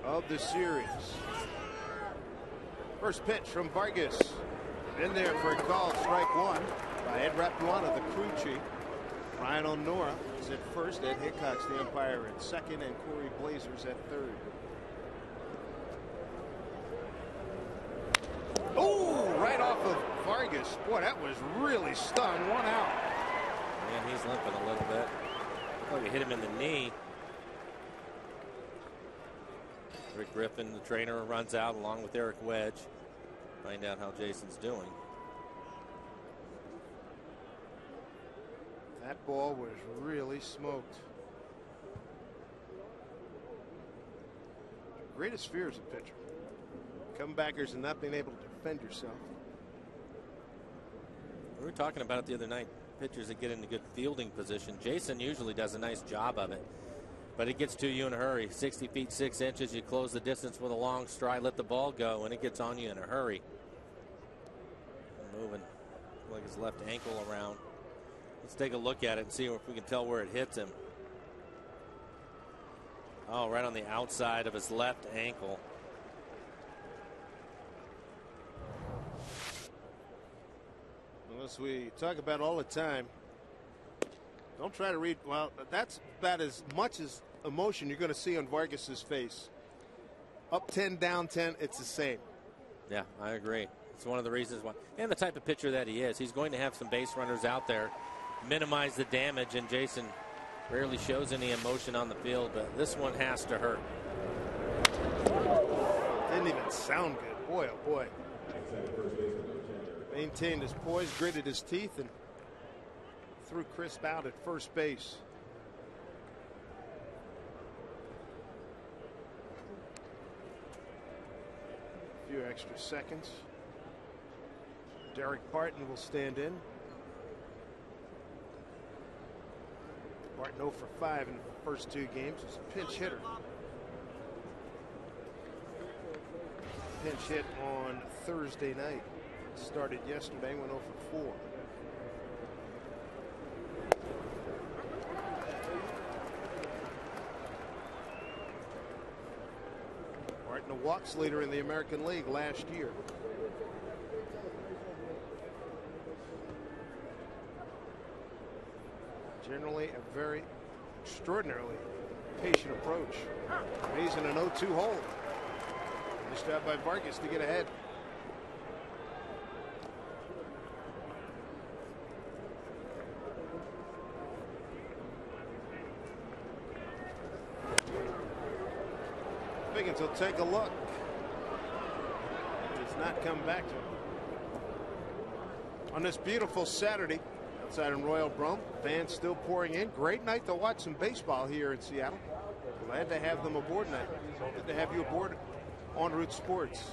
of the series. First pitch from Vargas. In there for a call, strike one by Ed Rapuano, the crew chief. Ryan O'Nora is at first. Ed Hickok's the umpire at second, and Corey Blazers at third. Oh, right off of Vargas. Boy, that was really stung. One out. And he's limping a little bit. Looked like he hit him in the knee. Rick Griffin, the trainer, runs out along with Eric Wedge. Find out how Jason's doing. That ball was really smoked. Greatest fear as a pitcher. Comebackers and not being able to defend yourself. We were talking about it the other night. Pitchers that get into good fielding position. Jason usually does a nice job of it. But it gets to you in a hurry. 60 feet 6 inches. You close the distance with a long stride. Let the ball go, and it gets on you in a hurry. Moving like his left ankle around. Let's take a look at it and see if we can tell where it hits him. Oh, right on the outside of his left ankle. Well, as we talk about all the time, don't try to read. Well, that's about as much as emotion you're going to see on Vargas's face. Up 10, down 10, it's the same. Yeah, I agree. It's one of the reasons why. And the type of pitcher that he is. He's going to have some base runners out there, minimize the damage, and Jason rarely shows any emotion on the field, but this one has to hurt. Didn't even sound good. Boy, oh boy. Maintained his poise, gritted his teeth, and threw crisp out at first base. A few extra seconds. Derek Barton will stand in. Barton 0 for 5 in the first 2 games. He's a pinch hitter. Pinch hit on Thursday night. Started yesterday, went 0 for 4. Barton, a walks leader in the American League last year. Generally a very extraordinarily patient approach. He's in an 0-2 hole. Nice job by Vargas to get ahead. Biggins will take a look. Does not come back to him. On this beautiful Saturday outside in Royal Brome, fans still pouring in. Great night to watch some baseball here in Seattle. Glad to have them aboard tonight. Good to have you aboard En Route Sports.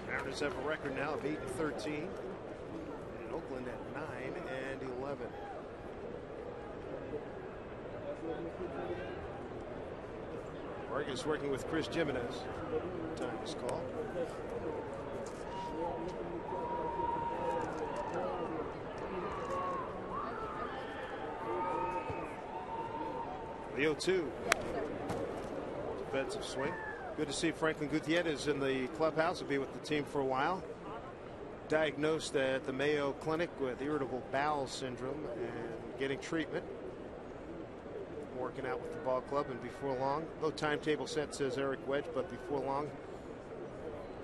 Mariners have a record now of 8-13. And Oakland at 9-11. Vargas working with Chris Jimenez. Time is called. The 0-2. Defensive swing. Good to see Franklin Gutierrez in the clubhouse. He'll be with the team for a while. Diagnosed at the Mayo Clinic with irritable bowel syndrome and getting treatment. Working out with the ball club, and before long, no timetable set, says Eric Wedge, but before long,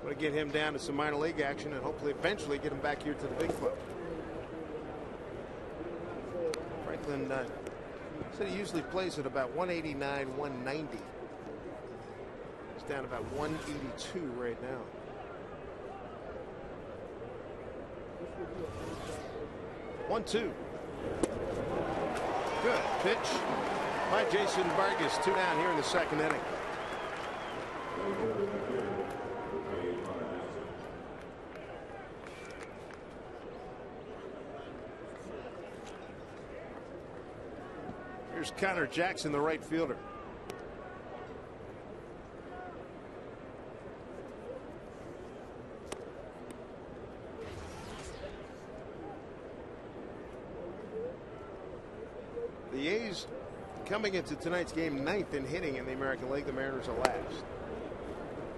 going to get him down to some minor league action and hopefully eventually get him back here to the big club. Franklin said he usually plays at about 189, 190. He's down about 182 right now. One-two. Good pitch by Jason Vargas. 2 down here in the second inning. Here's Connor Jackson, the right fielder. The A's coming into tonight's game 9th in hitting in the American League. The Mariners are last.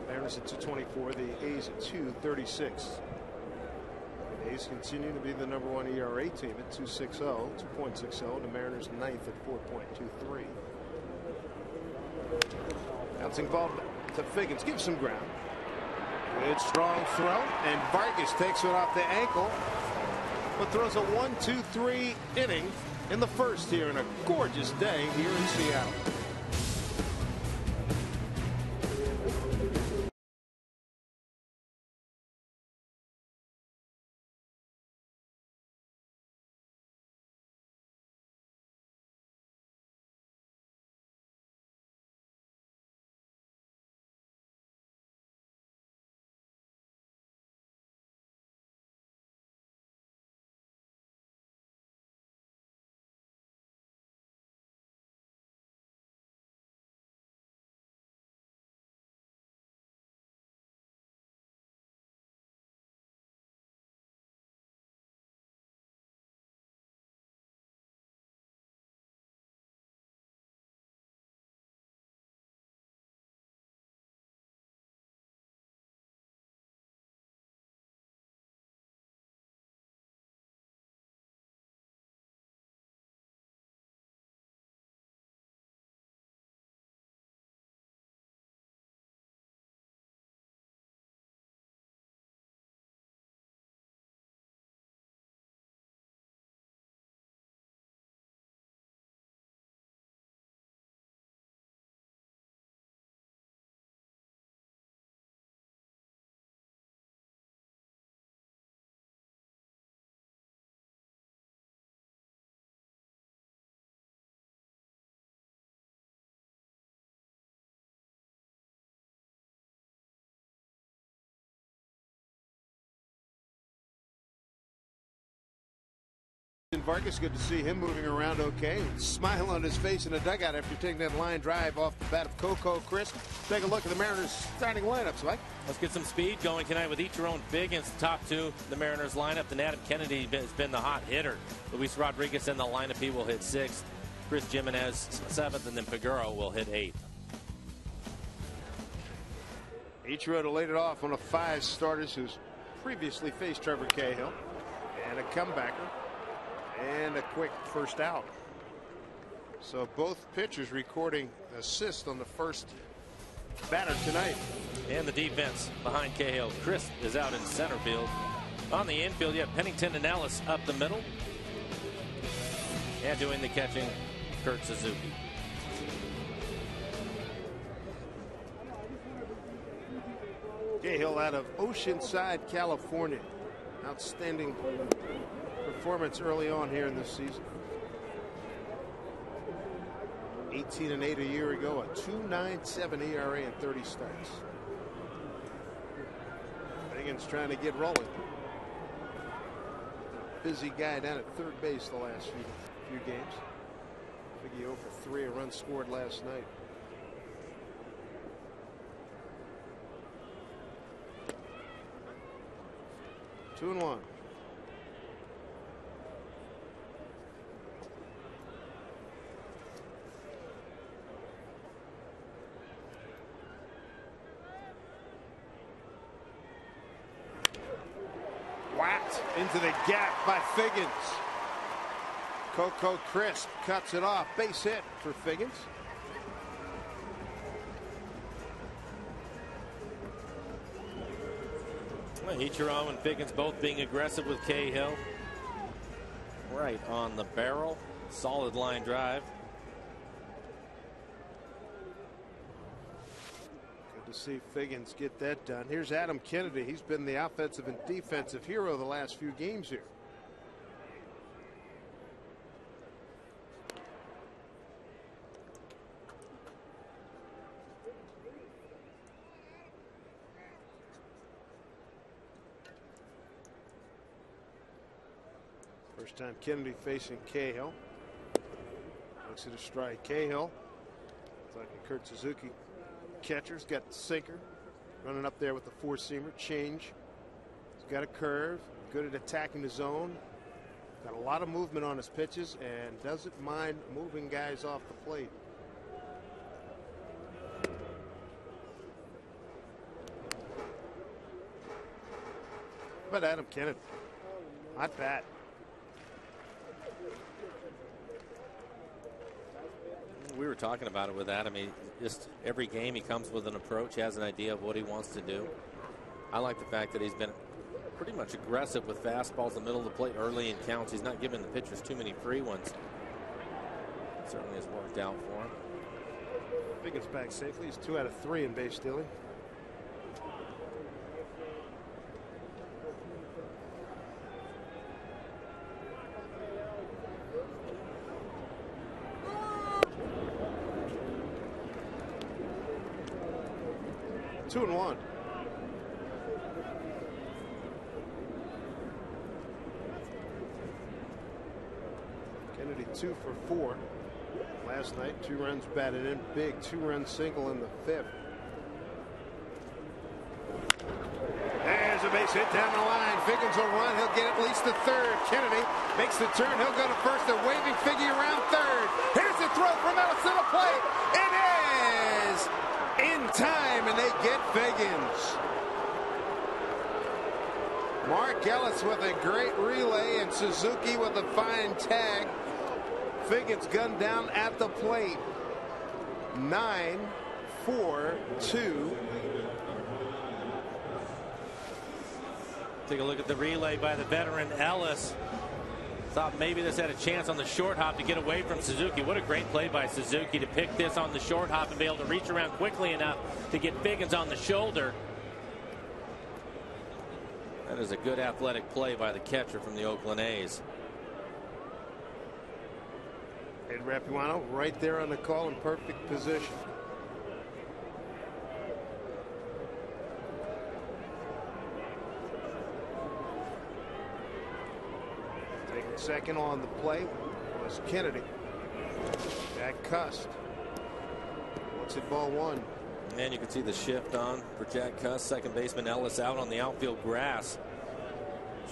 Mariners at 224. The A's at 236. The A's continue to be the #1 ERA team at 2.60. The Mariners 9th at 4.23. Bouncing ball to Figgins, gives some ground. Good strong throw, and Vargas takes it off the ankle, but throws a 1-2-3 inning in the first here in a gorgeous day here in Seattle. Vargas, good to see him moving around okay. Smile on his face in the dugout after taking that line drive off the bat of Coco Crisp. Take a look at the Mariners starting lineups, Mike. Let's get some speed going tonight with Ichiro and Figgins, the top two the Mariners lineup. Then Adam Kennedy has been the hot hitter. Luis Rodriguez in the lineup. He will hit 6th. Chris Jimenez 7th, and then Figueroa will hit 8th. Ichiro to lead it off, one of 5 starters who's previously faced Trevor Cahill. And a comebacker. And a quick first out. So both pitchers recording assists on the first batter tonight. And the defense behind Cahill. Chris is out in center field. On the infield, you have Pennington and Ellis up the middle. And doing the catching, Kurt Suzuki. Cahill out of Oceanside, California. Outstanding performance early on here in this season. 18-8 a year ago, a 2.97 ERA in 30 starts. Figgins trying to get rolling. Busy guy down at third base the last few games. Figgy 0 for 3, a run scored last night. Two and 1. Whacked into the gap by Figgins. Coco Crisp cuts it off. Base hit for Figgins. Ichiro and Figgins both being aggressive with Cahill. Right on the barrel. Solid line drive. Good to see Figgins get that done. Here's Adam Kennedy. He's been the offensive and defensive hero the last few games here. First time Kennedy facing Cahill. Looks at a strike. Cahill, talking Kurt Suzuki. Catcher's got the sinker. Running up there with the 4-seamer. Change. He's got a curve. Good at attacking the zone. Got a lot of movement on his pitches and doesn't mind moving guys off the plate. But Adam Kennedy, hot bat. We were talking about it with Adam. He just every game he comes with an approach, has an idea of what he wants to do. I like the fact that he's been pretty much aggressive with fastballs in the middle of the plate early in counts. He's not giving the pitchers too many free ones. Certainly has worked out for him. Figgins back safely. He's 2 out of 3 in base stealing. Two and one. Kennedy 2 for 4 last night. 2 runs batted in. Big 2-run single in the 5th. There's a base hit down the line. Figgins will run. He'll get at least the 3rd. Kennedy makes the turn. He'll go to first. A waving Figgy around 3rd. Here's the throw from Ellis to the plate. It is in time, and they get Figgins. Mark Ellis with a great relay, and Suzuki with a fine tag. Figgins gunned down at the plate. 9-4-2. Take a look at the relay by the veteran Ellis. Thought maybe this had a chance on the short hop to get away from Suzuki. What a great play by Suzuki to pick this on the short hop and be able to reach around quickly enough to get Figgins on the shoulder. That is a good athletic play by the catcher from the Oakland A's. Ed Rapuano right there on the call in perfect position. Taking second on the plate was Kennedy. Jack Cust. What's it, ball 1? And you can see the shift on for Jack Cust. Second baseman Ellis out on the outfield grass.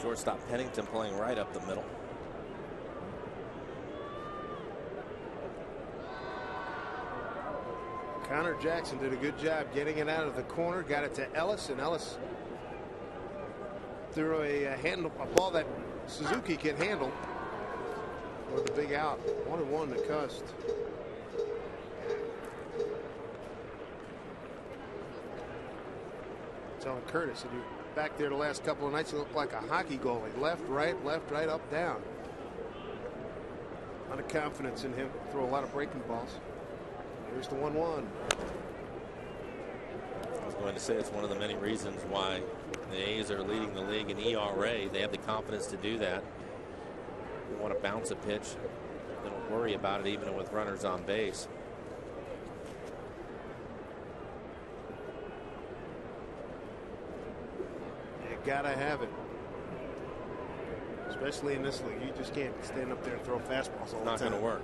Shortstop Pennington playing right up the middle. Connor Jackson did a good job getting it out of the corner. Got it to Ellis, and Ellis threw a ball that Suzuki can handle with a big out. 1-1 to Cust. Telling Curtis, if you back there the last couple of nights, he looked like a hockey goalie. Left, right, up, down. A lot of confidence in him. Throw a lot of breaking balls. Here's the 1-1. I was going to say it's one of the many reasons why the A's are leading the league in ERA. They have the confidence to do that. They want to bounce a pitch. They don't worry about it even with runners on base. You gotta have it. Especially in this league. You just can't stand up there and throw fastballs all the time. Not going to work.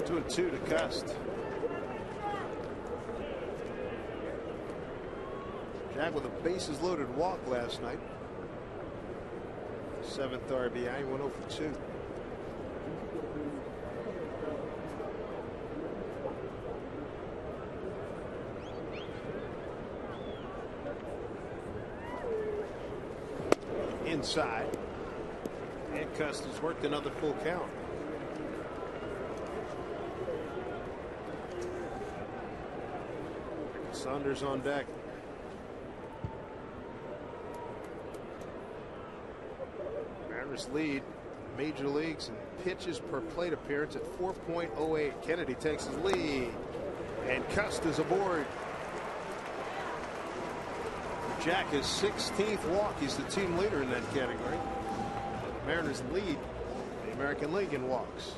Two and 2 to Cust. Jack with a bases loaded walk last night. 7th RBI. He went 0 for 2. Inside. And Cust has worked another full count. Saunders on deck. Mariners lead major leagues in pitches per plate appearance at 4.08. Kennedy takes his lead, and Cust is aboard. Jack is 16th walk. He's the team leader in that category. The Mariners lead the American League in walks.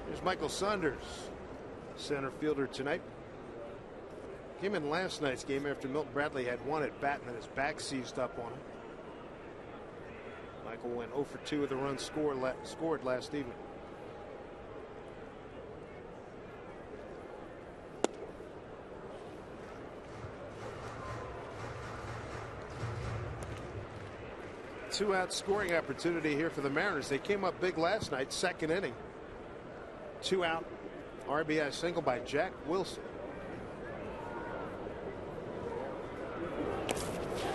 Here's Michael Saunders, center fielder tonight. Came in last night's game after Milton Bradley had one at bat and then his back seized up on him. Michael went 0 for 2 with the runs scored last evening. Two-out scoring opportunity here for the Mariners. They came up big last night, second inning. Two-out RBI single by Jack Wilson.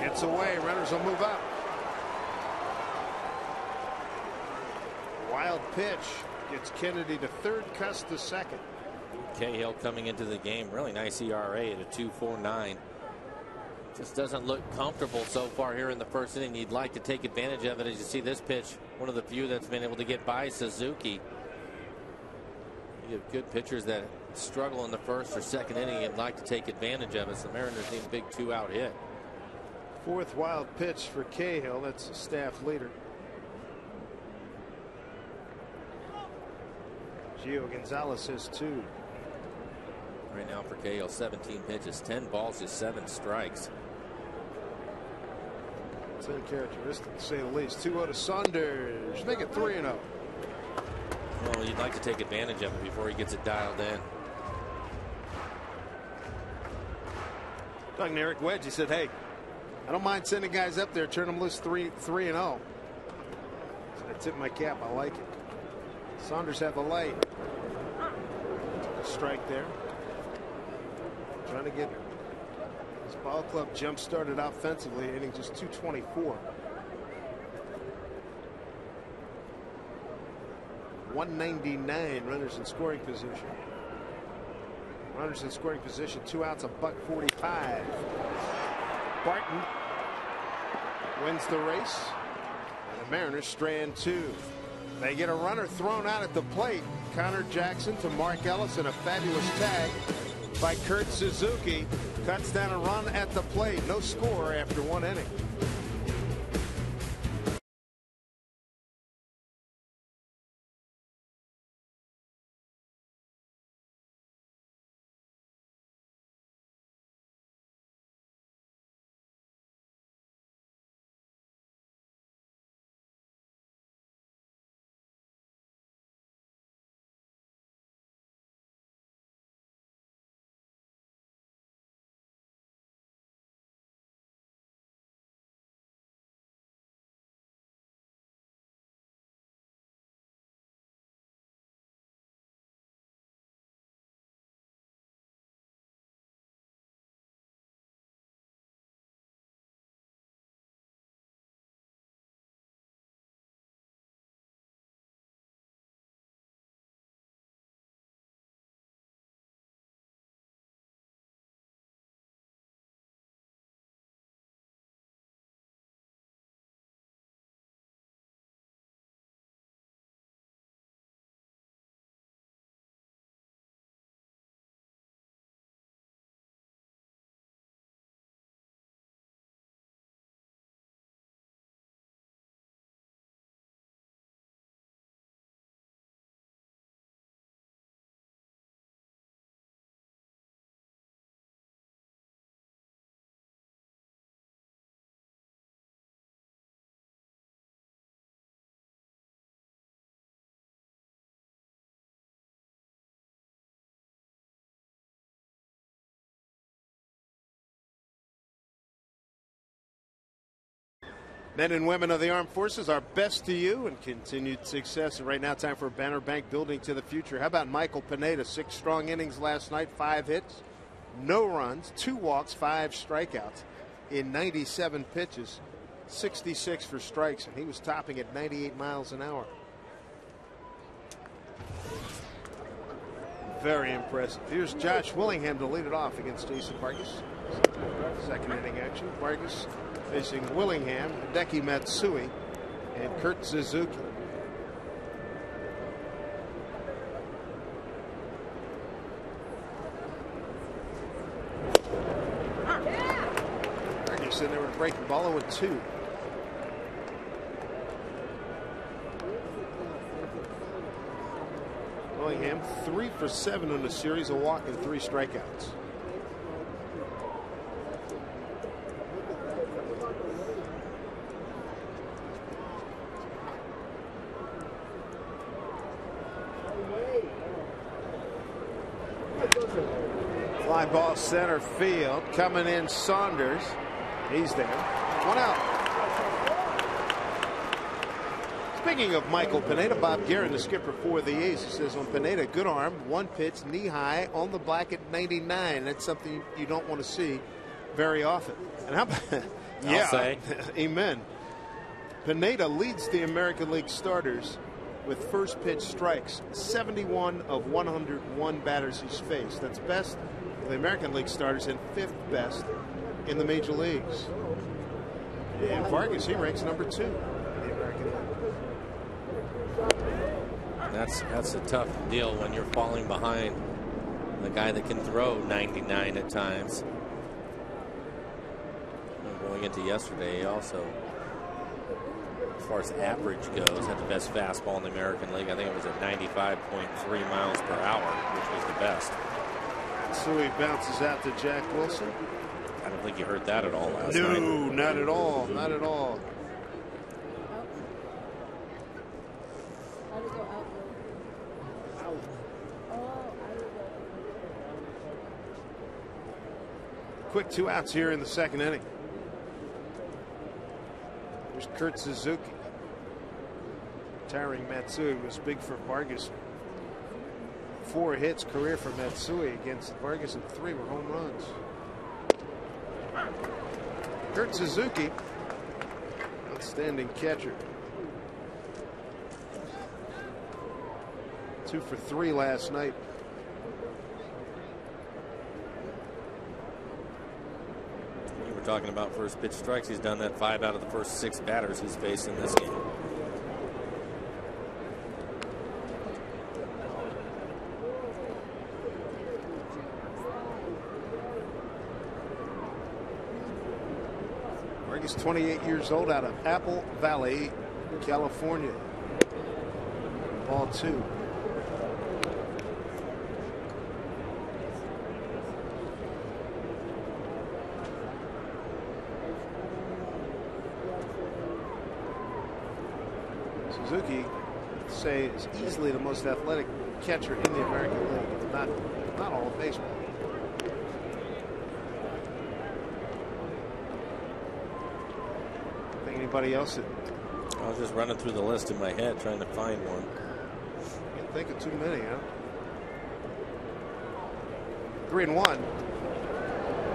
Gets away. Runners will move up. Wild pitch gets Kennedy to third, Cuss to second. Cahill coming into the game, really nice ERA at a 2.49. Just doesn't look comfortable so far here in the first inning. You'd like to take advantage of it as you see this pitch. One of the few that's been able to get by Suzuki. You have good pitchers that struggle in the first or second inning and like to take advantage of it. So the Mariners need a big two-out hit. Fourth wild pitch for Cahill. That's the staff leader. Gio Gonzalez has 2. Right now for Cahill, 17 pitches, 10 balls, just 7 strikes. It's uncharacteristic to say the least. 2-0 to Saunders. Make it 3-0. Well, you'd like to take advantage of it before he gets it dialed in. Talking to Eric Wedge, he said, hey, I don't mind sending guys up there, turn them loose 3-0. So I tip my cap. I like it. Saunders have the light. A strike there. Trying to get his ball club jump started offensively, hitting just 224. 199 runners in scoring position. Runners in scoring position, 2 outs, $1.45. Barton wins the race. And the Mariners strand 2. They get a runner thrown out at the plate. Connor Jackson to Mark Ellis, and a fabulous tag by Kurt Suzuki cuts down a run at the plate. No score after 1 inning. Men and women of the armed forces, our best to you and continued success. And right now, time for Banner Bank building to the future. How about Michael Pineda? 6 strong innings last night, 5 hits, no runs, 2 walks, 5 strikeouts in 97 pitches, 66 for strikes, and he was topping at 98 miles an hour. Very impressive. Here's Josh Willingham to lead it off against Jason Vargas. Second inning action. Vargas facing Willingham, Hideki Matsui, and Kurt Suzuki. Vargas in there with a breaking ball with 2. Willingham 3 for 7 in the series, a walk and 3 strikeouts. Fly ball center field. Coming in Saunders. He's there. One out. Speaking of Michael Pineda, Bob Guerin, the skipper for the A's, says on Pineda, good arm, one pitch, knee high, on the black at 99. That's something you don't want to see very often. And how about, I'll say. Amen. Pineda leads the American League starters with first pitch strikes, 71 of 101 batters he's faced. That's best of the American League starters and fifth best in the major leagues. And Vargas, he ranks number 2 in the American League. That's a tough deal when you're falling behind the guy that can throw 99 at times. And going into yesterday, he also, as far as average goes, had the best fastball in the American League. I think it was at 95.3 miles per hour, which was the best. So he bounces out to Jack Wilson. I don't think you heard that at all last night. No, not at all. Not at all. Quick 2 outs here in the second inning. There's Kurt Suzuki. Retiring Matsui was big for Vargas. 4 hits career for Matsui against Vargas, and 3 were home runs. Kurt Suzuki, outstanding catcher. 2 for 3 last night. You were talking about first pitch strikes. He's done that 5 out of the first 6 batters he's faced in this game. Vargas, 28 years old, out of Apple Valley, California. Ball 2. Suzuki, say, is easily the most athletic catcher in the American League, not all of baseball. Think anybody else that I was just running through the list in my head trying to find one. can't think of too many, huh? 3-1.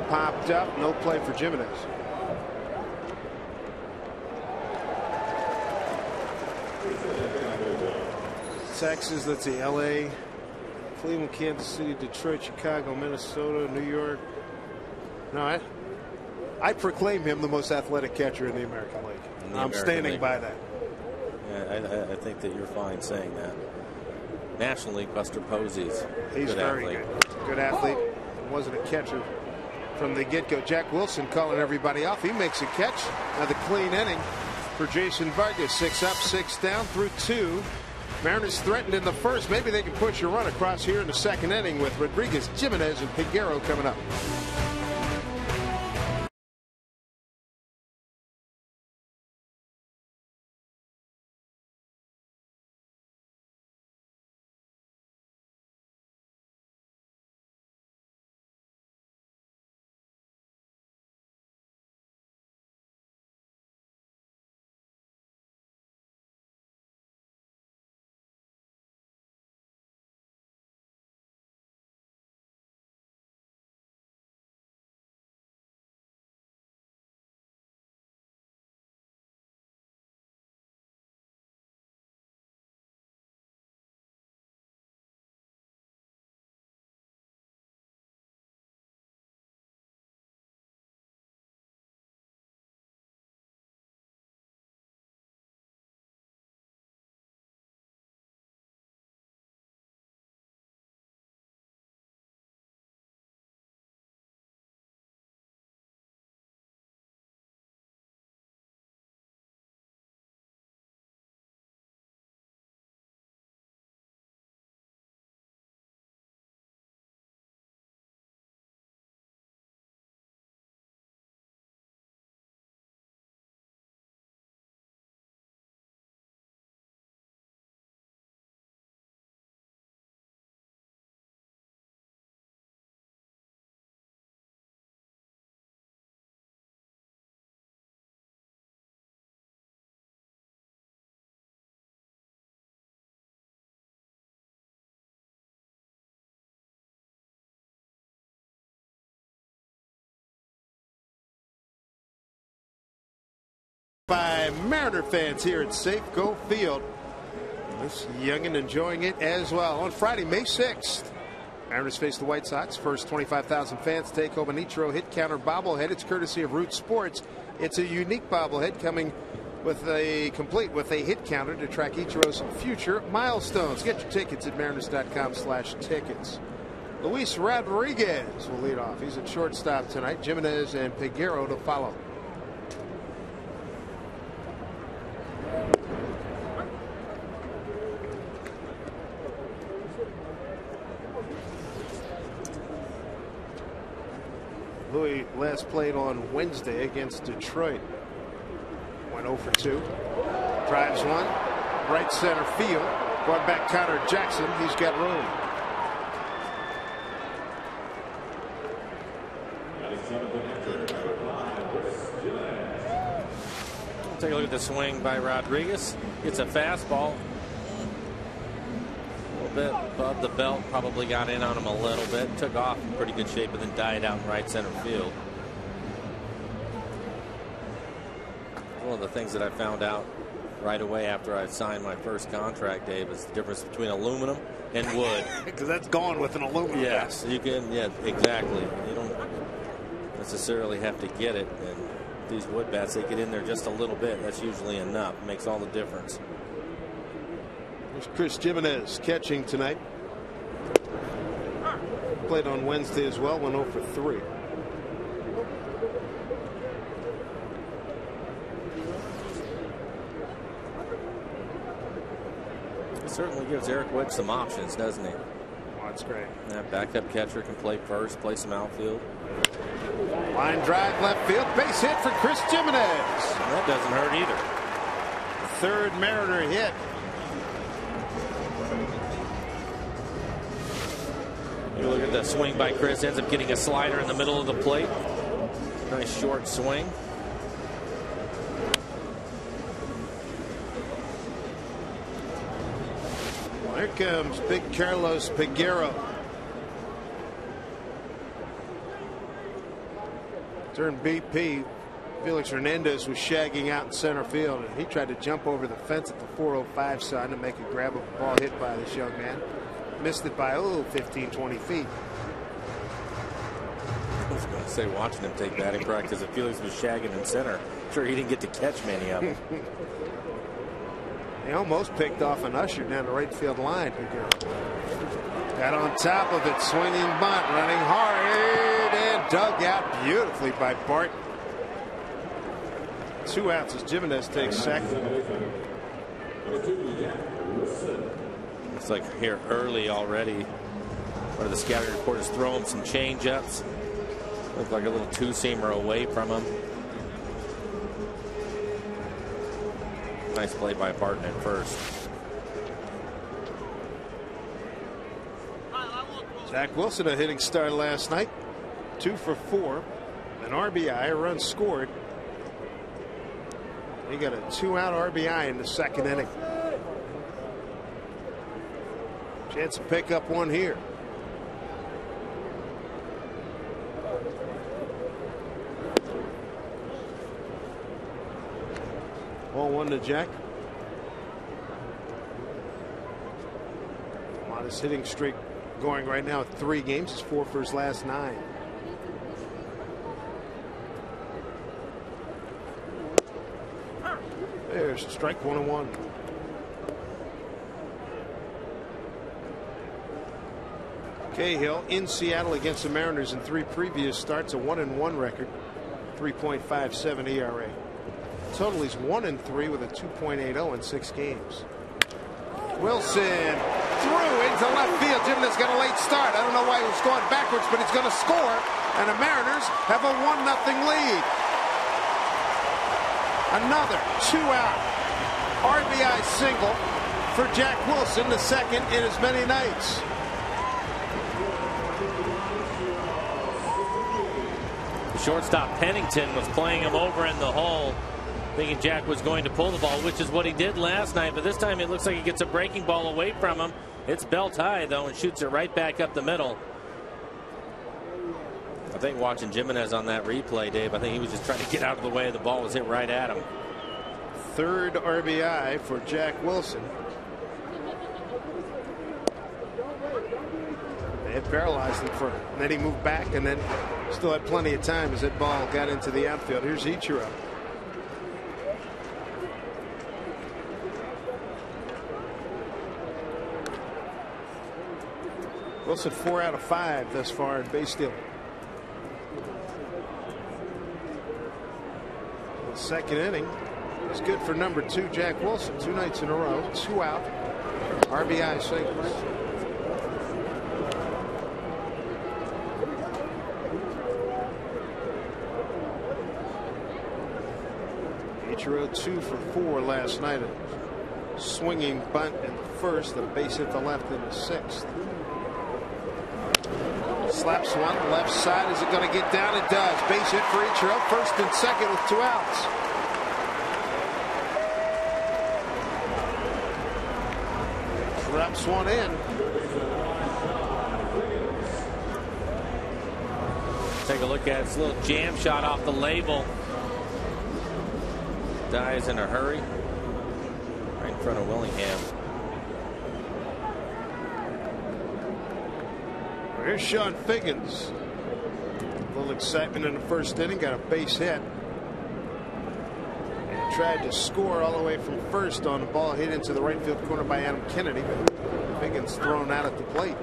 Popped up, no play for Jimenez. Texas, let's see, LA, Cleveland, Kansas City, Detroit, Chicago, Minnesota, New York. No, I proclaim him the most athletic catcher in the American League. I'm standing by that. Yeah, I think that you're fine saying that. National League, Buster Posey's He's very good. Good athlete. Wasn't a catcher from the get-go. Jack Wilson calling everybody off. He makes a catch. Another clean inning for Jason Vargas. 6 up, 6 down through 2. Mariners threatened in the first. Maybe they can push a run across here in the second inning with Rodriguez, Jimenez, and Peguero coming up. By Mariner fans here at Safeco Field. This youngin enjoying it as well. On Friday, May 6th, Mariners face the White Sox. First 25,000 fans take home an Ichiro hit counter bobblehead. It's courtesy of Root Sports. It's a unique bobblehead coming with a hit counter to track Ichiro's future milestones. Get your tickets at mariners.com/tickets. Luis Rodriguez will lead off. He's at shortstop tonight. Jimenez and Peguero to follow. Louis last played on Wednesday against Detroit. Went 0 for 2. Drives one. Right center field. Going back Connor Jackson. He's got room. Take a look at the swing by Rodriguez. It's a fastball. Bit above the belt, probably got in on him a little bit, took off in pretty good shape, and then died out in right center field. One of the things that I found out right away after I signed my first contract, Dave, is the difference between aluminum and wood. Because that's gone with an aluminum. Yes, you can. Yeah, exactly. You don't necessarily have to get it. And these wood bats, they get in there just a little bit. That's usually enough. It makes all the difference. There's Chris Jimenez catching tonight. Played on Wednesday as well. Went 0 for 3. He certainly gives Eric Wood some options, doesn't he? Oh, that's great. That backup catcher can play first, play some outfield. Line drive left field. Base hit for Chris Jimenez. That doesn't hurt either. Third Mariner hit. You look at the swing by Chris, ends up getting a slider in the middle of the plate. Nice short swing. Here comes big Carlos Peguero. During BP, Felix Hernandez was shagging out in center field, and he tried to jump over the fence at the 405 sign to make a grab of a ball hit by this young man. Missed it by 15, 20 feet. I was going to say, watching him take batting practice, if Felix was shagging in center, I'm sure he didn't get to catch many of them. He almost picked off an usher down the right field line. Got on top of it, swinging bunt, running hard, and dug out beautifully by Bart. 2 outs as Jimenez takes second. Looks like here early already. One of the scouting reporters throwing some change-ups. Looked like a little two-seamer away from him. Nice play by Barton at first. Zach Wilson, a hitting star last night. 2 for 4. An RBI, a run scored. He got a 2-out RBI in the second inning. Chance to pick up one here. Ball 1 to Jack. On his hitting streak going right now at 3 games. He's 4 for his last 9. There's strike 1-1. Cahill in Seattle against the Mariners in 3 previous starts, a 1-1 record, 3.57 ERA. Total he's 1-3 with a 2.80 in 6 games. Wilson threw into left field. Jimenez got a late start. I don't know why he was going backwards, but he's going to score, and the Mariners have a 1-0 lead. Another 2-out RBI single for Jack Wilson, the second in as many nights. The shortstop Pennington was playing him over in the hole, thinking Jack was going to pull the ball, which is what he did last night. But this time it looks like he gets a breaking ball away from him. It's belt high, though, and shoots it right back up the middle. I think watching Jimenez on that replay, Dave, I think he was just trying to get out of the way. The ball was hit right at him. Third RBI for Jack Wilson. They had paralyzed him for, and then he moved back and then still had plenty of time as that ball got into the outfield. Here's Ichiro. Wilson 4 out of 5 thus far in base stealing. The second inning is good for number 2 Jack Wilson. 2 nights in a row, 2 out, RBI singles. Ichiro 2 for 4 last night. A swinging bunt in the first, a base hit to left in the 6th. Slaps one left side. Is it going to get down? It does. Base hit for Ichiro. First and second with 2 outs. Drops one in. Take a look at his little jam shot off the label. Dies in a hurry. Right in front of Willingham. Here's Sean Figgins. A little excitement in the first inning. Got a base hit. And tried to score all the way from first on the ball hit into the right field corner by Adam Kennedy. But Figgins thrown out at the plate.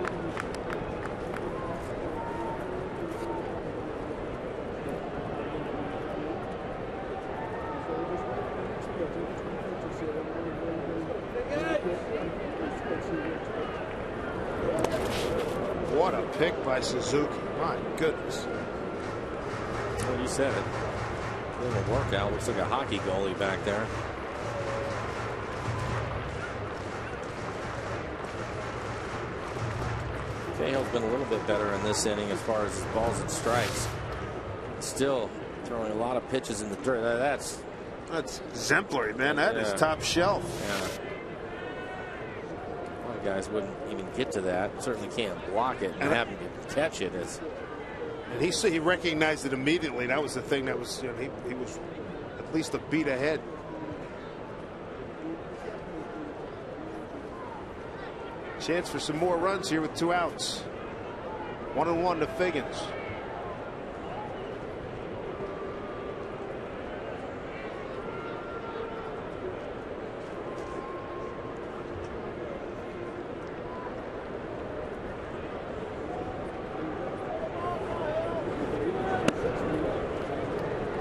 What a pick by Suzuki. My goodness. Well, you said it. A little workout. Looks like a hockey goalie back there. Cahill's been a little bit better in this inning as far as his balls and strikes. Still throwing a lot of pitches in the dirt. That's exemplary, man. That is top shelf. Yeah. A lot of guys wouldn't even get to that. Certainly can't block it, and having to catch it is. And he recognized it immediately. That was the thing that was, he was at least a beat ahead. Chance for some more runs here with 2 outs. 1-1 to Figgins.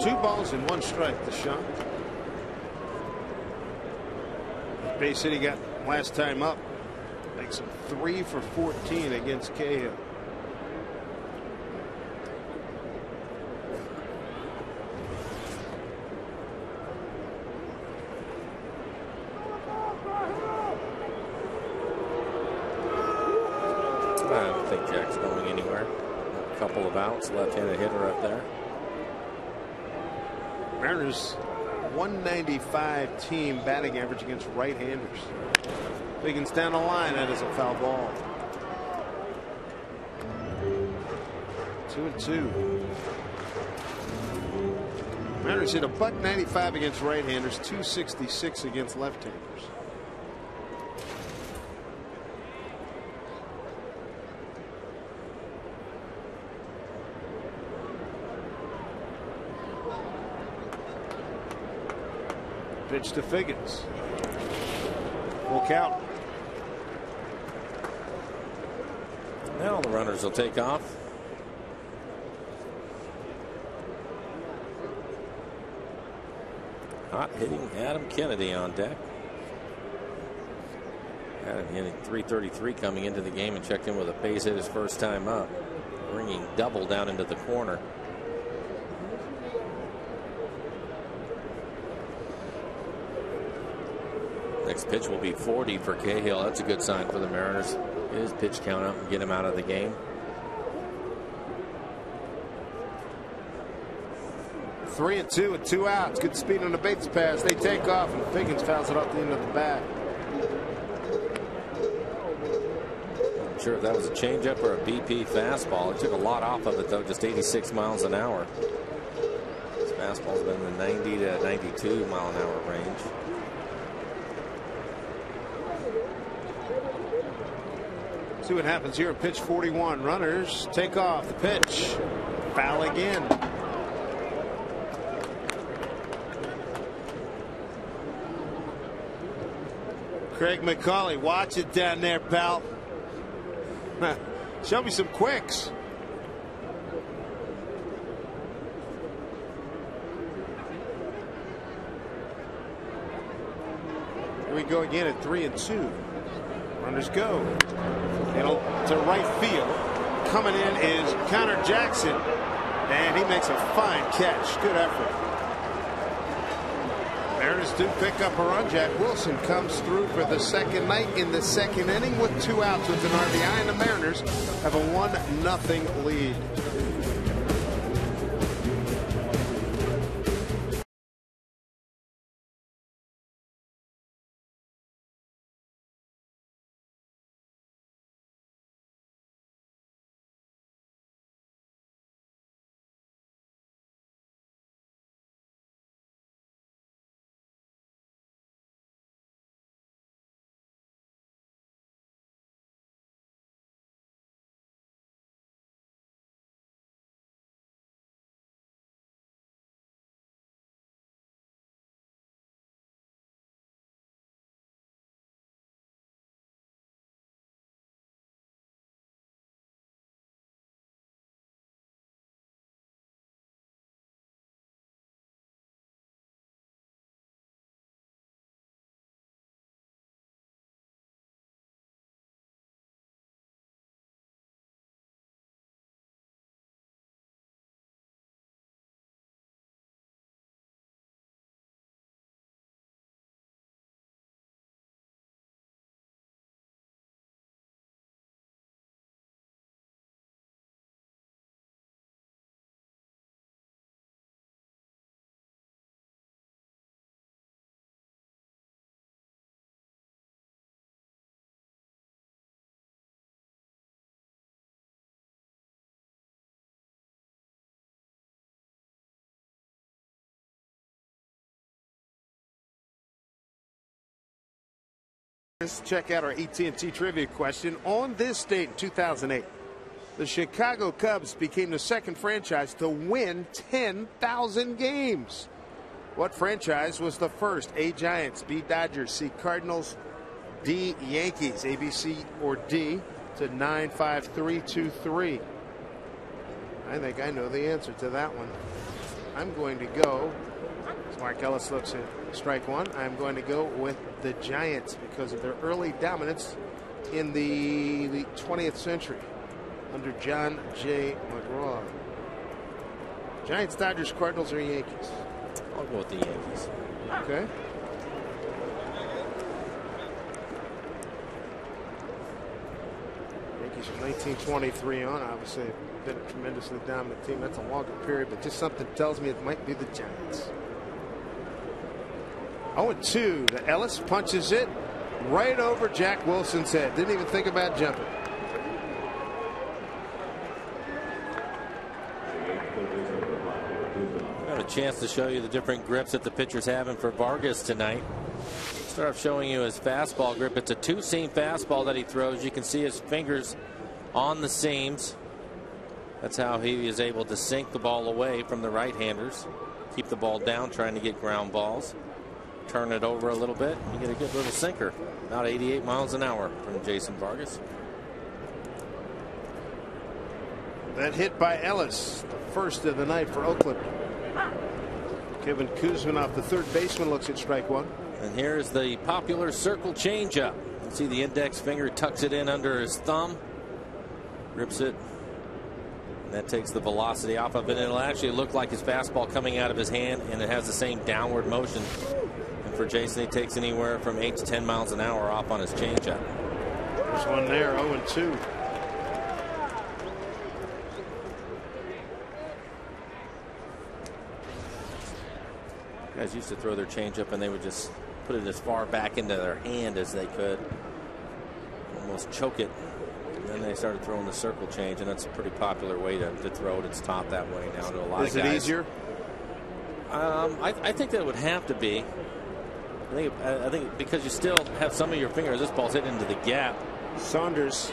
Two balls and 1 strike to Sean. Base hit he got last time up makes him 3 for 14 against Cahill. I don't think Jack's going anywhere. A couple of outs, left-handed hitter up there. Mariners 195 team batting average against right-handers. Figgins down the line. That is a foul ball. 2-2. Mariners hit a .195 against right-handers, .266 against left-handers. Pitch to Figgins. Full count. Now the runners will take off. Hot hitting Adam Kennedy on deck. Adam hitting .333 coming into the game and checked in with a base hit his first time up. Bringing double down into the corner. Next pitch will be 40 for Cahill. That's a good sign for the Mariners. Get his pitch count up and get him out of the game. 3-2 with 2 outs. Good speed on the base pass. They take off, and Figgins fouls it off the end of the bat. I'm sure if that was a changeup or a BP fastball. It took a lot off of it, though, just 86 miles an hour. This Fastball's been in the 90 to 92 mile an hour range. See what happens here at pitch 41. Runners take off. The pitch. Foul again. Craig McCauley, watch it down there, pal. Show me some quicks. Here we go again at 3-2. Runners go. To right field. Coming in is Connor Jackson. And he makes a fine catch. Good effort. Mariners do pick up a run. Jack Wilson comes through for the second night in the second inning with 2 outs with an RBI, and the Mariners have a 1-0 lead. Let's check out our AT&T trivia question. On this date in 2008, the Chicago Cubs became the second franchise to win 10,000 games. What franchise was the first? A, Giants, B, Dodgers, C, Cardinals, D, Yankees. A, B, C, or D to 95323. I think I know the answer to that one. I'm going to go, as Mark Ellis looks at strike one, I'm going to go with the Giants because of their early dominance in the 20th century under John J. McGraw. Giants, Dodgers, Cardinals, or Yankees? I'll go with the Yankees. Okay. Yankees from 1923 on, obviously been a tremendously dominant team. That's a longer period, but just something tells me it might be the Giants. 0-2. The Ellis punches it right over Jack Wilson's head. Didn't even think about jumping. Got a chance to show you the different grips that the pitcher's having for Vargas tonight. Start off showing you his fastball grip. It's a two-seam fastball that he throws. You can see his fingers on the seams. That's how he is able to sink the ball away from the right-handers. Keep the ball down, trying to get ground balls. Turn it over a little bit. You get a good little sinker. About 88 miles an hour from Jason Vargas. That hit by Ellis, the first of the night for Oakland. Kevin Kuzminoff, the third baseman, looks at strike one. And here's the popular circle changeup. You see the index finger tucks it in under his thumb, grips it. And that takes the velocity off of it. And it'll actually look like his fastball coming out of his hand, and it has the same downward motion. And for Jason, he takes anywhere from 8 to 10 miles an hour off on his changeup. There's one there, 0-2. Guys used to throw their changeup and they would just put it as far back into their hand as they could, almost choke it. And then they started throwing the circle change, and that's a pretty popular way to throw it. It's taught that way now to a lot of guys. Is it easier? I think that would have to be. I think because you still have some of your fingers. This ball's hit into the gap. Saunders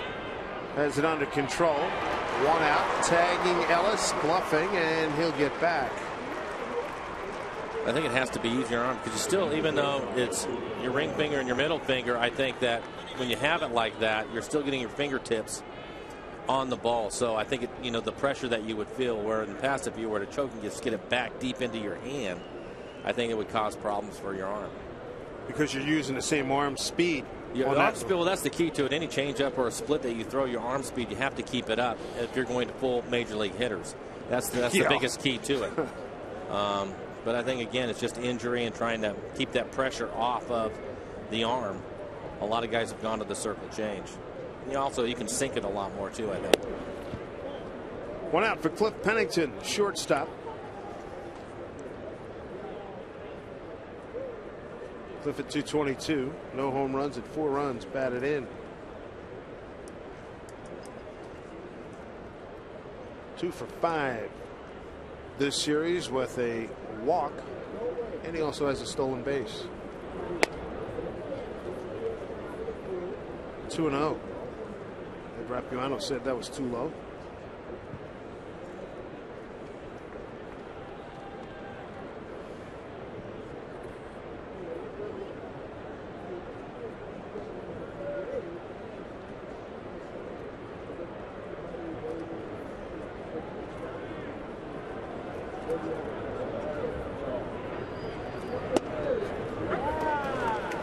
has it under control. 1 out, tagging Ellis, bluffing, and he'll get back. I think it has to be using your arm because you still, even though it's your ring finger and your middle finger, I think that when you have it like that, you're still getting your fingertips on the ball. So I think the pressure that you would feel, where in the past if you were to choke and just get it back deep into your hand, I think it would cause problems for your arm. Because you're using the same arm speed. Yeah, arm speed, well, that's the key to it. Any changeup or a split that you throw, your arm speed, you have to keep it up if you're going to pull major league hitters. That's the biggest key to it. But I think, again, it's just injury and trying to keep that pressure off of the arm. A lot of guys have gone to the circle change. Also, you can sink it a lot more, too, I think. 1 out for Cliff Pennington, shortstop. Cliff at 222. No home runs and 4 runs batted in. 2 for 5 this series with a walk, and he also has a stolen base. 2-0. Ed Rapuano said that was too low.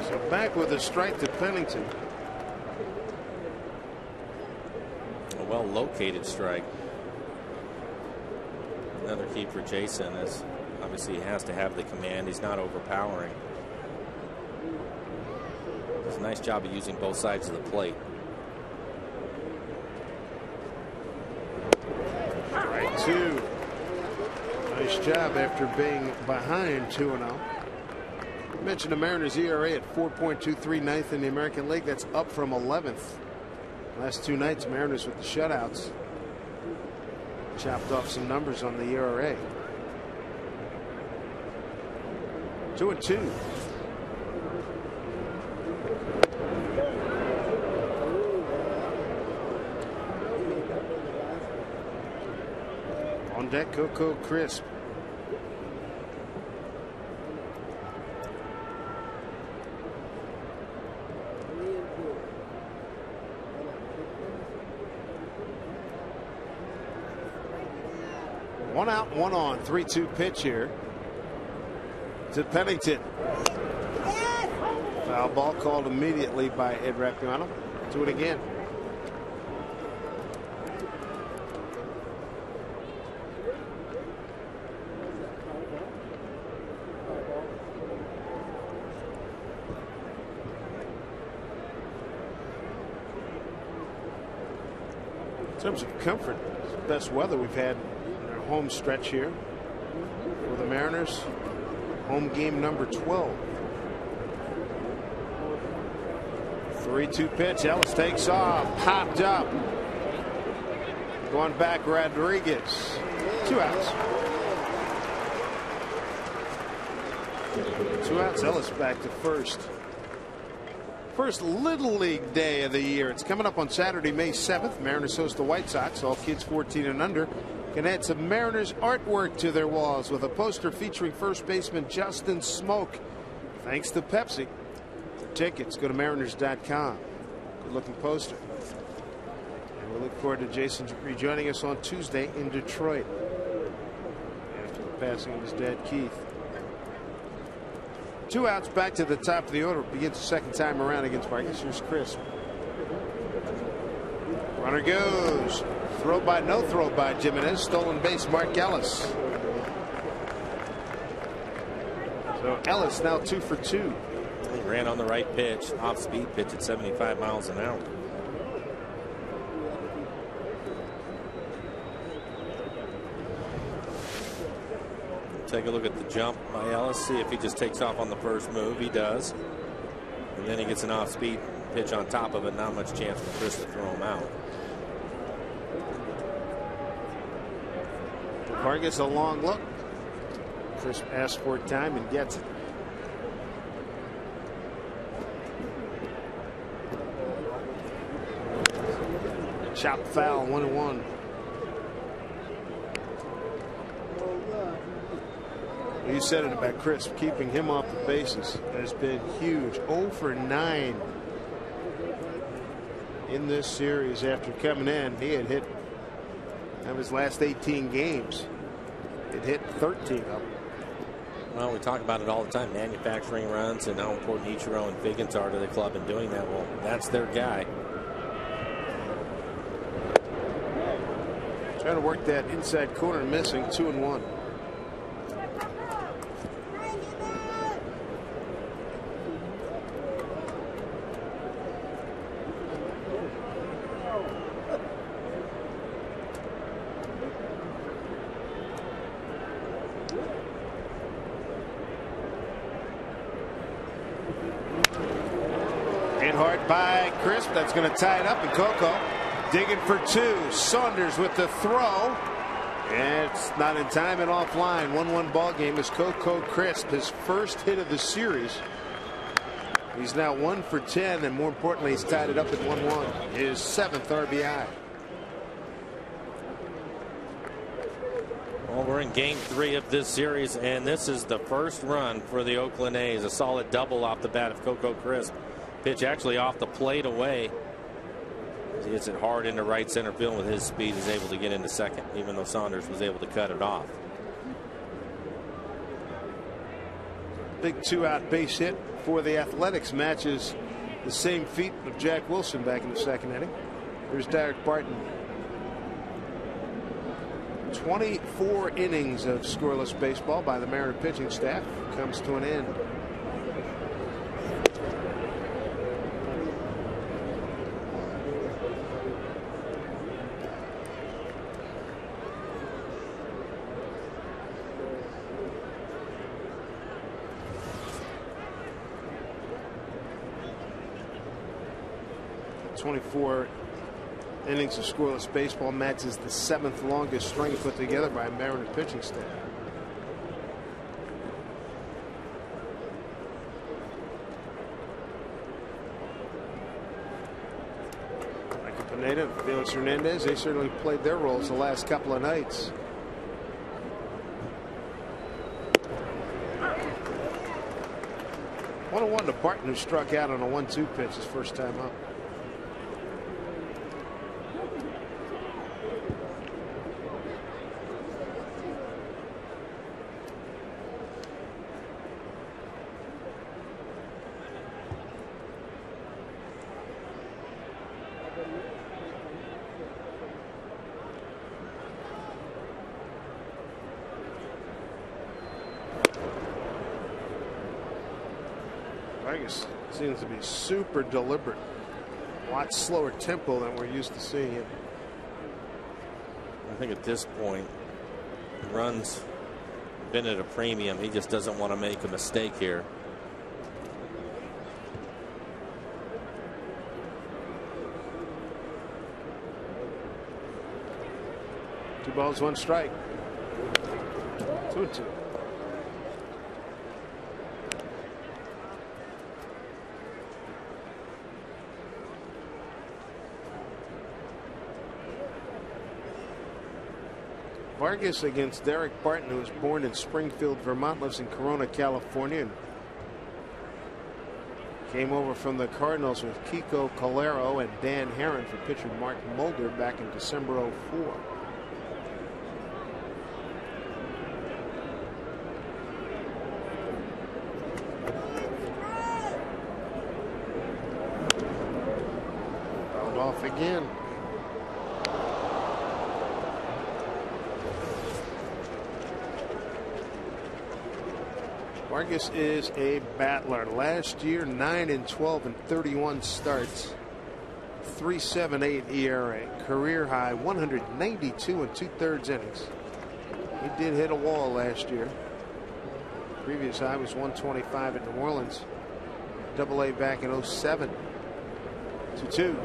So back with a strike to Pennington. A well located strike. Another key for Jason is obviously he has to have the command. He's not overpowering. Does a nice job of using both sides of the plate. Strike 2. Nice job after being behind 2-0. I mentioned the Mariners ERA at 4.23, ninth in the American League. That's up from 11th. Last 2 nights, Mariners with the shutouts chopped off some numbers on the ERA. 2-2. On deck, Coco Crisp. One out, one on. 3-2 pitch here to Pennington. Foul ball called immediately by Ed Rapuano. Do it again. In terms of comfort, it's the best weather we've had in our home stretch here for the Mariners. Home game number 12. 3-2 pitch. Ellis takes off. Popped up. Going back, Rodriguez. 2 outs. 2 outs. Ellis back to first. First Little League day of the year. It's coming up on Saturday, May 7th. Mariners host the White Sox. All kids 14 and under can add some Mariners artwork to their walls with a poster featuring first baseman Justin Smoke. Thanks to Pepsi. For tickets, go to mariners.com. Good looking poster. And we look forward to Jason rejoining us on Tuesday in Detroit after the passing of his dad, Keith. 2 outs, back to the top of the order. Begins the second time around against Vargas. Here's Crisp. Runner goes. Throw by, no throw by Jimenez. Stolen base, Mark Ellis. So Ellis now 2 for 2. He ran on the right pitch, off speed pitch at 75 miles an hour. Take a look at the jump by Ellis, see if he just takes off on the first move. He does. And then he gets an off-speed pitch on top of it. Not much chance for Chris to throw him out. Vargas a long look. Crisp asks for time and gets it. Chop foul, 1-1. You said it about Crisp. Keeping him off the bases has been huge. 0 for 9 in this series after coming in. He had hit of his last 18 games. It hit 13 of them. Well, we talk about it all the time, manufacturing runs and how important Ichiro and Figgins are to the club in doing that. Well, that's their guy. Trying to work that inside corner, missing. 2-1. Hit hard by Crisp. That's going to tie it up, and Coco digging for two. Saunders with the throw. And it's not in time and offline. 1-1 ball game is Coco Crisp, his first hit of the series. He's now 1 for 10, and more importantly, he's tied it up at 1-1. His 7th RBI. Well, we're in game 3 of this series, and this is the first run for the Oakland A's. A solid double off the bat of Coco Crisp. Pitch actually off the plate away. He hits it hard into right center field. With his speed, he's able to get into second, even though Saunders was able to cut it off. Big 2-out base hit for the Athletics, matches the same feat of Jack Wilson back in the second inning. Here's Derek Barton. 24 innings of scoreless baseball by the Mariner pitching staff comes to an end. Innings of scoreless baseball matches the 7th longest string put together by a Mariner pitching staff. Michael Pineda and Felix Hernandez, they certainly played their roles the last couple of nights. One to Barton, who struck out on a 1-2 pitch his first time up. Vargas seems to be super deliberate. A lot slower tempo than we're used to seeing him. I think at this point, the run's been at a premium. He just doesn't want to make a mistake here. Two balls, one strike. 2-2. Vargas against Derek Barton, who was born in Springfield, Vermont, lives in Corona, California, and came over from the Cardinals with Kiko Calero and Dan Herron for pitcher Mark Mulder back in December '04. Fouled off again. Vargas is a battler. Last year, 9-12 and 31 starts. 3.78 ERA. Career high 192 2/3 innings. He did hit a wall last year. Previous high was 125 at New Orleans. AA back in '07. 2-2.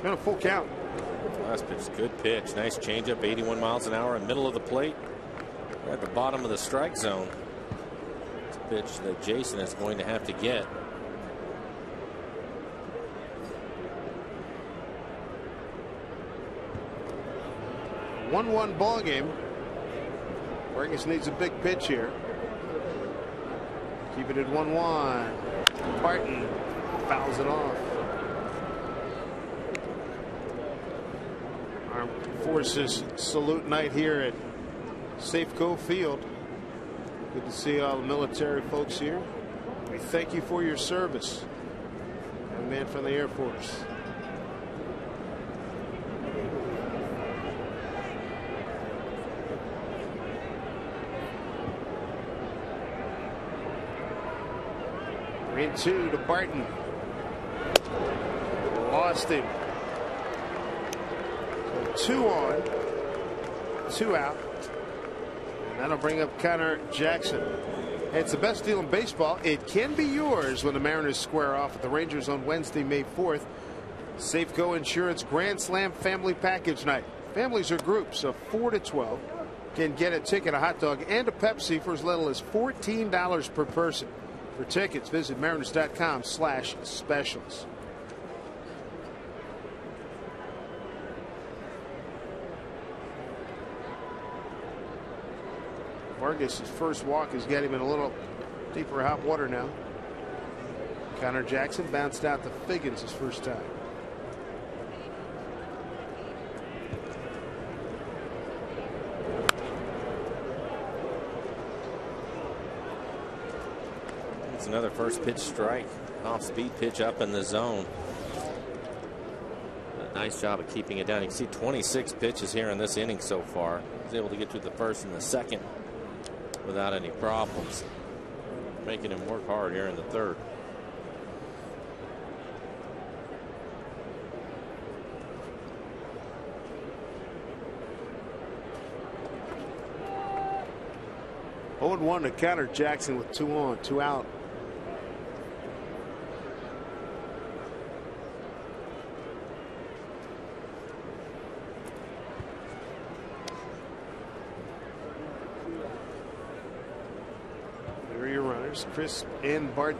Been a full count. Last pitch, good pitch. Nice changeup, 81 miles an hour in the middle of the plate. At the bottom of the strike zone. It's a pitch that Jason is going to have to get. 1-1 ball game. Vargas needs a big pitch here. Keep it at 1-1. Barton fouls it off. Armed Forces salute night here at Safeco Field. Good to see all the military folks here. We thank you for your service. Young man from the Air Force. In 2 to Barton. Lost him. So 2 on, 2 out. And that'll bring up Connor Jackson. It's the best deal in baseball. It can be yours when the Mariners square off with the Rangers on Wednesday, May 4th. Safeco Insurance Grand Slam Family Package Night. Families or groups of 4 to 12 can get a ticket, a hot dog, and a Pepsi for as little as $14 per person. For tickets, visit mariners.com/specials. Vargas' first walk has got him in a little deeper hot water now. Connor Jackson bounced out to Figgins his first time. Another first pitch strike. Off speed pitch up in the zone. A nice job of keeping it down. You can see 26 pitches here in this inning so far. He's able to get through the first and the second without any problems. Making him work hard here in the third. Oh, 0-1 to Connor Jackson with 2 on, 2 out. Crisp and Barton.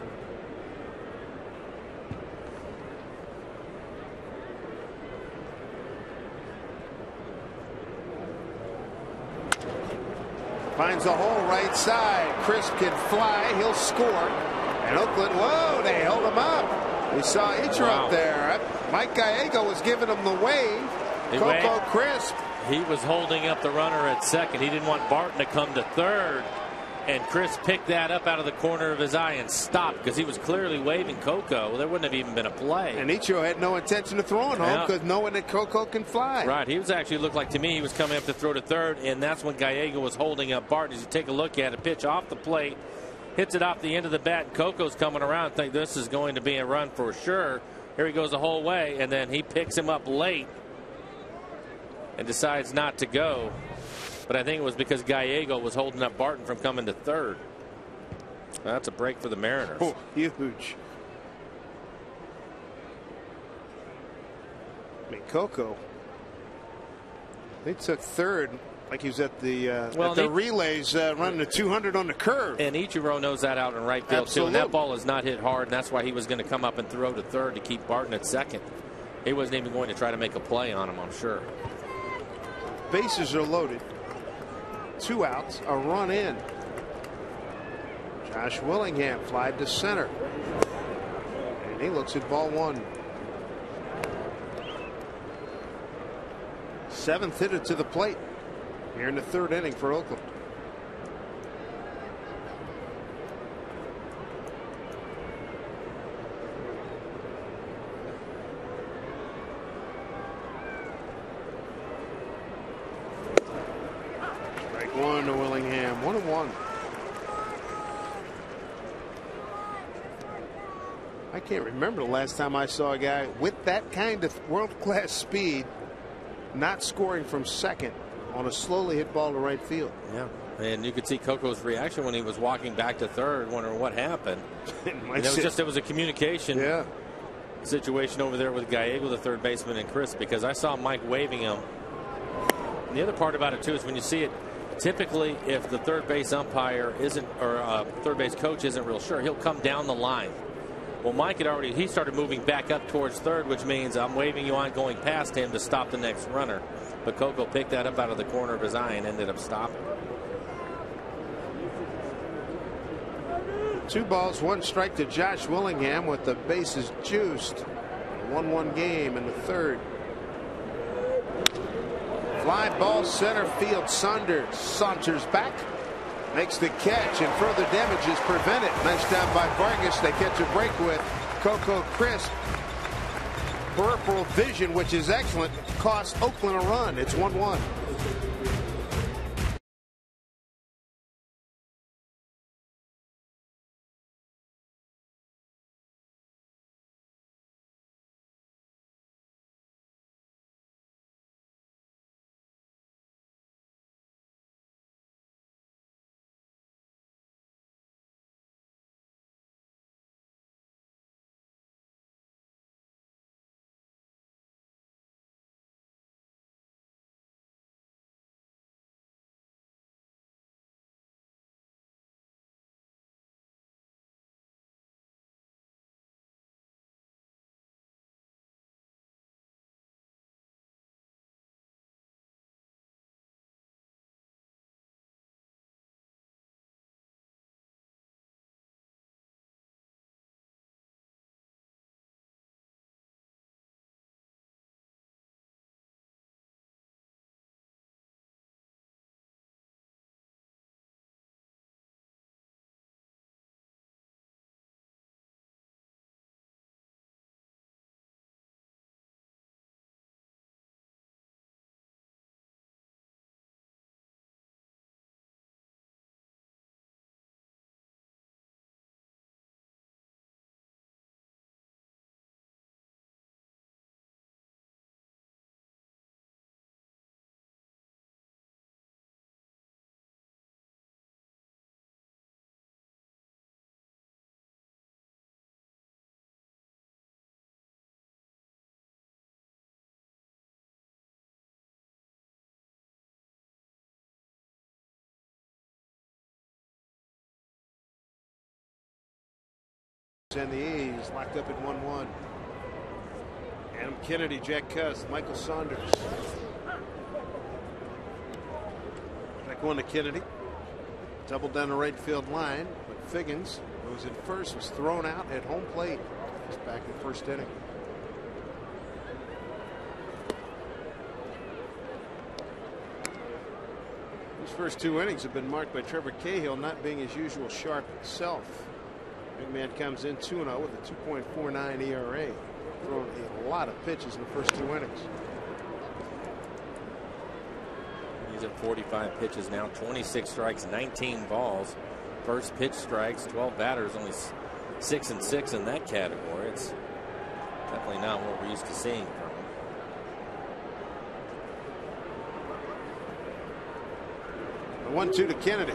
Finds the hole right side. Crisp can fly. He'll score. And Oakland, whoa, they held him up. We saw Ichiro up there. Mike Gallego was giving him the wave. Coco Crisp. He was holding up the runner at second. He didn't want Barton to come to third. And Chris picked that up out of the corner of his eye and stopped because he was clearly waving Coco. There wouldn't have even been a play. And Ichiro had no intention of throwing home because knowing that Coco can fly. Right. He was actually looked like to me he was coming up to throw to third, and that's when Gallego was holding up Barton. As you take a look at it, pitch off the plate, hits it off the end of the bat, and Coco's coming around. Think this is going to be a run for sure. Here he goes the whole way, and then he picks him up late and decides not to go. But I think it was because Gallego was holding up Barton from coming to third. That's a break for the Mariners. Oh, huge. I mean, Coco, they took third like he was at the relays running the 200 on the curve. And Ichiro knows that out in right field, Absolutely. too. And that ball is not hit hard, and that's why he was going to come up and throw to third to keep Barton at second. He wasn't even going to try to make a play on him, I'm sure. Bases are loaded. 2 outs, a run in. Josh Willingham flied to center. And he looks at ball 1. 7th hitter to the plate here in the 3rd inning for Oakland. Strike 1 to Willingham. 1-1. I can't remember the last time I saw a guy with that kind of world-class speed not scoring from second on a slowly hit ball to right field. Yeah, and you could see Coco's reaction when he was walking back to third, wondering what happened. It was a communication situation over there with Gallego, the third baseman, and Chris, because I saw Mike waving him. And the other part about it too is when you see it, Typically, if the third base umpire isn't, or third base coach isn't real sure, he'll come down the line. Well, Mike he started moving back up towards third, which means I'm waving you on going past him to stop the next runner. But Coco picked that up out of the corner of his eye and ended up stopping. 2 balls, 1 strike to Josh Willingham with the bases juiced. 1-1 game in the third. Fly ball center field. Saunders saunters back, makes the catch, and further damage is prevented. Nice job by Vargas. They catch a break with Coco Crisp. Peripheral vision, which is excellent, cost Oakland a run. It's 1-1. And the A's locked up at 1-1. Adam Kennedy, Jack Cust, Michael Saunders. Back one to Kennedy. Doubled down the right field line, but Figgins, who was in first, was thrown out at home plate. He's back in the first inning. These first 2 innings have been marked by Trevor Cahill not being his usual sharp self. Big man comes in 2-0 with a 2.49 ERA. Thrown a lot of pitches in the first 2 innings. He's at 45 pitches now, 26 strikes, 19 balls. First pitch strikes, 12 batters, only 6 and 6 in that category. It's definitely not what we're used to seeing from him. The 1-2 to Kennedy.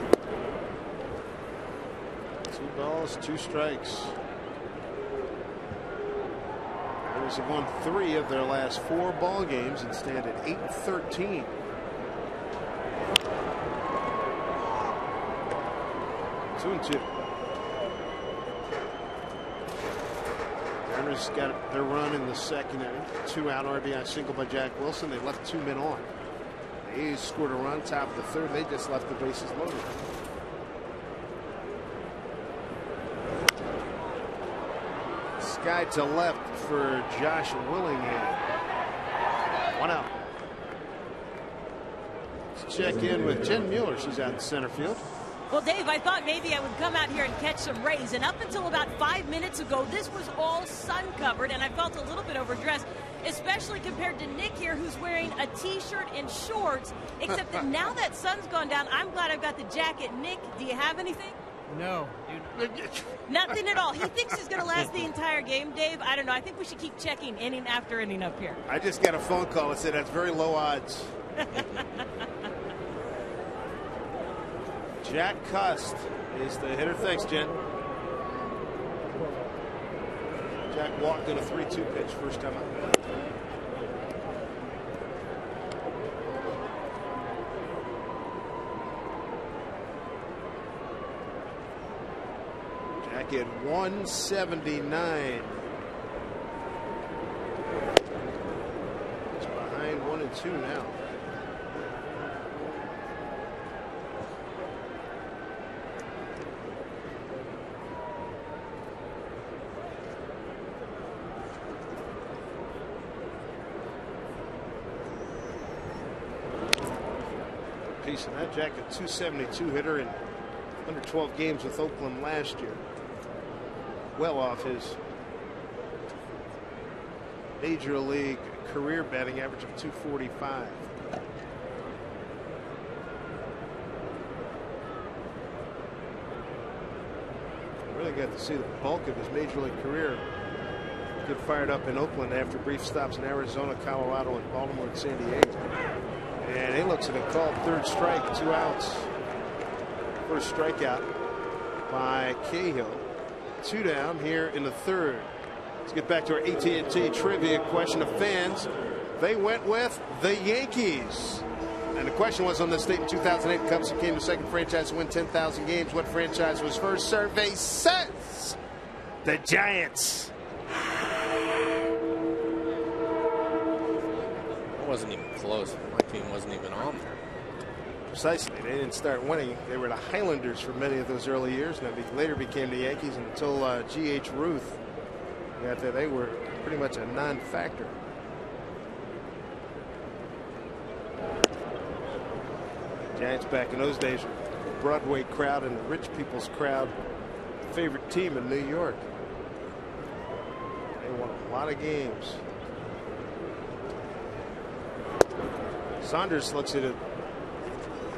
2 balls, 2 strikes. The Rays have won 3 of their last 4 ball games and stand at 8-13. Two and 2. Mariners got their run in the second inning. 2-out RBI single by Jack Wilson. They left 2 men on. The A's scored a run top of the third. They just left the bases loaded. Guy to left for Josh Willingham. 1 out. Let's check in with Jen Mueller. She's out in center field. Well, Dave, I thought maybe I would come out here and catch some rays, and up until about 5 minutes ago, this was all sun covered, and I felt a little bit overdressed, especially compared to Nick here, who's wearing a t-shirt and shorts, except that now that sun's gone down, I'm glad I've got the jacket. Nick, do you have anything? No. Nothing at all. He thinks he's going to last the entire game, Dave. I don't know. I think we should keep checking inning after inning up here. I just got a phone call that said that's very low odds. Jack Cust is the hitter. Thanks, Jen. Jack walked in a 3-2 pitch first time up. back at 179. It's behind 1-2 now. Piece of that jacket, 272 hitter in under 12 games with Oakland last year. Well off his major league career batting average of 245. Really got to see the bulk of his major league career get fired up in Oakland after brief stops in Arizona, Colorado, and Baltimore and San Diego. And he looks at a called third strike, 2 outs. First strikeout by Cahill. 2 down here in the third. Let's get back to our AT&T trivia question of fans. They went with the Yankees. And the question was, on this date in 2008, the Cubs became the second franchise to win 10,000 games. What franchise was first? Survey says the Giants. It wasn't even close. My team wasn't even on there. Precisely. They didn't start winning. They were the Highlanders for many of those early years, and later became the Yankees until G.H. Ruth got there. They were pretty much a non-factor. Giants back in those days, Broadway crowd and the rich people's crowd, favorite team in New York. They won a lot of games. Saunders looks at it.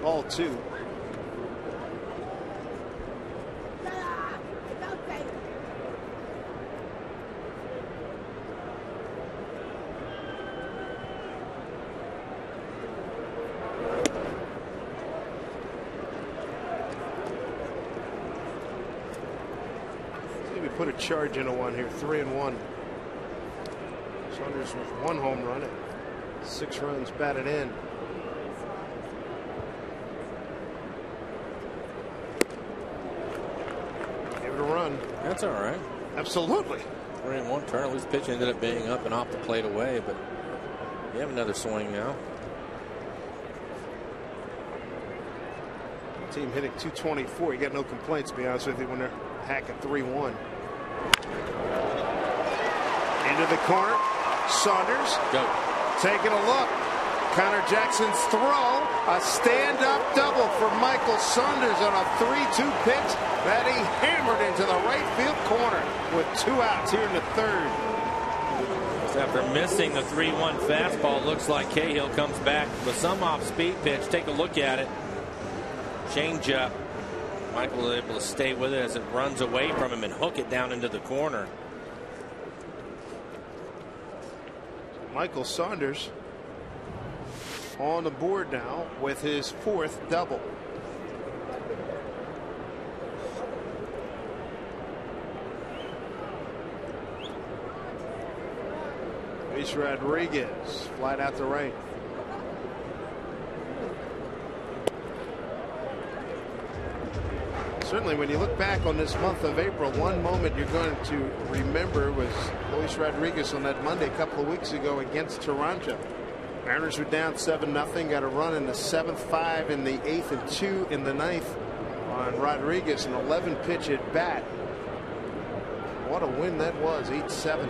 Ball 2. Maybe put a charge into one here. 3-1. Saunders with 1 home run and 6 runs batted in. Run. That's all right. Absolutely. 3-1 turn. At least pitch ended up being up and off the plate away, but you have another swing now. Team hitting 224. You got no complaints, to be honest with you, when they're hacking 3-1. Into the corner. Saunders. Go. Taking a look. Connor Jackson's throw. A stand-up double for Michael Saunders on a 3-2 pitch that he hammered into the right field corner with 2 outs here in the third. After missing the 3-1 fastball, looks like Cahill comes back with some off-speed pitch. Take a look at it. Change up. Michael was able to stay with it as it runs away from him and hook it down into the corner. Michael Saunders on the board now with his 4th double. Luis Rodriguez flat out to right. Certainly when you look back on this month of April, one moment you're going to remember was Luis Rodriguez on that Monday a couple of weeks ago against Toronto. Mariners were down 7-0, got a run in the 7th, 5 in the 8th, and 2 in the 9th on Rodriguez, an 11-pitch at bat. What a win that was, 8-7.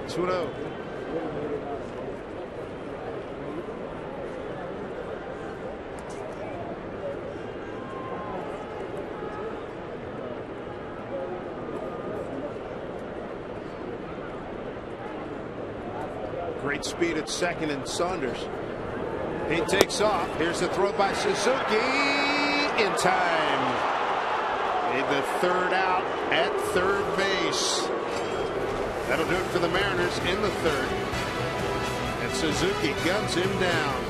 2-0. Great speed at second, and Saunders. He takes off. Here's the throw by Suzuki in time. Made the 3rd out at third base. That'll do it for the Mariners in the 3rd. And Suzuki guns him down.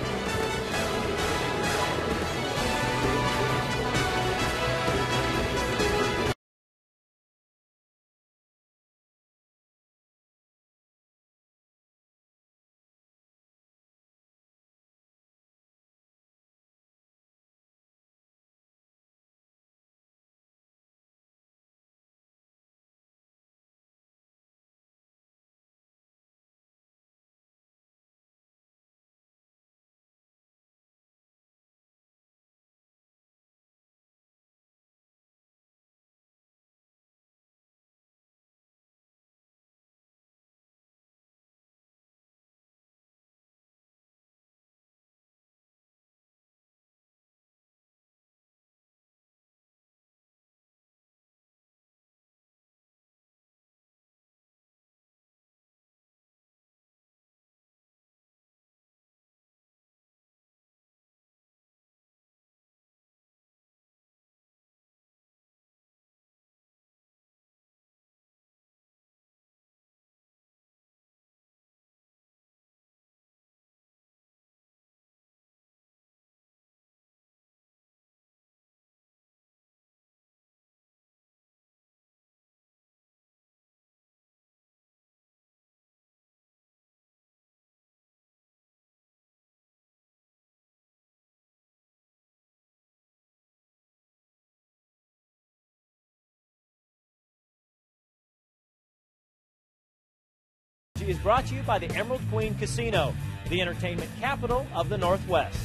Legacy is brought to you by the Emerald Queen Casino, the entertainment capital of the Northwest.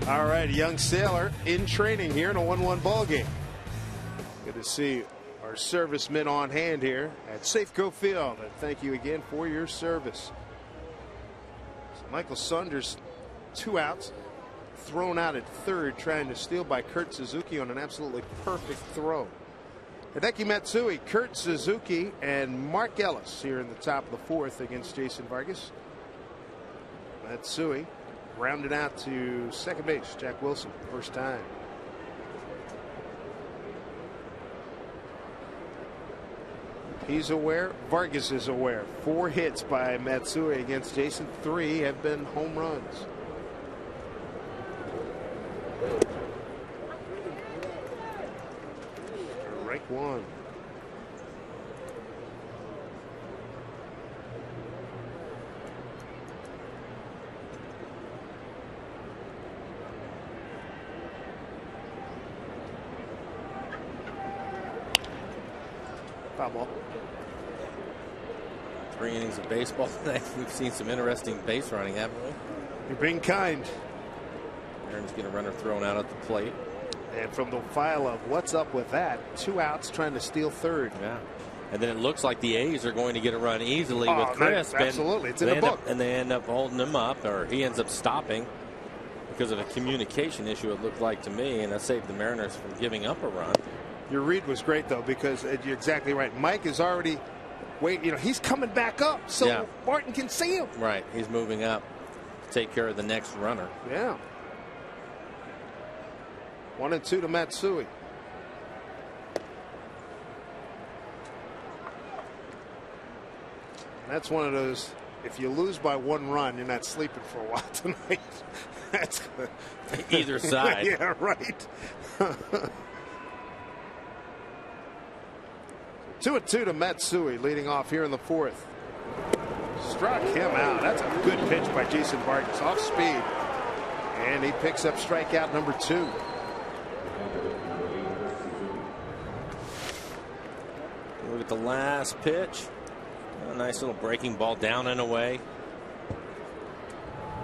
All right, a young sailor in training here in a 1-1 ball game. Good to see our servicemen on hand here at Safeco Field. And thank you again for your service. So Michael Saunders, 2 outs, thrown out at third, trying to steal by Kurt Suzuki on an absolutely perfect throw. Hideki Matsui, Kurt Suzuki, and Mark Ellis here in the top of the 4th against Jason Vargas. Matsui rounded out to second base. Jack Wilson, first time. He's aware. Vargas is aware. 4 hits by Matsui against Jason. 3 have been home runs. Strike 1. Foul ball. 3 innings of baseball tonight. We've seen some interesting base running, haven't we? You're being kind. Aaron's getting a runner thrown out at the plate. And from the file of what's up with that, 2 outs trying to steal third. Yeah. And then it looks like the A's are going to get a run easily with Crisp. Absolutely. It's in the book. And they end up holding him up, or he ends up stopping because of a communication issue, it looked like to me, and that saved the Mariners from giving up a run. Your read was great, though, because you're exactly right. Mike is already he's coming back up so Martin can see him. Right. He's moving up to take care of the next runner. Yeah. 1-2 to Matsui. That's one of those, if you lose by 1 run, you're not sleeping for a while tonight. That's either side. Yeah, right. 2-2 to Matsui, leading off here in the 4th. Struck him out. That's a good pitch by Jason Vargas, off speed. And he picks up strikeout number 2. Look at the last pitch. A nice little breaking ball down and away.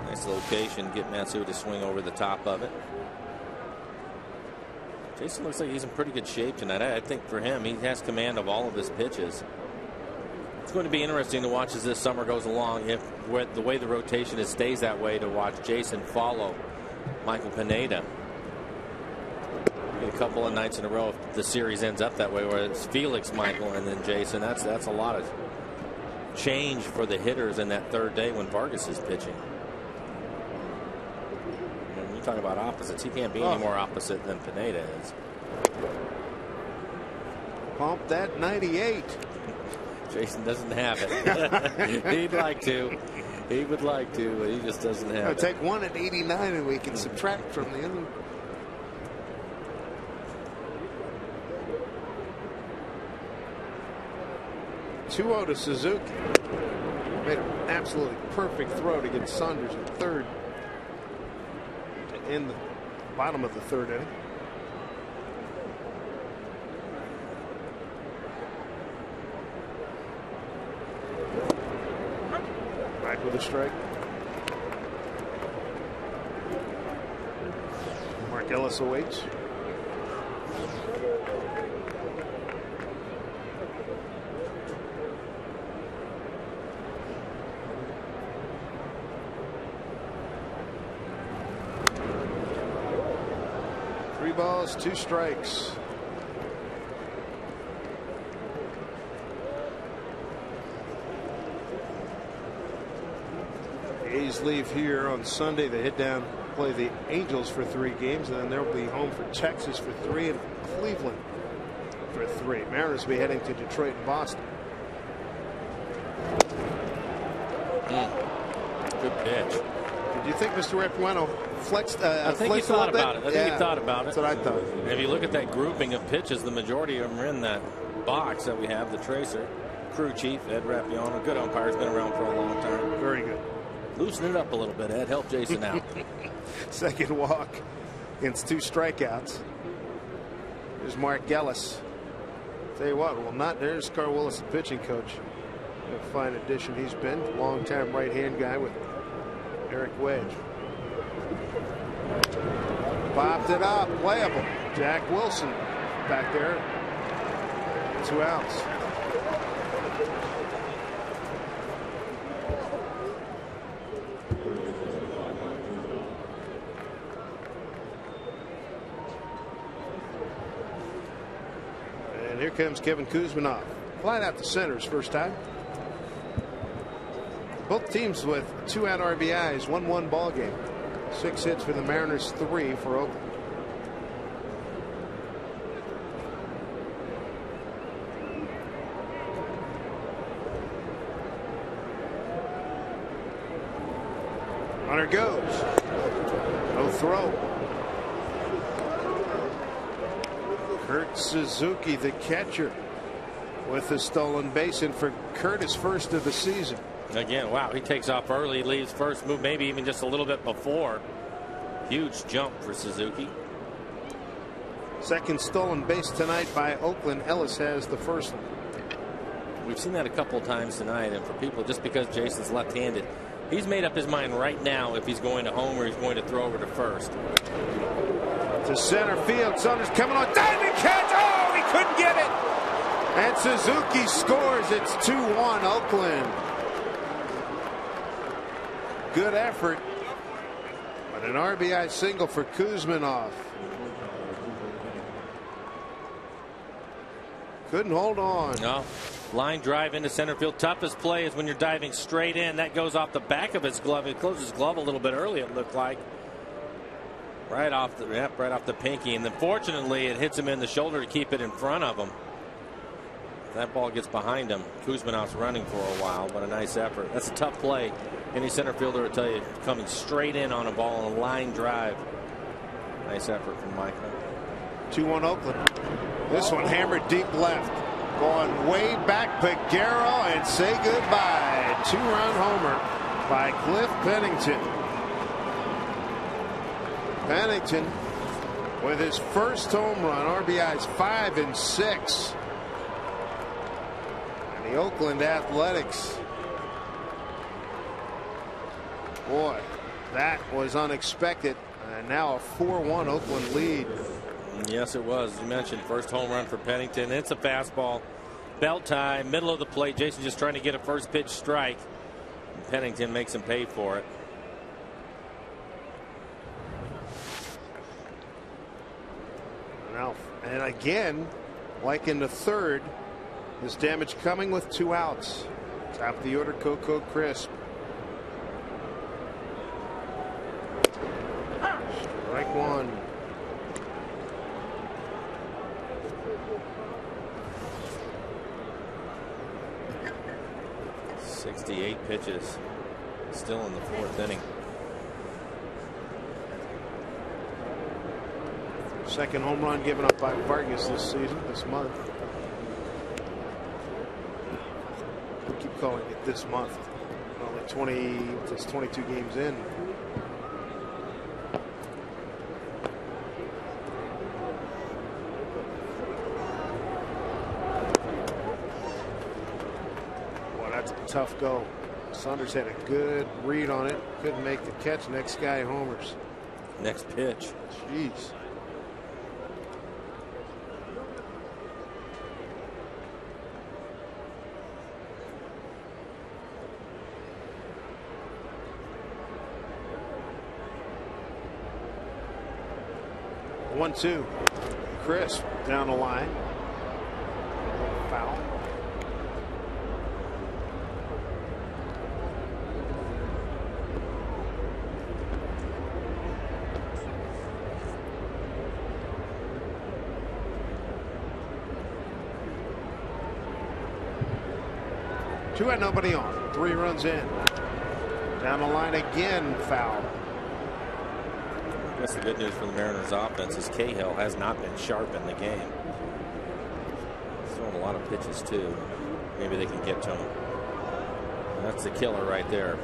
Nice location. Get Matsui to swing over the top of it. Jason looks like he's in pretty good shape tonight. I think for him, he has command of all of his pitches. It's going to be interesting to watch as this summer goes along, if the way the rotation stays that way, to watch Jason follow Michael Pineda. A couple of nights in a row, if the series ends up that way, where it's Felix, Michael, and then Jason. That's a lot of change for the hitters in that 3rd day when Vargas is pitching. And you talk about opposites, he can't be any more opposite than Pineda is. Pump that 98. Jason doesn't have it. He'd like to. He would like to, but he just doesn't have it. Take 1 at 89 and we can subtract from the other. Two-0 to Suzuki. Made an absolutely perfect throw to get Saunders in 3rd to end the bottom of the 3rd inning. Back with a strike. Mark Ellis awaits. Three balls, 2 strikes. The A's leave here on Sunday. They head down, play the Angels for 3 games, and then they'll be home for Texas for 3 and Cleveland for 3. Mariners will be heading to Detroit and Boston. Good pitch. Did you think Mr. Rapuano flexed? I think he thought about it. I think he thought about it. That's what I thought. And if you look at that grouping of pitches, the majority of them are in that box that we have, the tracer. Crew chief, Ed Rapuano, good umpire, has been around for a long time. Very good. Loosen it up a little bit, Ed. Help Jason out. Second walk against 2 strikeouts. There's Mark Ellis. Tell you what, well, not there's Carl Willis, the pitching coach. A fine addition he's been. Long-time right-hand guy with Eric Wedge. Popped it up. Playable. Jack Wilson back there. 2 outs. And here comes Kevin Kuzminov. Flying out to center his first time. Both teams with 2-out RBIs, 1-1 ball game. 6 hits for the Mariners, 3 for Oakland. Runner goes. No throw. Kurt Suzuki, the catcher, with the stolen base, and for Kurt, his first of the season. Again, wow, he takes off early, leaves first, move maybe even just a little bit before. Huge jump for Suzuki. Second stolen base tonight by Oakland. Ellis has the first one. We've seen that a couple times tonight, and for people, just because Jason's left-handed, he's made up his mind right now if he's going to home or he's going to throw over to first. To center field. Saunders coming on. Diving catch. Oh, he couldn't get it. And Suzuki scores. It's 2-1 Oakland. Good effort. But an RBI single for Kuzminov. Couldn't hold on. No. Line drive into center field. Toughest play is when you're diving straight in. That goes off the back of his glove. He closed his glove a little bit early, it looked like. Right off the pinky. And then fortunately it hits him in the shoulder to keep it in front of him. That ball gets behind him. Kuzminov's running for a while, but a nice effort. That's a tough play. Any center fielder will tell you, coming straight in on a ball on a line drive. Nice effort from Michael. 2-1 Oakland. This one hammered deep left. Going way back, Peguero, and say goodbye. 2-run homer by Cliff Pennington. Pennington with his first home run. RBIs 5 and 6. And the Oakland Athletics. Boy, that was unexpected. And now a 4-1 Oakland lead. Yes, it was. You mentioned first home run for Pennington. It's a fastball. Belt time, middle of the plate. Jason just trying to get a first pitch strike. And Pennington makes him pay for it. Now, and again, like in the third, this damage coming with 2 outs. Top of the order, Coco Crisp. Strike one. .68 pitches. Still in the 4th inning. Second home run given up by Vargas this month. We keep calling it this month. Only 22 games in. Boy, that's a tough go. Saunders had a good read on it. Couldn't make the catch. Next guy homers. Next pitch. Jeez. One-two. Crisp down the line. Foul. Two and nobody on. 3 runs in. Down the line again. Foul. That's the good news for the Mariners offense is Cahill has not been sharp in the game. He's throwing a lot of pitches too. Maybe they can get to him. That's the killer right there.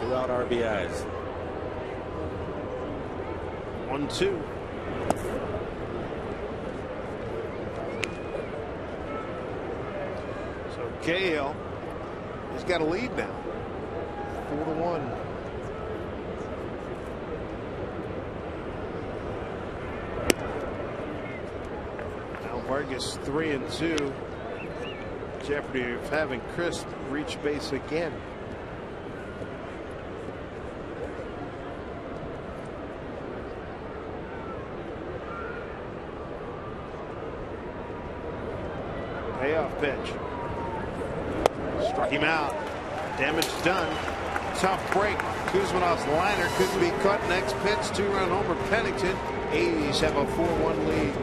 2 out RBIs. 1-2. Cahill has got a lead now, 4-1. Now Vargas 3-2. Jeopardy of having Chris reach base again. Payoff pitch. Struck him out. Damage done. Tough break. Kuzmanov's liner couldn't be cut. Next pitch, 2-run homer. Pennington. A's have a 4-1 lead.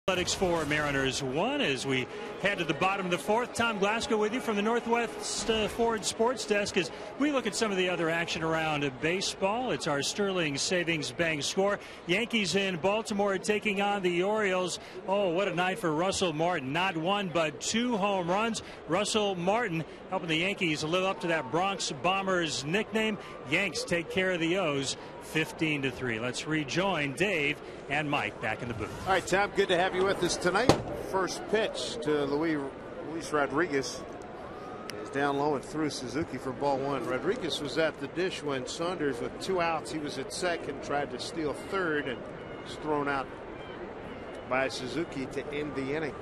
Athletics for Mariners 1 as we head to the bottom of the fourth. Tom Glasgow with you from the Northwest Ford Sports Desk as we look at some of the other action around baseball. It's our Sterling Savings Bank score. Yankees in Baltimore taking on the Orioles. Oh, what a night for Russell Martin. Not one but 2 home runs. Russell Martin helping the Yankees live up to that Bronx Bombers nickname. Yanks take care of the O's 15-3. Let's rejoin Dave and Mike back in the booth. All right, Tom, good to have you with us tonight. First pitch to Luis Rodriguez is down low and through Suzuki for ball 1. Rodriguez was at the dish when Saunders, with 2 outs, he was at second, tried to steal third and was thrown out by Suzuki to end the inning.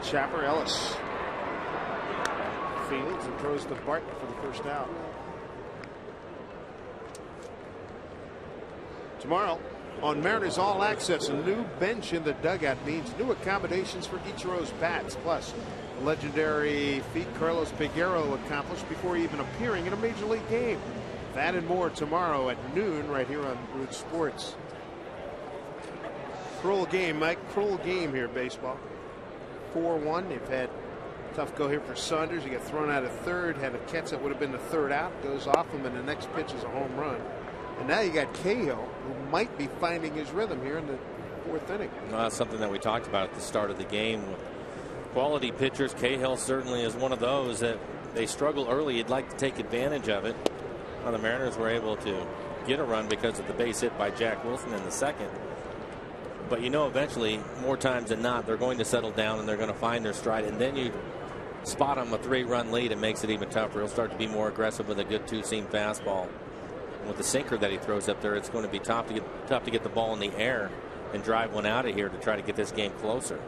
Chapper Ellis fields and throws to Barton for the first out. Tomorrow on Mariners All Access, a new bench in the dugout means new accommodations for Ichiro's bats, plus a legendary feat Carlos Peguero accomplished before even appearing in a major league game. That and more tomorrow at noon right here on Root Sports. Cruel game, Mike. Cruel game here, baseball. 4-1. They've had a tough go here for Saunders. He got thrown out at third, had a catch that would have been the third out, goes off him, and the next pitch is a home run. And now you got Cahill, who might be finding his rhythm here in the 4th inning. Well, that's something that we talked about at the start of the game. Quality pitchers, Cahill certainly is one of those that they struggle early. You'd like to take advantage of it. Well, the Mariners were able to get a run because of the base hit by Jack Wilson in the second. But you know, eventually, more times than not, they're going to settle down and they're going to find their stride. And then you spot them a 3-run lead, it makes it even tougher. He'll start to be more aggressive with a good 2-seam fastball. And with the sinker that he throws up there, it's going to be tough to get the ball in the air and drive one out of here to try to get this game closer.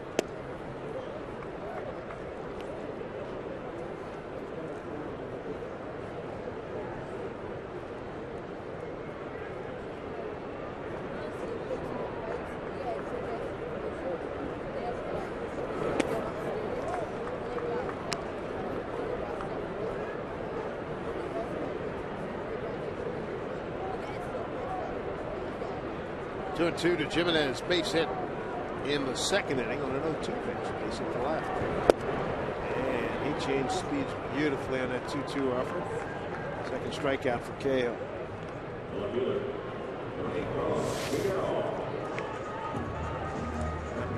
2-2 to Jimenez. Base hit in the second inning on an 0-2 pitch. Base hit to left. And he changed speeds beautifully on that 2-2 offer. Second strikeout for Cahill.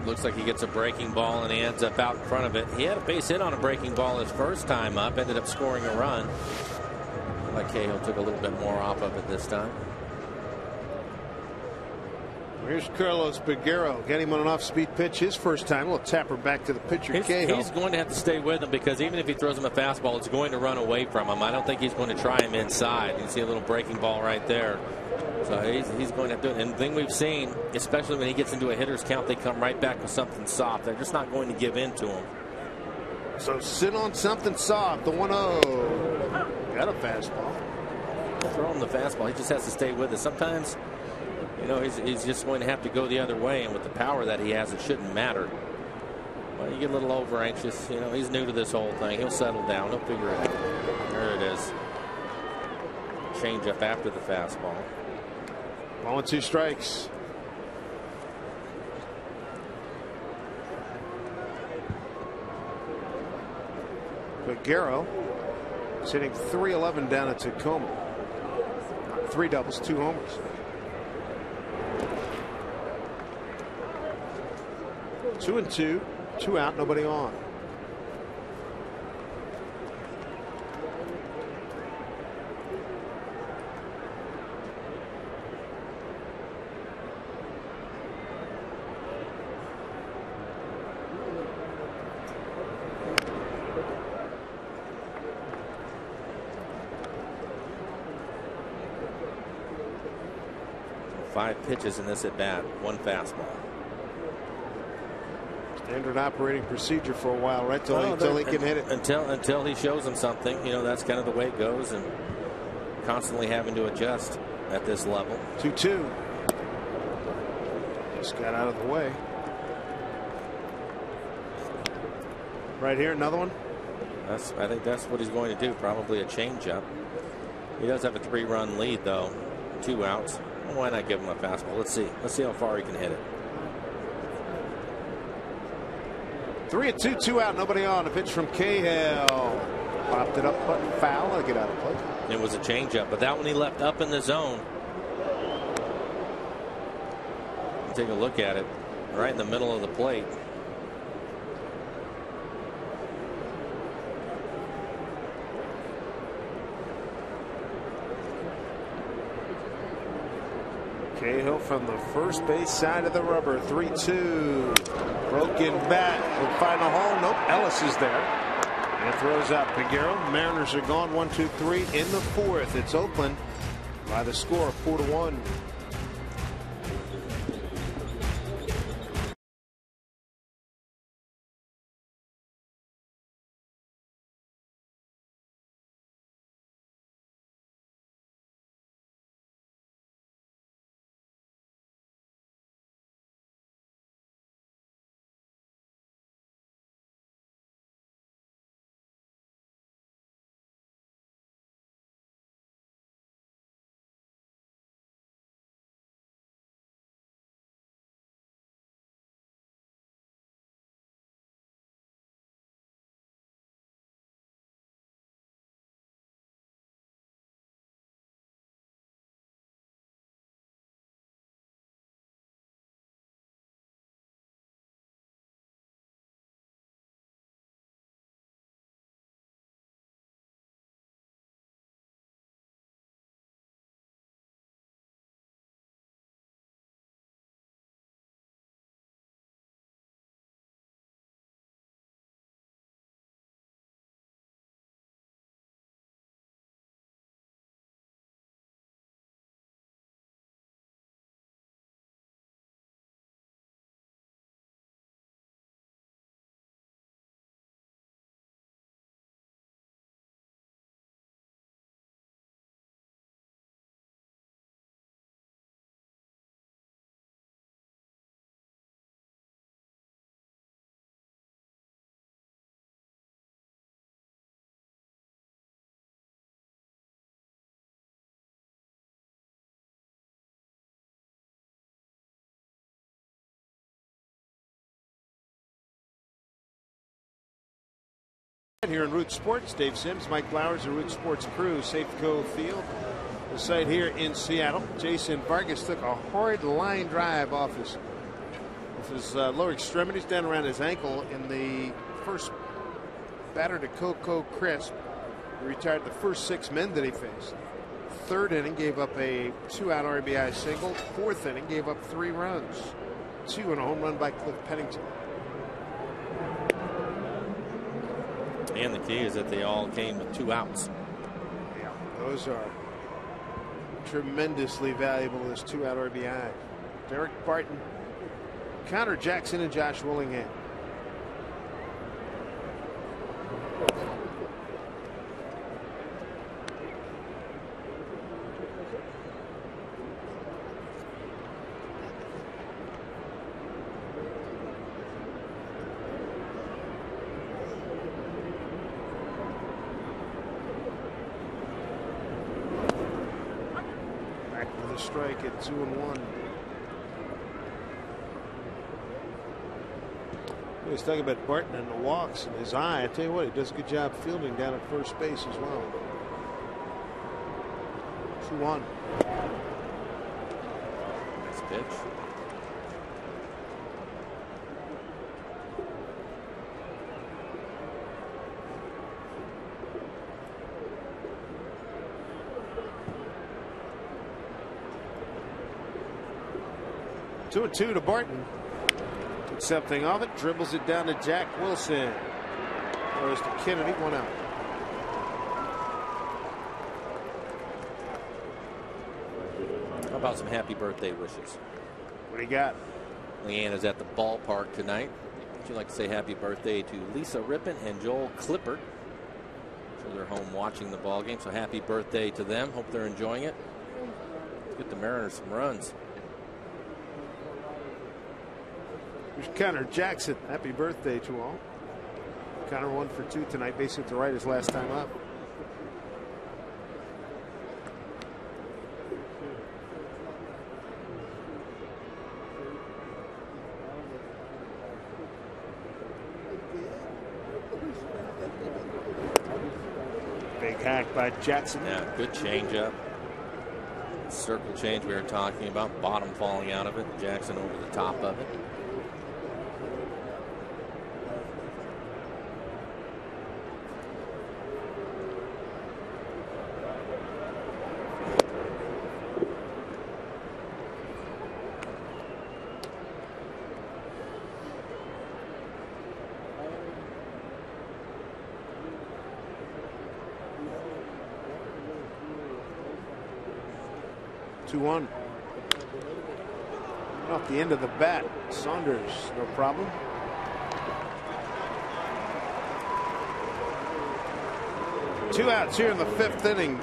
Looks like he gets a breaking ball and he ends up out in front of it. He had a base hit on a breaking ball his first time up, ended up scoring a run. Like Cahill took a little bit more off of it this time. Here's Carlos Peguero. Get him on an off-speed pitch his first time. We'll tap her back to the pitcher, Cahill. He's going to have to stay with him because even if he throws him a fastball, it's going to run away from him. I don't think he's going to try him inside. You can see a little breaking ball right there. So he's going to have to do it. And the thing we've seen, especially when he gets into a hitter's count, they come right back with something soft. They're just not going to give in to him. So sit on something soft. The 1-0. Got a fastball. Throw him the fastball. He just has to stay with it. Sometimes, you know, he's just going to have to go the other way. And with the power that he has, it shouldn't matter. Well, you get a little over anxious. You know, he's new to this whole thing. He'll settle down. He'll figure it out. There it is. Change up after the fastball. 1-2 strikes. Peguero is hitting .311 down at Tacoma. 3 doubles, 2 homers. 2-2, 2 out, nobody on. Five pitches in this at bat, 1 fastball. Standard operating procedure for a while, right? Until he can hit it. Until he shows him something. You know, that's kind of the way it goes, and constantly having to adjust at this level. 2-2. Just got out of the way. Right here, another one. I think that's what he's going to do. Probably a changeup. He does have a 3-run lead, though. 2 outs. Well, why not give him a fastball? Let's see. Let's see how far he can hit it. 3-2, 2 out, nobody on. A pitch from Cahill. Popped it up, but foul. I'll get out of play. It was a changeup, but that one he left up in the zone. Take a look at it. Right in the middle of the plate. Cahill from the first base side of the rubber. 3-2. Broken bat. Will find a hole. Nope. Ellis is there. And throws out Peguero. Mariners are gone 1-2-3 in the 4th. It's Oakland by the score of 4-1. Here in Root Sports, Dave Sims, Mike Blowers, the Root Sports crew, Safeco Field, the site here in Seattle. Jason Vargas took a hard line drive off his lower extremities down around his ankle in the first batter to Coco Crisp. He retired the first 6 men that he faced. Third inning gave up a 2-out RBI single. Fourth inning gave up 3 runs, 2 and a home run by Cliff Pennington. And the key is that they all came with 2 outs. Yeah, those are tremendously valuable as 2-out RBI. Derek Barton, Connor Jackson, and Josh Willingham. Strike at 2-1. He was talking about Barton and the walks and his eye. I tell you what, he does a good job fielding down at first base as well. 2-1. Nice pitch. Two and 2 to Barton. Accepting of it, dribbles it down to Jack Wilson. Goes to Kennedy, 1 out. How about some happy birthday wishes? What do you got? Leanne is at the ballpark tonight. Would you like to say happy birthday to Lisa Rippon and Joel Clipper? So they're home watching the ball game. So happy birthday to them. Hope they're enjoying it. Let's get the Mariners some runs. Here's Connor Jackson. Happy birthday to all. Connor 1 for 2 tonight, basing to right his last time up. Big hack by Jackson. Yeah, good changeup. Circle change we were talking about. Bottom falling out of it. Jackson over the top of it. Off the end of the bat, Saunders, no problem. Two outs here in the 5th inning.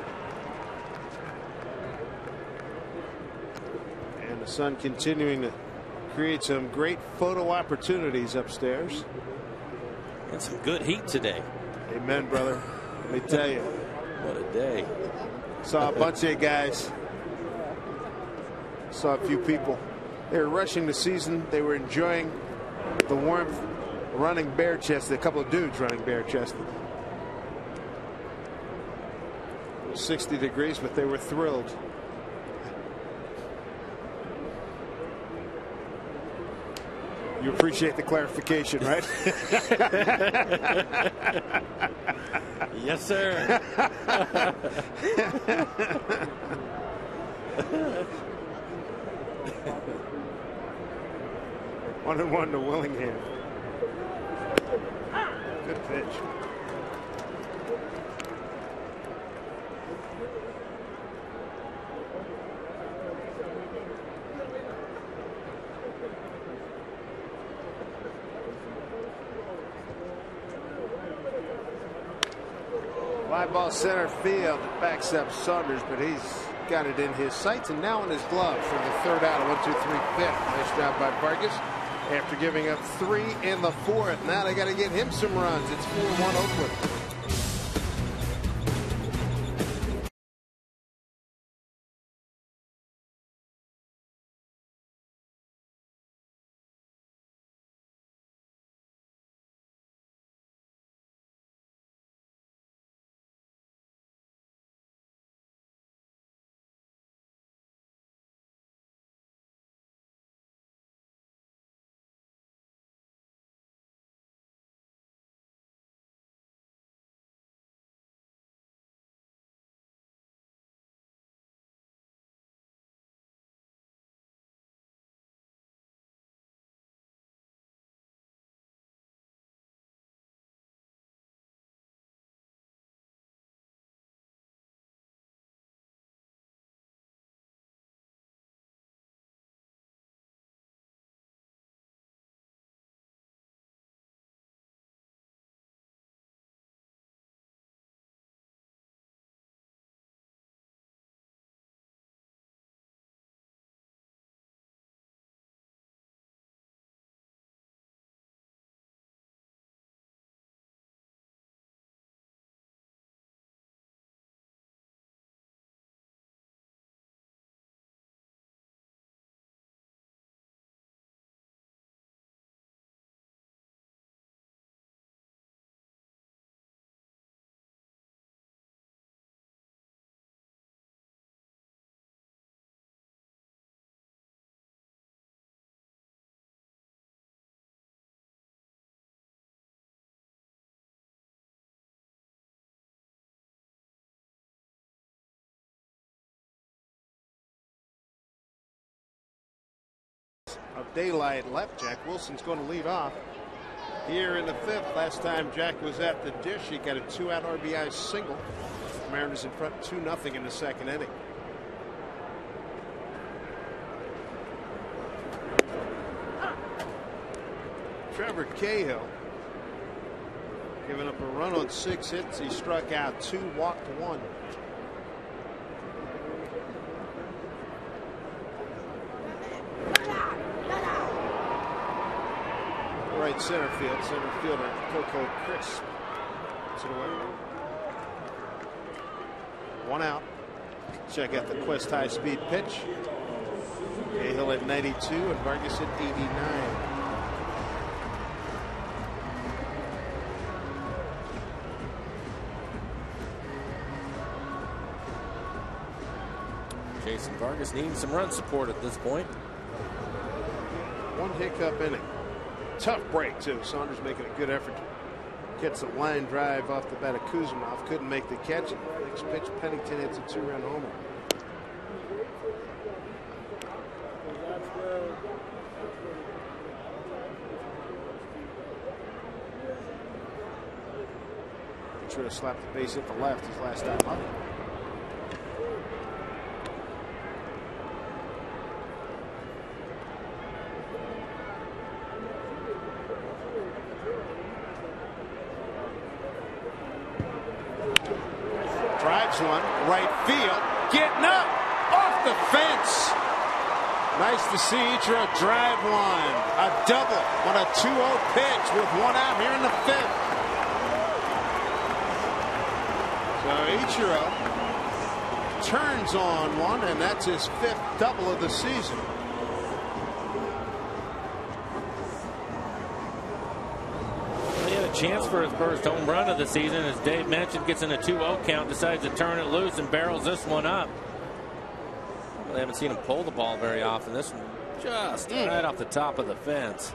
And the Sun continuing to create some great photo opportunities upstairs. And some good heat today. Amen, brother. Let me tell you. What a day. Saw a bunch of guys. Saw a few people. They were rushing the season. They were enjoying the warmth, running bare chested. A couple of dudes running bare chested. It was 60 degrees, but they were thrilled. You appreciate the clarification, right? Yes, sir. 1-1 to Willingham. Good pitch. Fly ball center field. It backs up Saunders, but he's got it in his sights and now in his glove for the 3rd out of 1, 2, 3, 5th. Nice job by Vargas after giving up 3 in the 4th. Now they got to get him some runs. It's 4-1 Oakland. minutes of daylight left. Jack Wilson's going to lead off here in the 5th. Last time Jack was at the dish, he got a 2-out RBI single. Mariners in front 2-0 in the 2nd inning. Trevor Cahill giving up a run on 6 hits. He struck out 2, walked 1. Right center field. Center fielder Coco Crisp. To the way. 1 out. Check out the Quest high-speed pitch. Cahill at 92 and Vargas at 89. Jason Vargas needing some run support at this point. 1 hiccup inning. Tough break, too. Saunders making a good effort to get some line drive off the bat of Kuzmov. Couldn't make the catch. Next pitch, Pennington hits a 2-run homer. Ventura slapped the base hit the left his last time up. Drives one, right field, getting up, off the fence. Nice to see Ichiro drive one. A double on a 2-0 pitch with 1 out here in the 5th. So Ichiro turns on one, and that's his 5th double of the season. He had a chance for his first home run of the season, as Dave mentioned. Gets in a 2-0 count, decides to turn it loose and barrels this one up. Well, they haven't seen him pull the ball very often. This one just right off the top of the fence.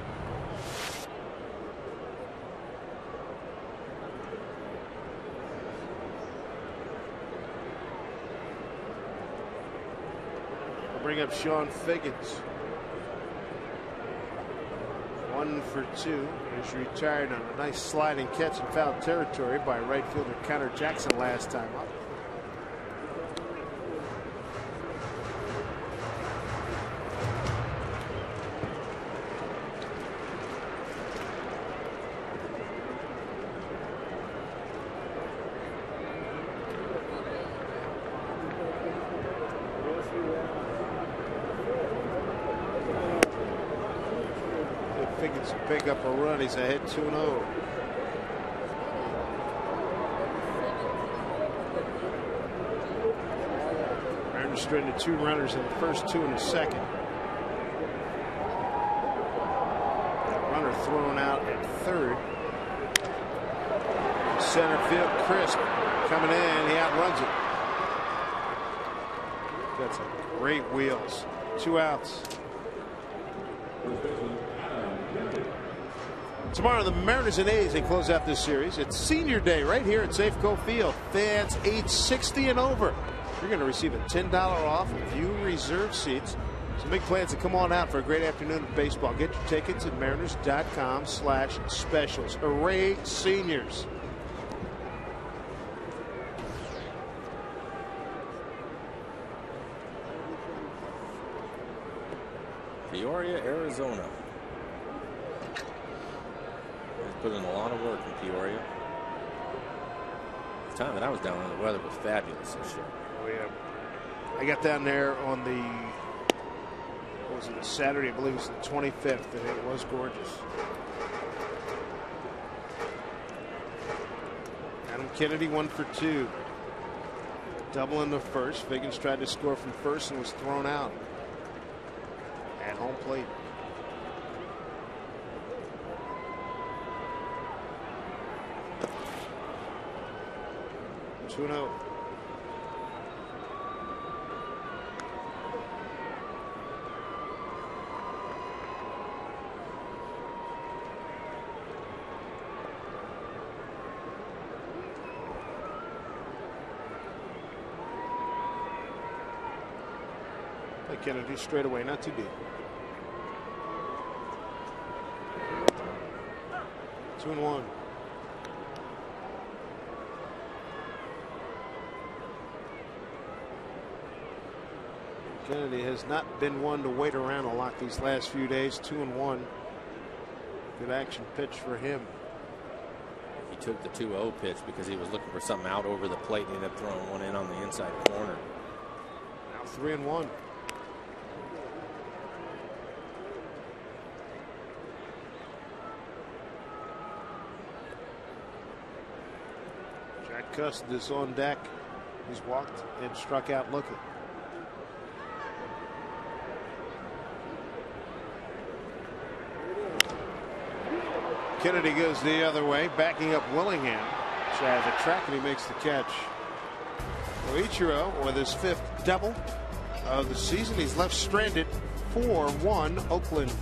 I'll bring up Sean Figgins. 1 for 2. He's retired on a nice sliding catch in foul territory by right fielder Connor Jackson last time up. Figgins pick up a run. He's ahead 2-0. Mariners stranded 2 runners in the first, 2 in the 2nd. Runner thrown out at 3rd. Center field, Crisp coming in. He outruns it. Got some great wheels. 2 outs. Tomorrow, the Mariners and A's, they close out this series. It's Senior Day right here at Safeco Field. Fans age 60 and over, you're going to receive a $10 off if you reserve seats. Some big plans to come on out for a great afternoon of baseball. Get your tickets at mariners.com/specials. Hooray, seniors. Peoria, Arizona. Put in a lot of work in Peoria. The time that I was down there, the weather was fabulous this year. Oh, yeah. I got down there on the, what was it, a Saturday, I believe it was the 25th, and it was gorgeous. Adam Kennedy 1 for 2. Double in the first. Figgins tried to score from first and was thrown out at home plate. Two-0. Play Kennedy straight away, not too deep. 2-1. Kennedy has not been one to wait around a lot these last few days. 2-1. Good action pitch for him. He took the 2-0 pitch because he was looking for something out over the plate and ended up throwing one in on the inside corner. Now 3-1. Jack Custin is on deck. He's walked and struck out looking. Kennedy goes the other way, backing up Willingham. Has a track and he makes the catch. Ichiro with his 5th double of the season. He's left stranded. 4-1 Oakland.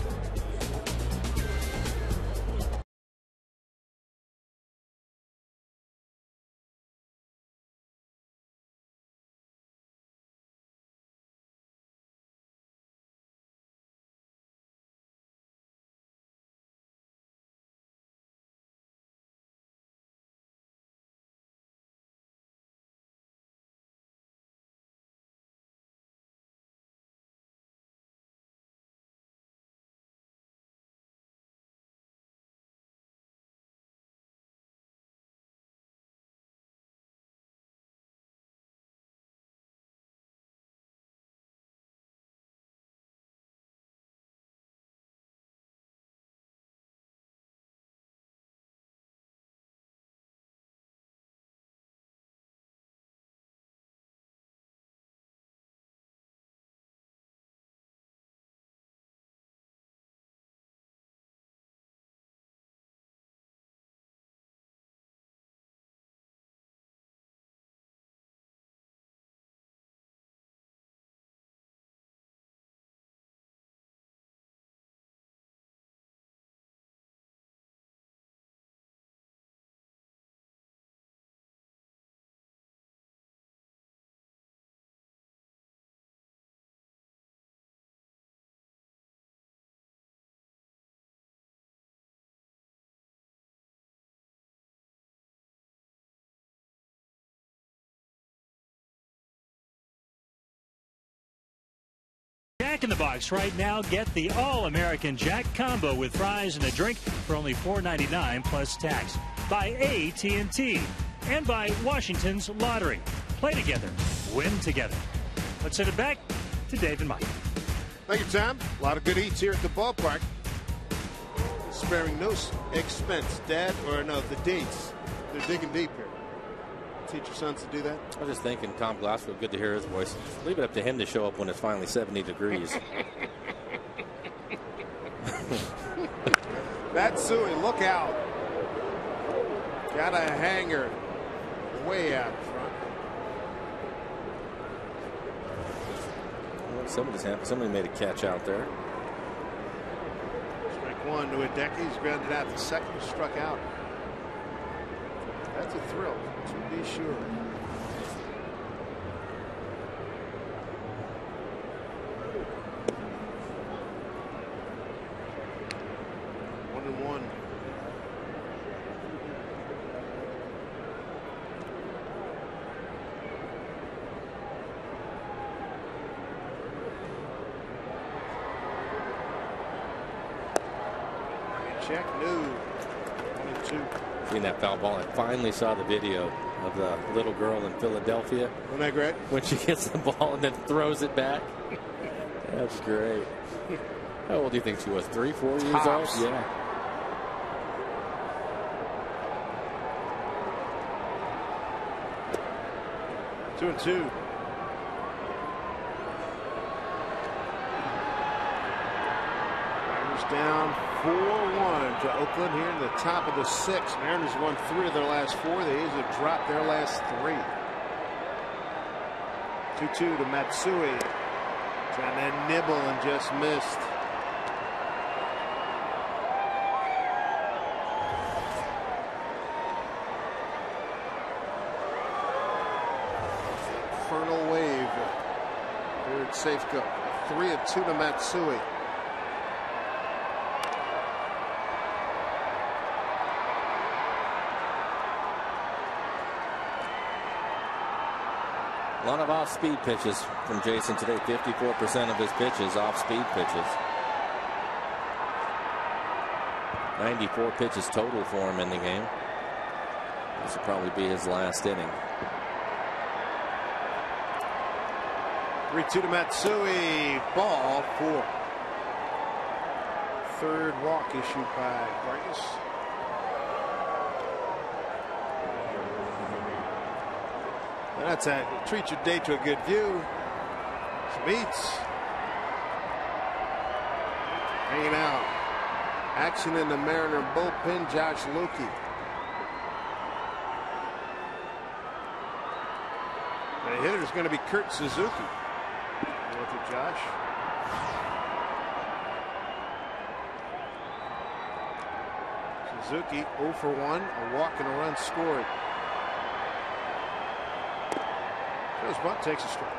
Jack in the Box right now. Get the All-American Jack Combo with fries and a drink for only $4.99 plus tax. By AT&T and by Washington's Lottery. Play together, win together. Let's send it back to Dave and Mike. Thank you, Tom. A lot of good eats here at the ballpark. Sparing no expense. Dad, or no, the dates. They're digging deep here. Teach your sons to do that? I was just thinking, Tom Glasgow, good to hear his voice. Leave it up to him to show up when it's finally 70 degrees. Matsui, look out. Got a hanger way out front. Well, somebody made a catch out there. Strike one to Hideki. He's grounded out to second, struck out. That's a thrill, to be sure. One and one. Check, no. 1 and 2. Seen that foul ball. I finally saw the video of the little girl in Philadelphia. Wasn't that great? When she gets the ball and then throws it back. That's great. How old do you think she was? 3, 4 years Tops. old? Yeah. Two and two. Mariners down 4-1 to Oakland here in the top of the 6th. Mariners won 3 of their last 4. The A's have dropped their last 3. 2-2 to Matsui. Trying to nibble and just missed. Infernal wave. Here at Safeco. 3 of 2 to Matsui. A lot of off-speed pitches from Jason today. 54% of his pitches off-speed pitches. 94 pitches total for him in the game. This will probably be his last inning. 3-2 to Matsui. Ball 4. Third walk issued by Vargas. And that's a treat your day to a good view. Beats hanging out. Action in the Mariner bullpen. Josh Loki. The hitter is going to be Kurt Suzuki. With it, Josh. Suzuki 0 for 1, a walk and a run scored. Goes bunt, takes a strike.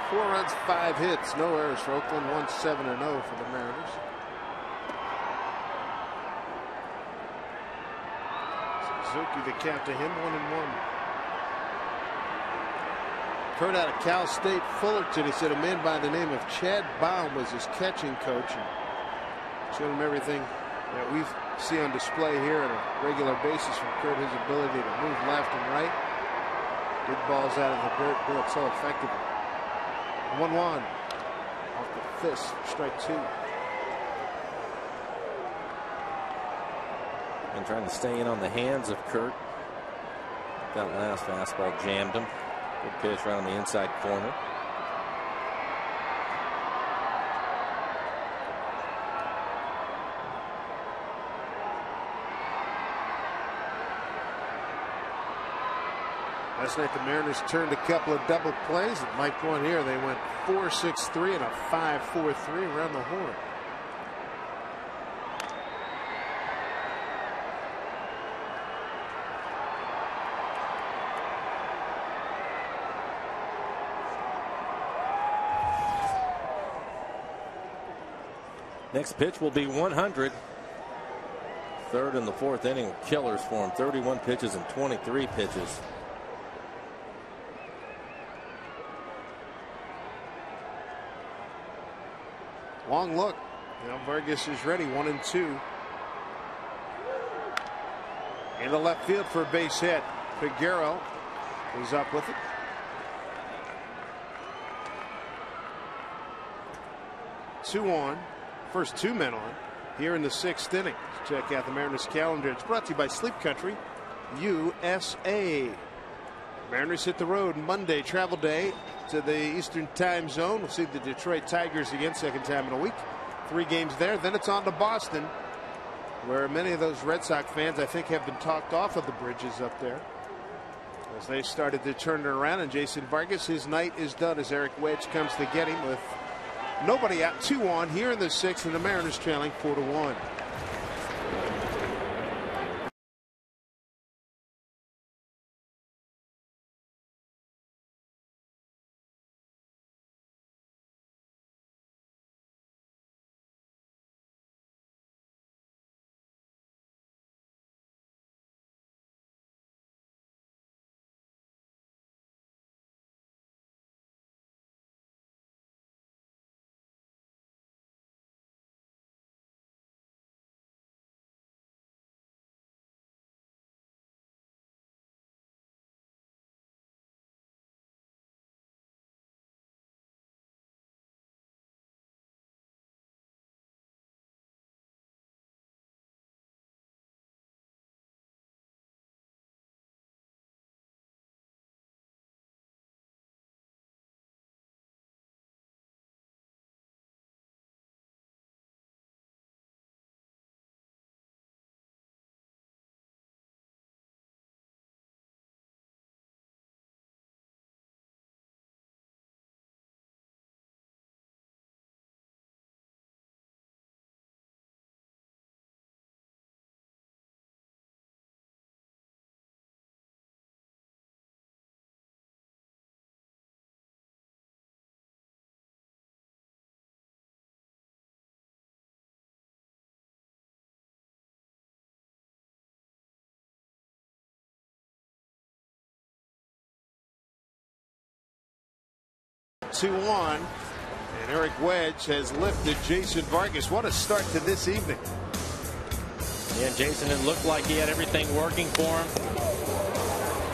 Four runs, 5 hits, no errors for Oakland. 1-7-0 for the Mariners. Suzuki, the count to him, 1-1. Heard out of Cal State Fullerton, he said a man by the name of Chad Baum was his catching coach and showed him everything that we see on display here on a regular basis from Kurt. His ability to move left and right, get balls out of the dirt, do it so effectively. 1-1 off the fist, strike 2. And trying to stay in on the hands of Kurt. That last fastball jammed him. Good pitch around the inside corner. Last night the Mariners turned a couple of double plays. It might go on here. They went 4-6-3 and a 5-4-3 around the horn. Next pitch will be 100. Third and the fourth inning killers for him. 31 pitches and 23 pitches. Long look. Now Vargas is ready. 1-2. Into left field for a base hit. Figueroa is up with it. Two on. First 2 men on here in the 6th inning. Let's check out the Mariners calendar. It's brought to you by Sleep Country USA. Mariners hit the road Monday, travel day to the Eastern Time Zone. We'll see the Detroit Tigers again, second time in a week. 3 games there. Then it's on to Boston, where many of those Red Sox fans, I think, have been talked off of the bridges up there as they started to turn it around. And Jason Vargas, his night is done as Eric Wedge comes to get him with nobody out. 2 on here in the 6th, and the Mariners trailing 4-1. 2-1. And Eric Wedge has lifted Jason Vargas. What a start to this evening. Yeah, Jason, it looked like he had everything working for him.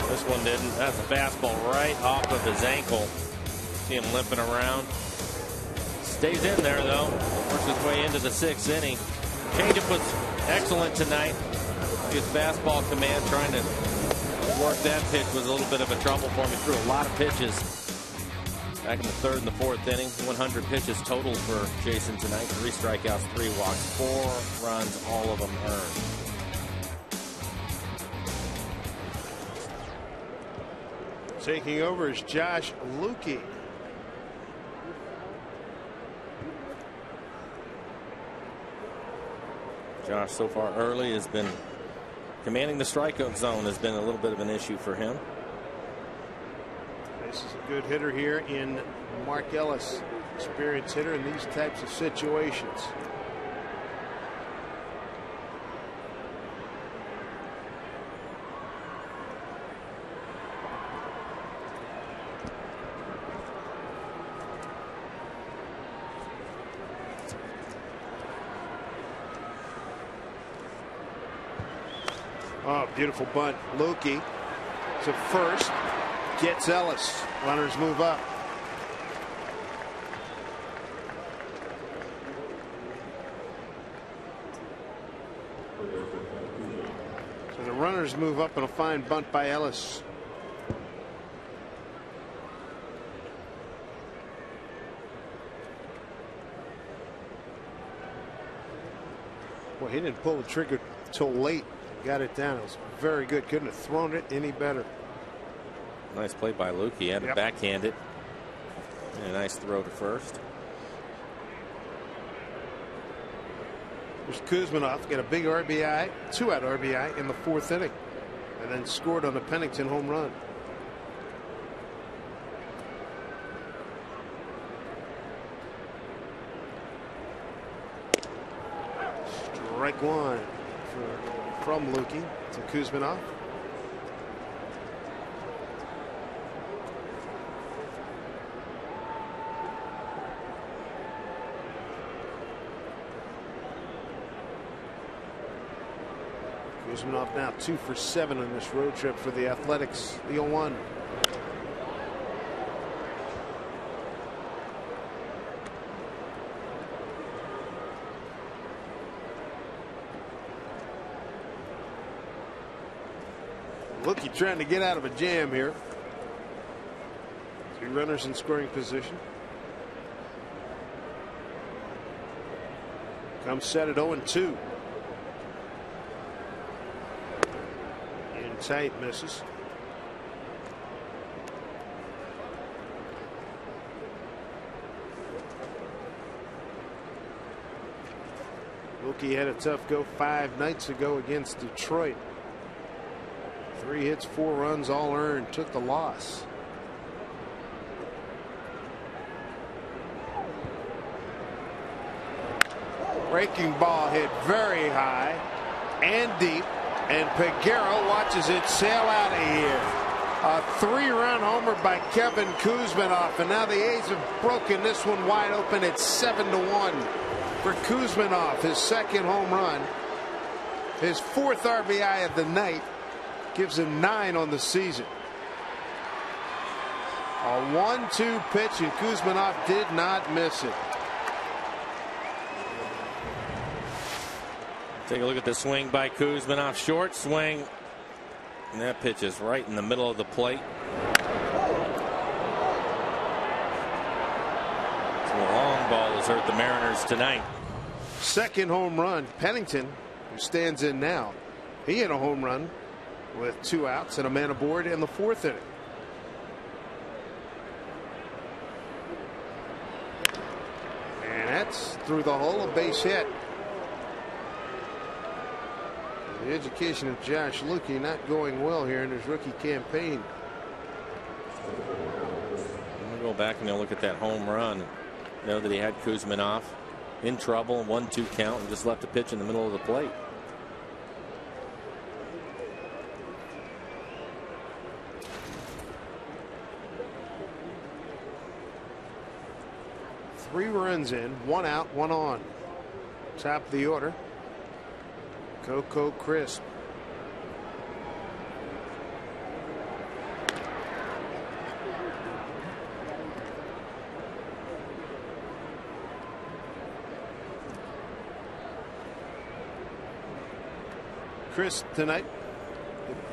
This one didn't. That's a fastball right off of his ankle. See him limping around. Stays in there, though. Works his way into the 6th inning. Changeup was excellent tonight. His fastball command, trying to work that pitch, was a little bit of a trouble for him. He threw a lot of pitches back in the 3rd and the 4th inning. 100 pitches total for Jason tonight. 3 strikeouts, 3 walks, 4 runs, all of them earned. Taking over is Josh Lukey. Josh, so far early, has been commanding the strikeout zone. Has been a little bit of an issue for him. This is a good hitter here in Mark Ellis. Experienced hitter in these types of situations. Oh, beautiful bunt. Lukey to first. Gets Ellis. Runners move up. So the runners move up, and a fine bunt by Ellis. Well, he didn't pull the trigger till late. Got it down. It was very good. Couldn't have thrown it any better. Nice play by Lukey. He had to backhand it. And a nice throw to first. There's Kuzminov. Got a big RBI, 2-out RBI in the 4th inning. And then scored on the Pennington home run. Strike one from Lukey to Kuzminov. Kuzminov now 2 for 7 on this road trip for the Athletics. The 0-1. Lukey trying to get out of a jam here. 2 runners in scoring position. Comes set at 0-2. In tight, misses. Lukey had a tough go 5 nights ago against Detroit. 3 hits, 4 runs, all earned. Took the loss. Breaking ball hit very high and deep, and Peguero watches it sail out of here. A 3-run homer by Kevin Kuzminov, and now the A's have broken this one wide open. It's 7-1 for Kuzminov. His 2nd home run, his 4th RBI of the night. Gives him 9 on the season. A 1-2 pitch, and Kuzminov did not miss it. Take a look at the swing by Kuzminov. Short swing. And that pitch is right in the middle of the plate. So the long ball has hurt the Mariners tonight. 2nd home run. Pennington, who stands in now, he hit a home run with 2 outs and a man aboard in the 4th inning. And that's through the hole, a base hit. The education of Josh Lukey not going well here in his rookie campaign. We'll go back and look at that home run. Know that he had Kuzminov in trouble, 1-2 count, and just left a pitch in the middle of the plate. 3 runs in, 1 out, 1 on. Top of the order, Coco Crisp. Crisp tonight.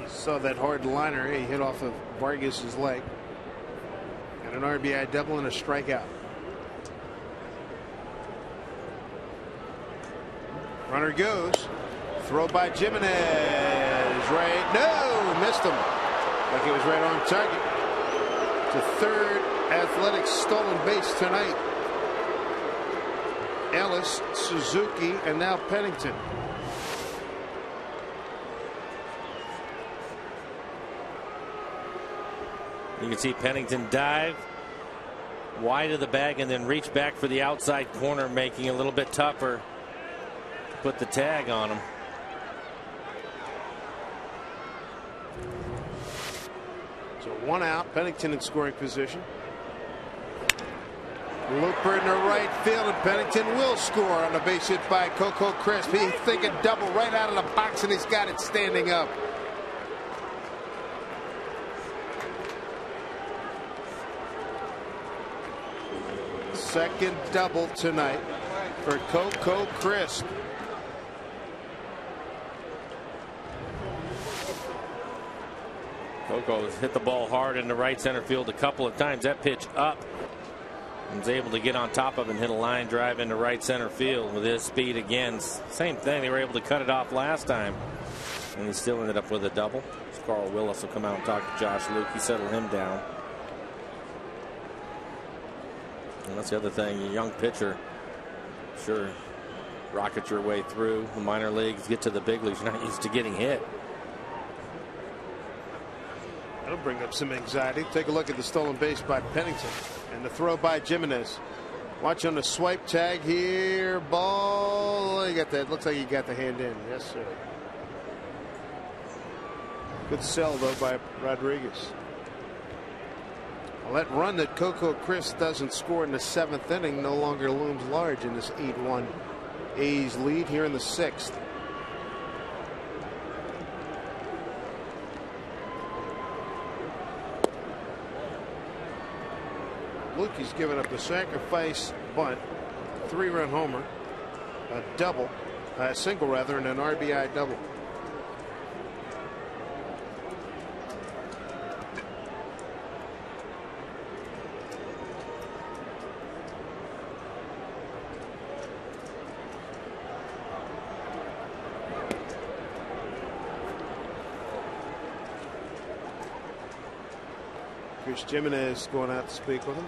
You saw that hard liner he hit off of Vargas's leg. And an RBI double and a strikeout. Runner goes. Throw by Jimenez. Right. No! Missed him. Like it was right on target. It's the 3rd Athletics stolen base tonight. Ellis, Suzuki, and now Pennington. You can see Pennington dive wide of the bag and then reach back for the outside corner, making it a little bit tougher to put the tag on him. So 1 out. Pennington in scoring position. Looper in the right field, and Pennington will score on a base hit by Coco Crisp. He's thinking double right out of the box, and he's got it standing up. Second double tonight for Coco Crisp. Coco has hit the ball hard in the right center field a couple of times. That pitch up and was able to get on top of it and hit a line drive into right center field with his speed again. Same thing. They were able to cut it off last time, and he still ended up with a double. Carl Willis will come out and talk to Josh Luke. He settled him down. And that's the other thing. A young pitcher, sure, rocket your way through the minor leagues, get to the big leagues. You're not used to getting hit. That'll bring up some anxiety. Take a look at the stolen base by Pennington and the throw by Jimenez. Watch on the swipe tag here. Ball. You got that. Looks like you got the hand in. Yes, sir. Good sell though by Rodriguez. Well, that run that Coco Crisp doesn't score in the 7th inning no longer looms large in this 8-1 A's lead here in the 6th. Lukey's given up the sacrifice bunt, 3-run homer, a double, a single rather, and an RBI double. Here's Jimenez going out to speak with him.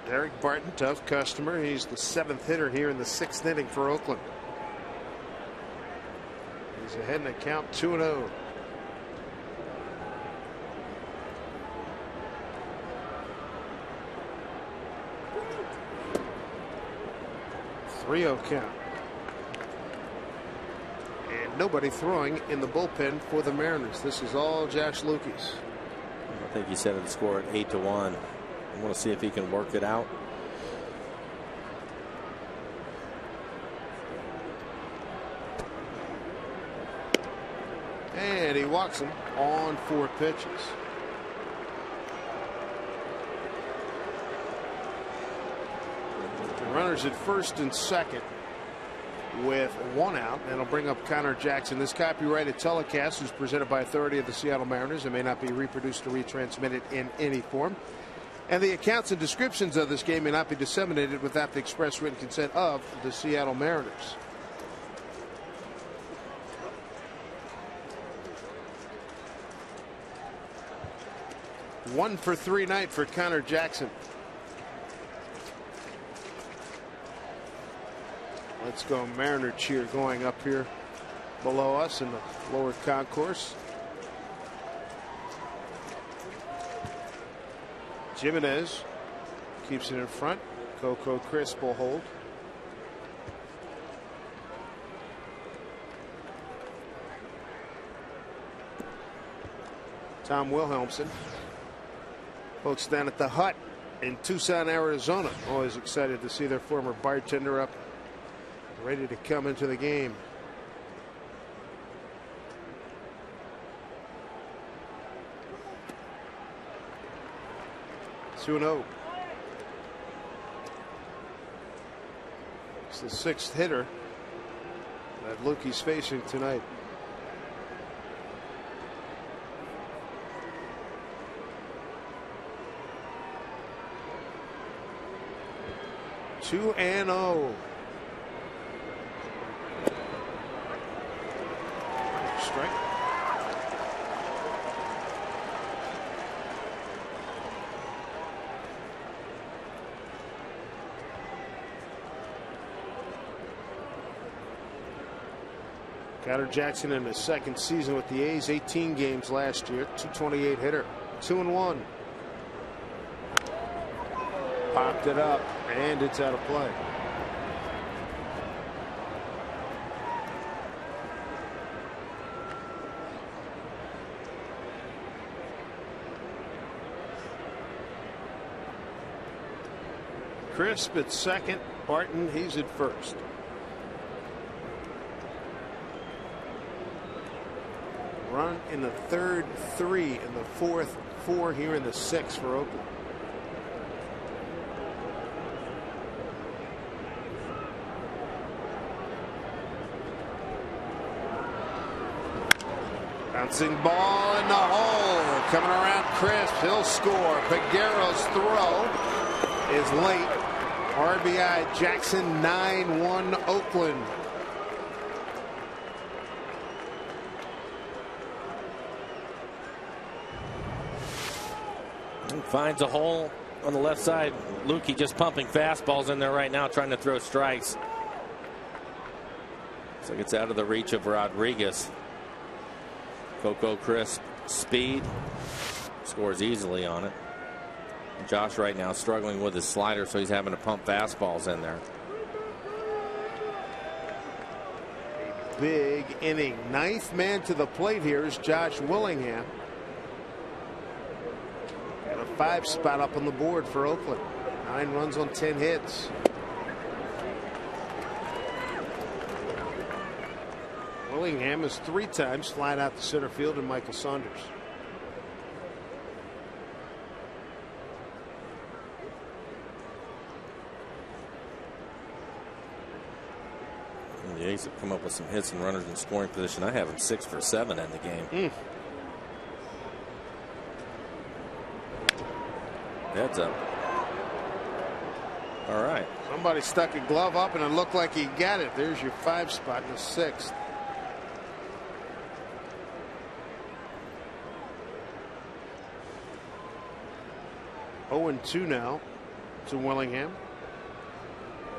Derek Barton, tough customer. He's the 7th hitter here in the 6th inning for Oakland. He's ahead in the count 2-0. Count. And nobody throwing in the bullpen for the Mariners. This is all Josh Lukey's. I think he set the score at 8-1. I want to see if he can work it out. And he walks him on 4 pitches. Runners at first and second with 1 out, and it'll bring up Connor Jackson. This copyrighted telecast is presented by authority of the Seattle Mariners and may not be reproduced or retransmitted in any form. And the accounts and descriptions of this game may not be disseminated without the express written consent of the Seattle Mariners. One for 3 night for Connor Jackson. Let's go Mariner cheer going up here below us in the lower concourse. Jimenez keeps it in front. Coco Crisp will hold. Tom Wilhelmsen. Folks down at the Hut in Tucson, Arizona, always excited to see their former bartender up, ready to come into the game. 2-0. It's the 6th hitter that Lukey's facing tonight. Two and 0. Strike. Connor Jackson in his 2nd season with the A's, 18 games last year, .228 hitter, 2-1. Popped it up, and it's out of play. Crisp at second, Barton, he's at first. Run in the 3rd, 3 in the 4th, 4 here in the 6th for Oakland. Bouncing ball in the hole. Coming around Crisp. He'll score. Peguero's throw is late. RBI Jackson, 9-1 Oakland. Finds a hole on the left side. Lukey just pumping fastballs in there right now, trying to throw strikes. Looks like it's out of the reach of Rodriguez. Coco Crisp, speed, scores easily on it. Josh right now struggling with his slider, so he's having to pump fastballs in there. A big inning. 9th man to the plate here is Josh Willingham. Got a 5 spot up on the board for Oakland. 9 runs on 10 hits. Willingham is 3 times flying out to center field and Michael Saunders. The A's have come up with some hits and runners in scoring position. I have him 6 for 7 in the game. Heads up. All right. Somebody stuck a glove up and it looked like he got it. There's your 5 spot in the 6th. Oh and 2 now to Willingham.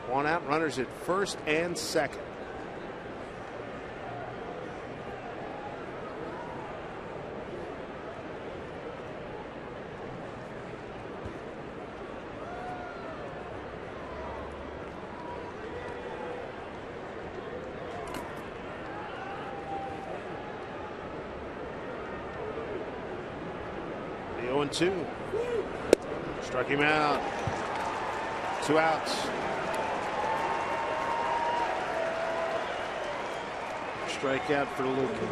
1 out, runners at first and second. The 0-2. Struck him out. 2 outs. Strikeout for Lukey.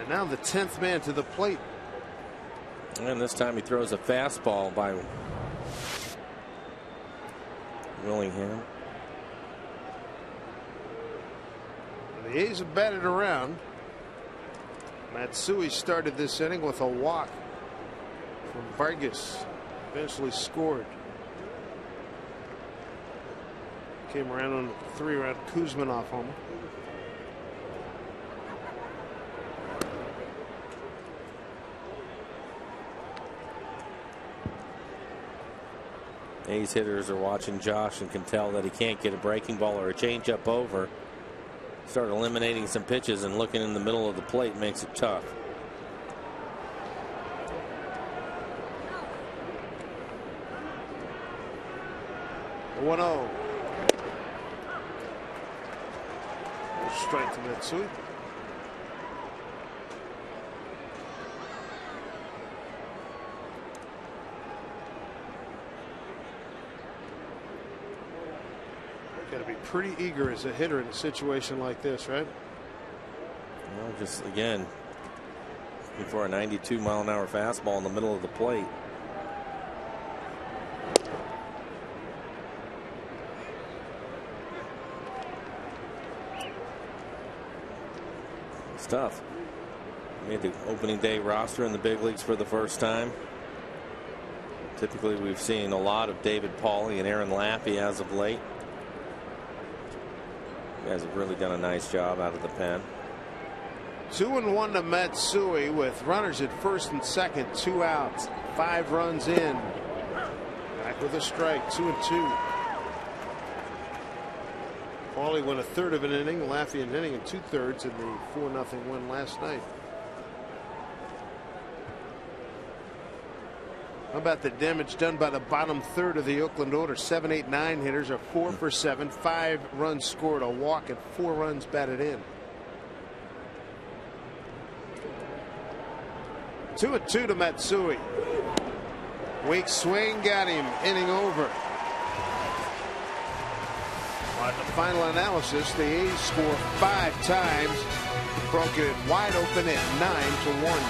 And now the 10th man to the plate. And this time he throws a fastball by Willingham. The A's have batted around. Matsui started this inning with a walk from Vargas. Eventually scored. Came around on a 3-run Kuzminoff homer. A's hitters are watching Josh and can tell that he can't get a breaking ball or a changeup over. Start eliminating some pitches, and looking in the middle of the plate makes it tough. Strike to Matsui. Got to be pretty eager as a hitter in a situation like this, right? Well, just again, before a 92-mile-an-hour fastball in the middle of the plate. It's tough. Made the opening day roster in the big leagues for the first time. Typically, we've seen a lot of David Pauly and Aaron Lappy as of late. You guys have really done a nice job out of the pen. 2-1 to Matsui with runners at first and second, 2 outs, 5 runs in. Back with a strike, 2-2. Pauly went a third of an inning, Laffey an inning and 2/3 in the 4-0 win last night. How about the damage done by the bottom third of the Oakland order? 7, 8, 9 hitters are 4 for 7, 5 runs scored, a walk, and 4 runs batted in. 2-2 to Matsui. Weak swing got him, inning over. On the final analysis, the A's score 5 times, broke it wide open at 9-1.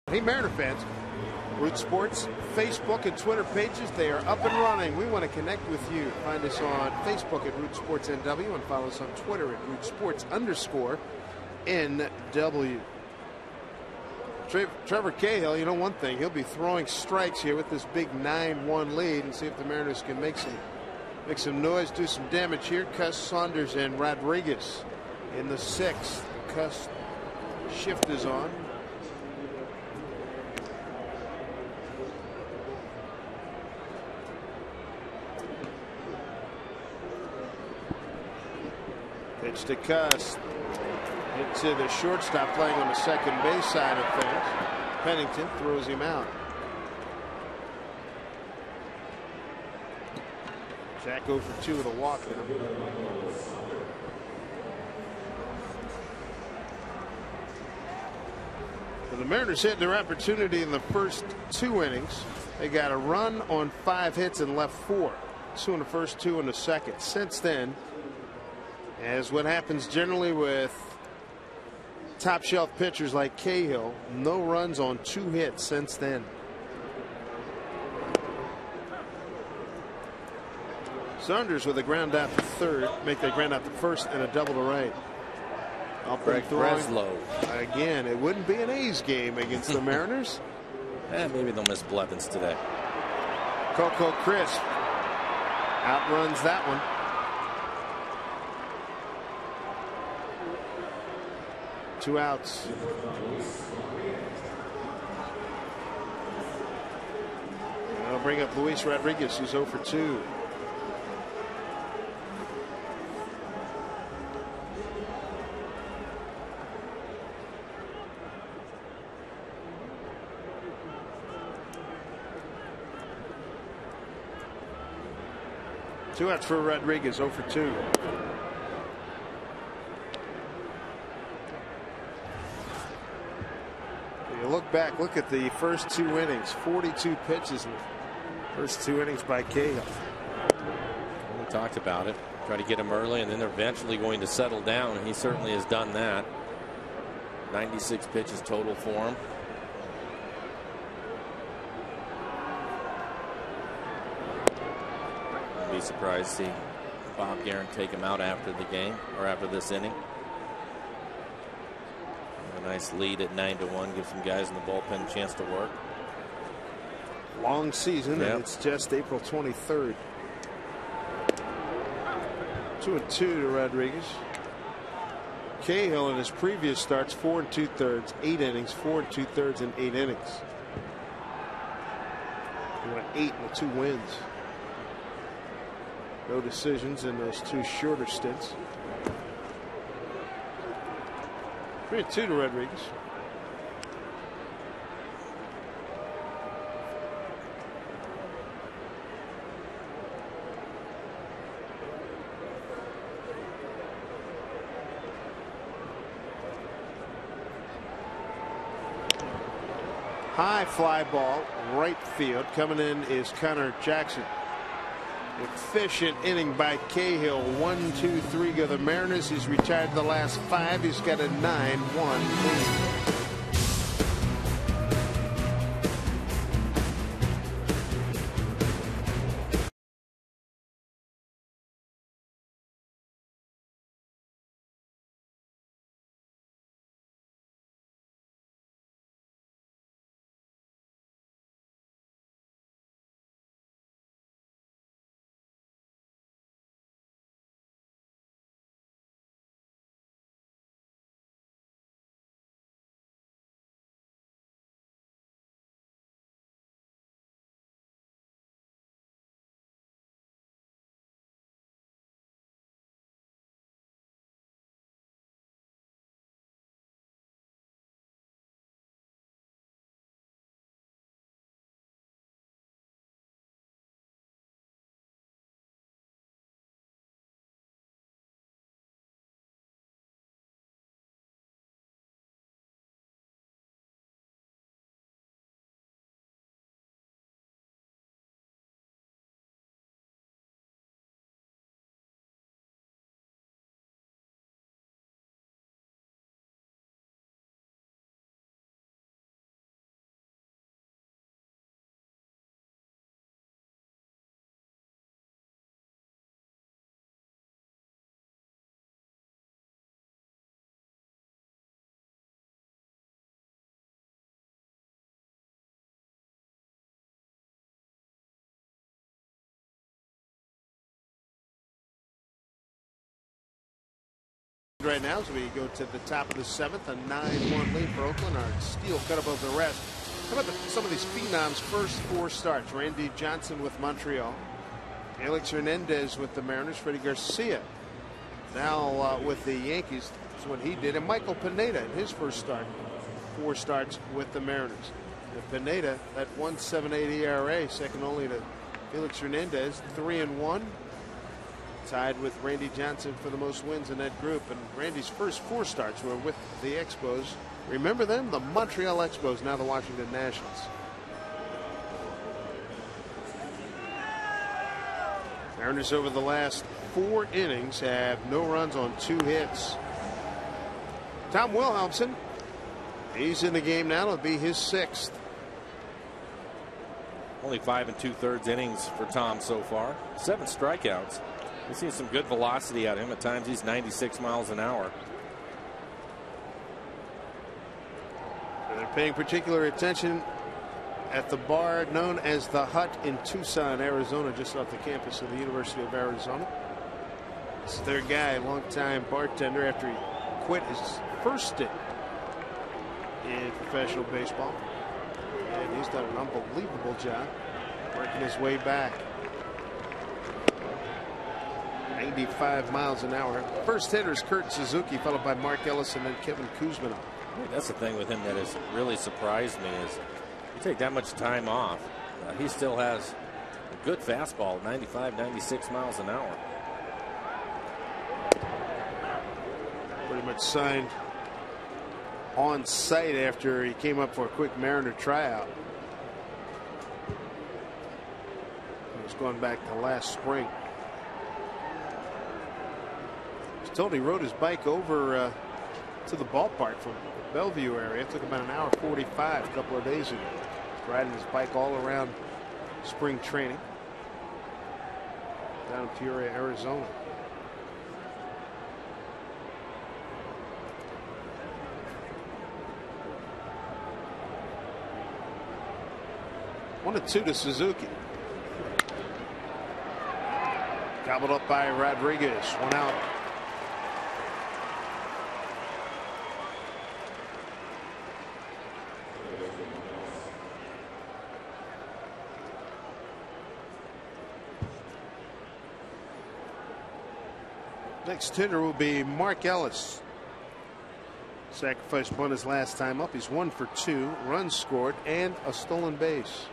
Hey, Mariner fans, Root Sports Facebook and Twitter pages, they are up and running. We want to connect with you. Find us on Facebook at Root Sports NW and follow us on Twitter at Root Sports_NW. Trevor Cahill, you know one thing, he'll be throwing strikes here with this big 9-1 lead and see if the Mariners can make some noise, do some damage here. Cuss, Saunders, and Rodriguez in the 6th. Cuss shift is on. Pitch to Cuss. Hit to the shortstop playing on the second base side of things. Pennington throws him out. Jack 0 for 2 with a walk now. So the Mariners had their opportunity in the first 2 innings. They got a run on 5 hits and left 4. 2 in the first, 2 in the second. Since then, as what happens generally with top shelf pitchers like Cahill, no runs on 2 hits since then. Saunders with a ground out to third, make that ground out to first and a double to right. Greg Breslow. Again, it wouldn't be an A's game against the Mariners. Maybe they'll miss Blevins today. Coco Crisp outruns that one. Two outs. I'll bring up Luis Rodriguez, who's 0 for 2. Two outs for Rodriguez, 0 for 2. You look back, look at the first 2 innings, 42 pitches in the first 2 innings by Cahill. We talked about it. Try to get him early, and then they're eventually going to settle down, and he certainly has done that. 96 pitches total for him. I'd be surprised to see Bob Geren take him out after the game, or after this inning. A nice lead at 9-1 gives some guys in the bullpen a chance to work. Long season, yep. And it's just April 23rd. 2-2 to Rodriguez. Cahill in his previous starts 4 2/3, 8 innings, 4 2/3 and 8 innings. He went 8 with 2 wins. No decisions in those 2 shorter stints. 3-2 to Rodriguez. High fly ball, right field. Coming in is Connor Jackson. Efficient inning by Cahill. 1, 2, 3 go the Mariners. He's retired the last 5. He's got a 9-1 lead. Right now, as we go to the top of the 7th, a 9-1 lead for Oakland. Our steal cut above the rest. How about some of these phenoms' first 4 starts? Randy Johnson with Montreal, Felix Hernandez with the Mariners, Freddie Garcia now with the Yankees. That's what he did. And Michael Pineda in his first start, 4 starts with the Mariners. And Pineda, that 1.78 ERA, second only to Felix Hernandez, 3-1. Tied with Randy Johnson for the most wins in that group. And Randy's first 4 starts were with the Expos. Remember them? The Montreal Expos, now the Washington Nationals. Mariners over the last 4 innings have no runs on 2 hits. Tom Wilhelmsen, he's in the game now. It'll be his 6th. Only 5 2/3 innings for Tom so far. 7 strikeouts. We've seen some good velocity out of him. At times he's 96 miles an hour. And they're paying particular attention at the bar known as the Hut in Tucson, Arizona, just off the campus of the University of Arizona. This is their guy, longtime bartender, after he quit his first stint in professional baseball. And he's done an unbelievable job working his way back. 95 miles an hour. First hitter is Kurt Suzuki, followed by Mark Ellis and then Kevin Kuzminoff. That's the thing with him that has really surprised me is you take that much time off. He still has A good fastball, 95, 96 miles an hour. Pretty much signed on site after he came up for a quick Mariner tryout. He was going back to last spring. I was told he rode his bike over to the ballpark from the Bellevue area. It took about an hour 45 a couple of days ago. Riding his bike all around spring training down in Peoria, Arizona. One and two to Suzuki. Gobbled up by Rodriguez. One out. Next hitter will be Mark Ellis. Sacrifice bunt his last time up. He's 1 for 2, runs scored, and a stolen base.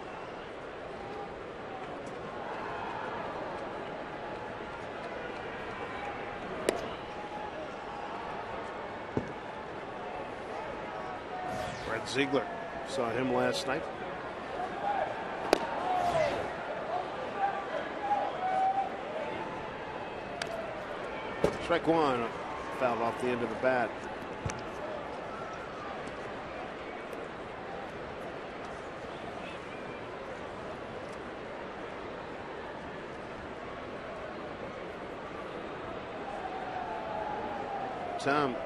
Brett Ziegler, saw him last night. Strike one, fouled off the end of the bat. Tom,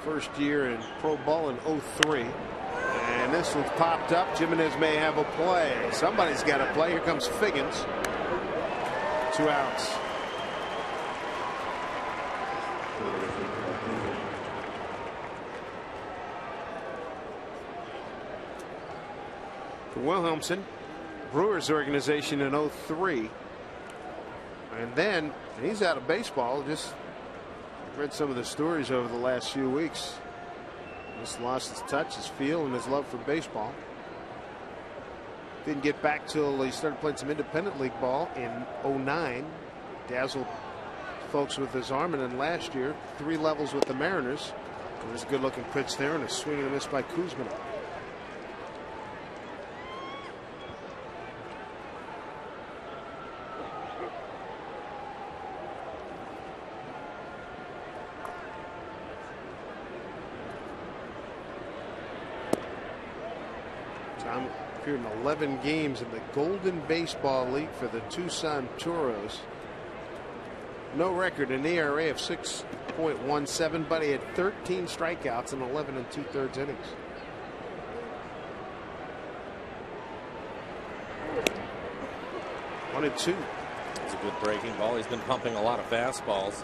first year in pro ball in '03. And this one's popped up. Jimenez may have a play. Somebody's got to play. Here comes Figgins. 2 outs. For Wilhelmsen, Brewers organization in '03. And then he's out of baseball. Just read some of the stories over the last few weeks. Just lost his touch, his feel, and his love for baseball. Didn't get back till he started playing some independent league ball in '09. Dazzled folks with his arm, and then last year 3 levels with the Mariners. There's a good looking pitch there and a swing and a miss by Kuzma. Tom appeared in 11 games in the Golden Baseball League for the Tucson Toros. No record, an ERA of 6.17, but he had 13 strikeouts in 11 2/3 innings. One and two. It's a good breaking ball. He's been pumping a lot of fastballs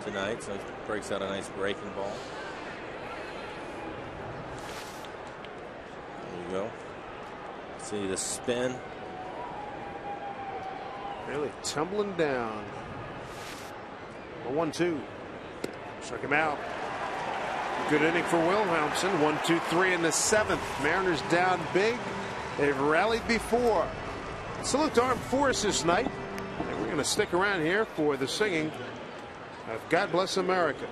tonight, so he breaks out a nice breaking ball. There you go. See the spin. Really tumbling down. A 1-2. Struck him out. Good inning for Wilhelmsen. 1-2-3 in the 7th. Mariners down big. They've rallied before. Salute to Armed Forces night. And we're going to stick around here for the singing of God Bless America.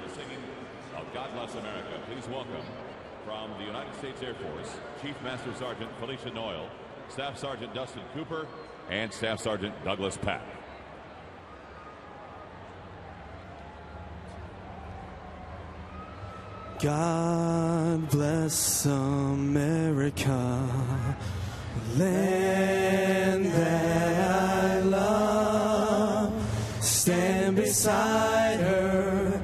The singing of God Bless America. Please welcome from the United States Air Force, Chief Master Sergeant Felicia Noyle, Staff Sergeant Dustin Cooper, and Staff Sergeant Douglas Pack. God bless America, land that I love. Stand beside her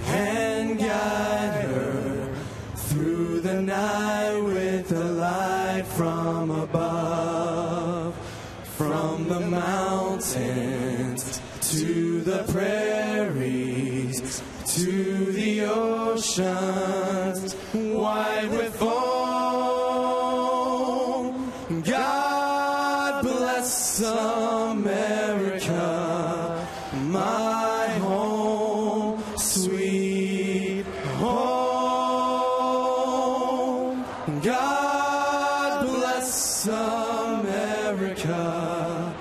and guide her through the night with a light from above. From the mountains to the prairies, to the oceans, white with foam. God bless America, my home, sweet home. God bless bless America,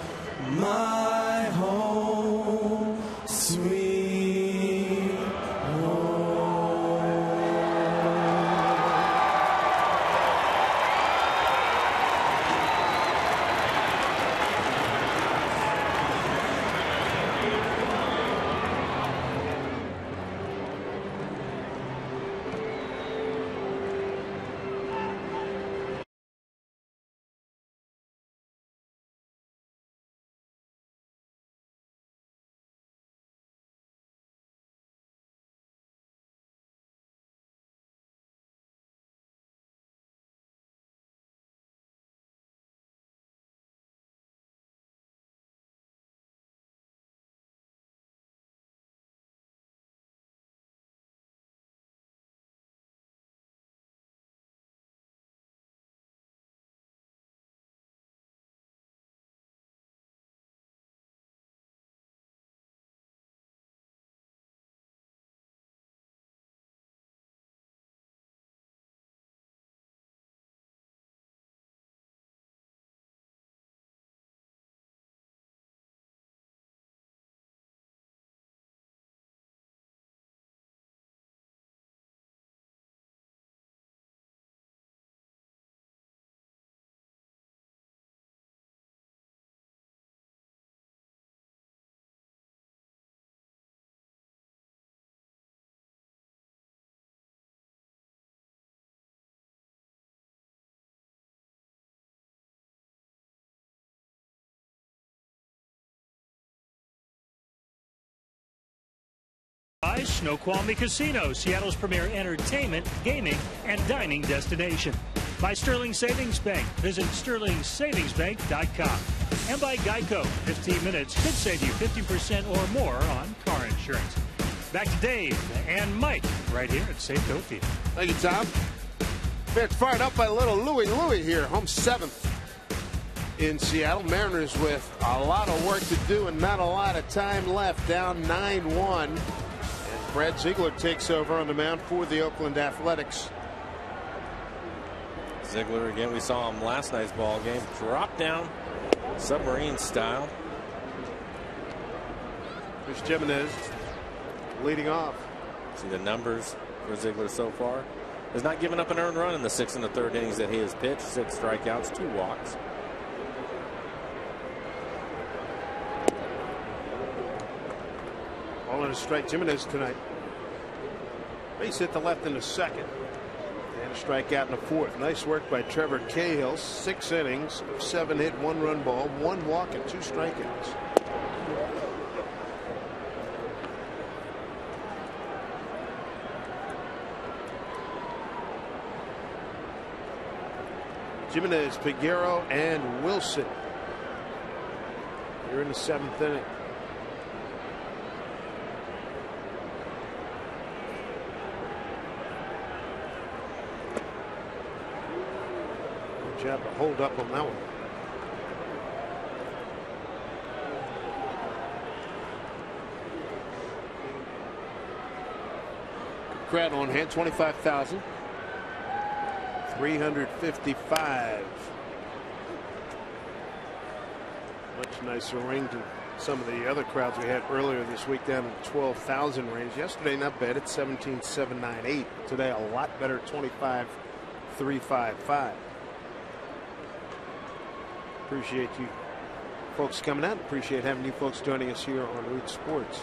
my home, sweet home. By Snoqualmie Casino, Seattle's premier entertainment, gaming, and dining destination. By Sterling Savings Bank. Visit sterlingsavingsbank.com. And by Geico. 15 minutes could save you 50% or more on car insurance. Back to Dave and Mike right here at Safeco Field. Thank you, Tom. It's fired up by little Louie here, home 7th in Seattle. Mariners with a lot of work to do and not a lot of time left, down 9-1. And Brad Ziegler takes over on the mound for the Oakland Athletics. Ziegler again, we saw him last night's ball game, drop down submarine style. Here's Jimenez leading off. See the numbers for Ziegler so far. Has not given up an earned run in the 6th and the 3rd innings that he has pitched. 6 strikeouts, 2 walks. All in a strike, Jimenez tonight. Base hit the left in the 2nd. And a strikeout in the 4th. Nice work by Trevor Cahill. 6 innings, 7 hit, 1 run ball, 1 walk, and 2 strikeouts. Jimenez, Peguero, and Wilson. You're in the 7th inning. Good job to hold up on that one. Crowd on hand, 25,000. 355. Much nicer ring than some of the other crowds we had earlier this week, down in the 12,000 range. Yesterday not bad at 17,798. Today a lot better at 25,355. Appreciate you folks coming out. Appreciate having you folks joining us here on Root Sports.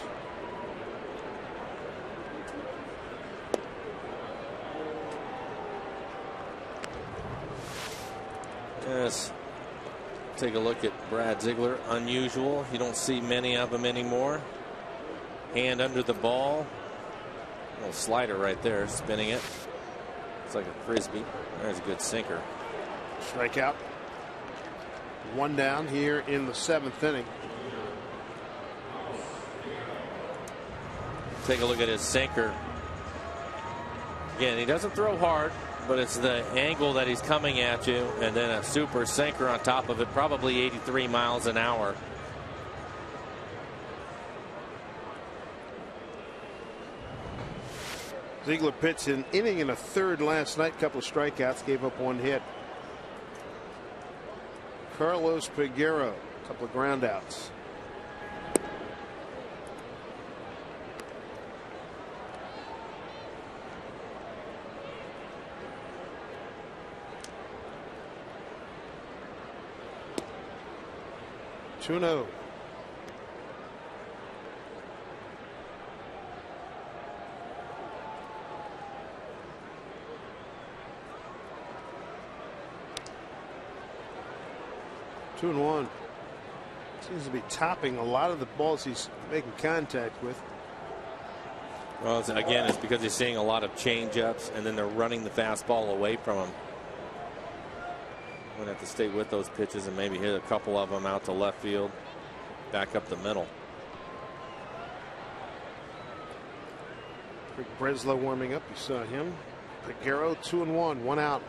Yes. Take a look at Brad Ziegler. Unusual. You don't see many of them anymore. Hand under the ball. A little slider right there, spinning it. It's like a frisbee. There's a good sinker. Strikeout. 1 down here in the 7th inning. Take a look at his sinker. Again, he doesn't throw hard, but it's the angle that he's coming at you, and then a super sinker on top of it, probably 83 miles an hour. Ziegler pitched an inning and a 1/3 last night. Couple of strikeouts, gave up 1 hit. Carlos Peguero. A couple of ground outs. Tuno. Two and one. Seems to be topping a lot of the balls he's making contact with. Well, again, it's because he's seeing a lot of change-ups, and then they're running the fastball away from him. Going to have to stay with those pitches and maybe hit a couple of them out to left field, back up the middle. Rick Breslow warming up. You saw him. Peguero 2-1, 1 out.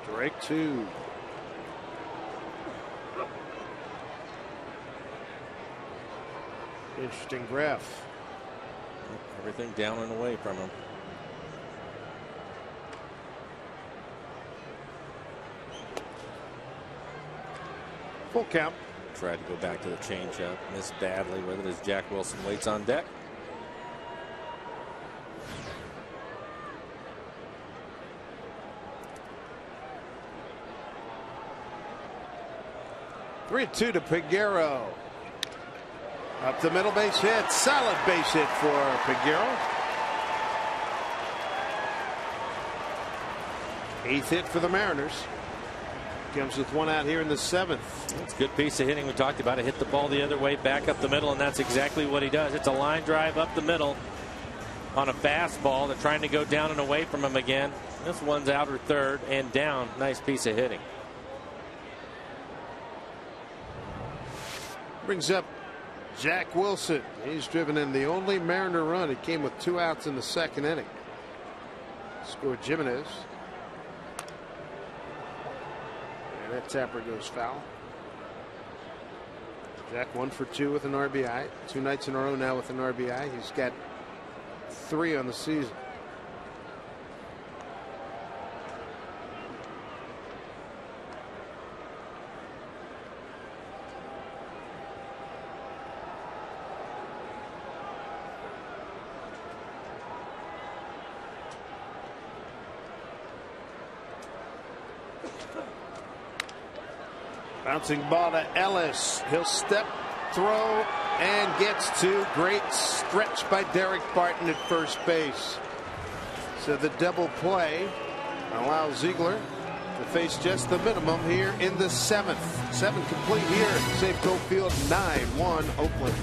Strike two. Interesting graph. Everything down and away from him. Full count. Tried to go back to the changeup. Missed badly with it as Jack Wilson waits on deck. Three two to Peguero. Up the middle, base hit. Solid base hit for Peguero. 8th hit for the Mariners. Comes with 1 out here in the 7th. It's a good piece of hitting. We talked about it. Hit the ball the other way, back up the middle, and that's exactly what he does. It's a line drive up the middle on a fastball. They're trying to go down and away from him again. This one's outer third and down. Nice piece of hitting. Brings up Jack Wilson. He's driven in the only Mariner run. It came with 2 outs in the 2nd inning. Scored Jimenez. And that tapper goes foul. Jack 1 for 2 with an RBI. 2 nights in a row now with an RBI. He's got 3 on the season. Bouncing ball to Ellis. He'll step, throw, and gets to. Great stretch by Derek Barton at first base. So the double play allows Ziegler to face just the minimum here in the 7th. 7 complete here at Safeco Field. 9-1 Oakland.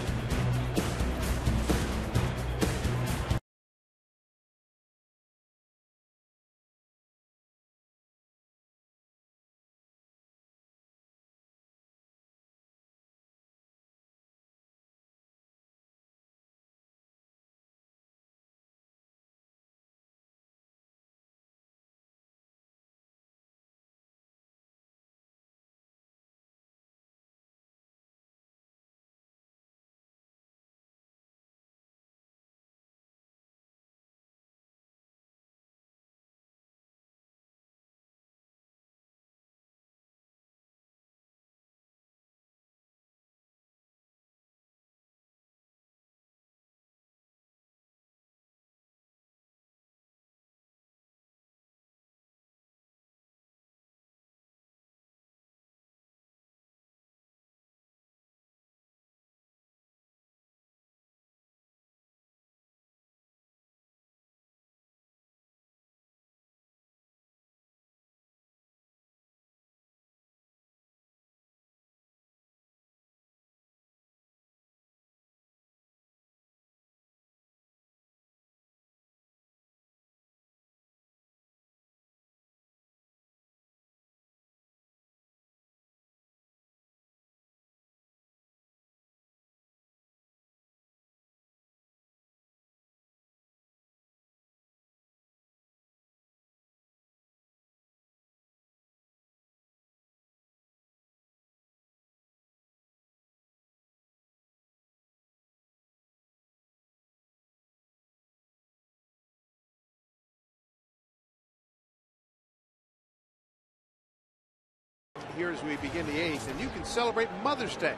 here as we begin the 8th. And you can celebrate Mother's Day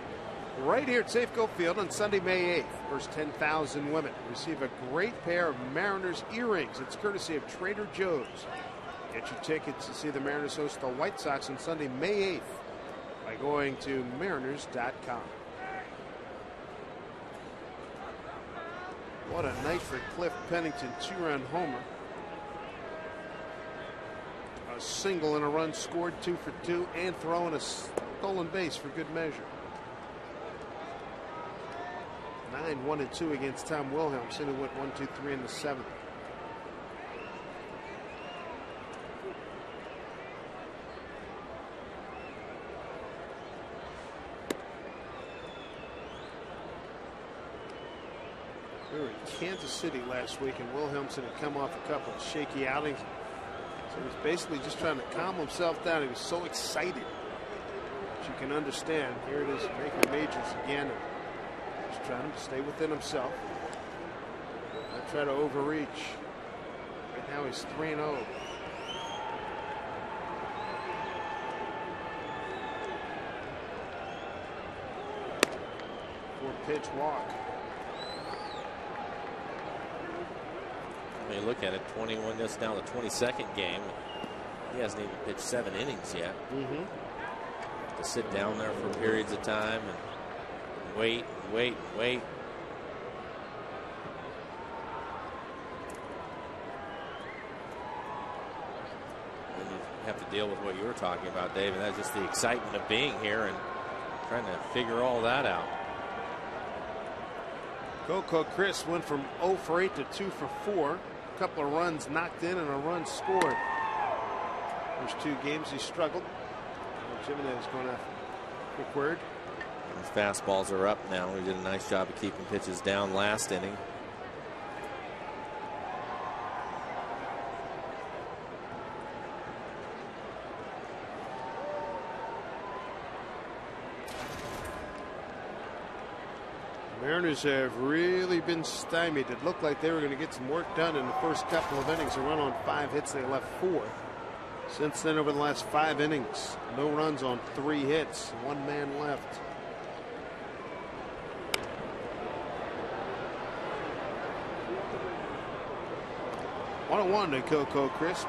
right here at Safeco Field on Sunday, May 8th. First 10,000 women receive a great pair of Mariners earrings. It's courtesy of Trader Joe's. Get your tickets to see the Mariners host the White Sox on Sunday, May 8th by going to mariners.com. What a night for Cliff Pennington. 2-run homer. A single and a run scored, 2 for 2, and throwing a stolen base for good measure. 9-1-2 against Tom Wilhelmsen, who went 1-2-3 in the 7th. We were in Kansas City last week, and Wilhelmsen had come off a couple of shaky outings. So he was basically just trying to calm himself down. He was so excited. But you can understand. Here it is, making majors again. And just trying to stay within himself. Not try to overreach. Right now he's 3-0. Four-pitch walk. You look at it, 21. This is now the 22nd game. He hasn't even pitched 7 innings yet. To sit down there for periods of time and wait. And you have to deal with what you were talking about, Dave, and that's just the excitement of being here and trying to figure all that out. Coco Chris went from 0 for 8 to 2 for 4. A couple of runs knocked in and a run scored. First 2 games he struggled. Jimenez going after quick word. His fastballs are up now. He did a nice job of keeping pitches down last inning. Mariners have really been stymied. It looked like they were going to get some work done in the first couple of innings. A run on 5 hits. They left 4. Since then, over the last 5 innings, no runs on 3 hits. 1 man left. One to Coco Crisp.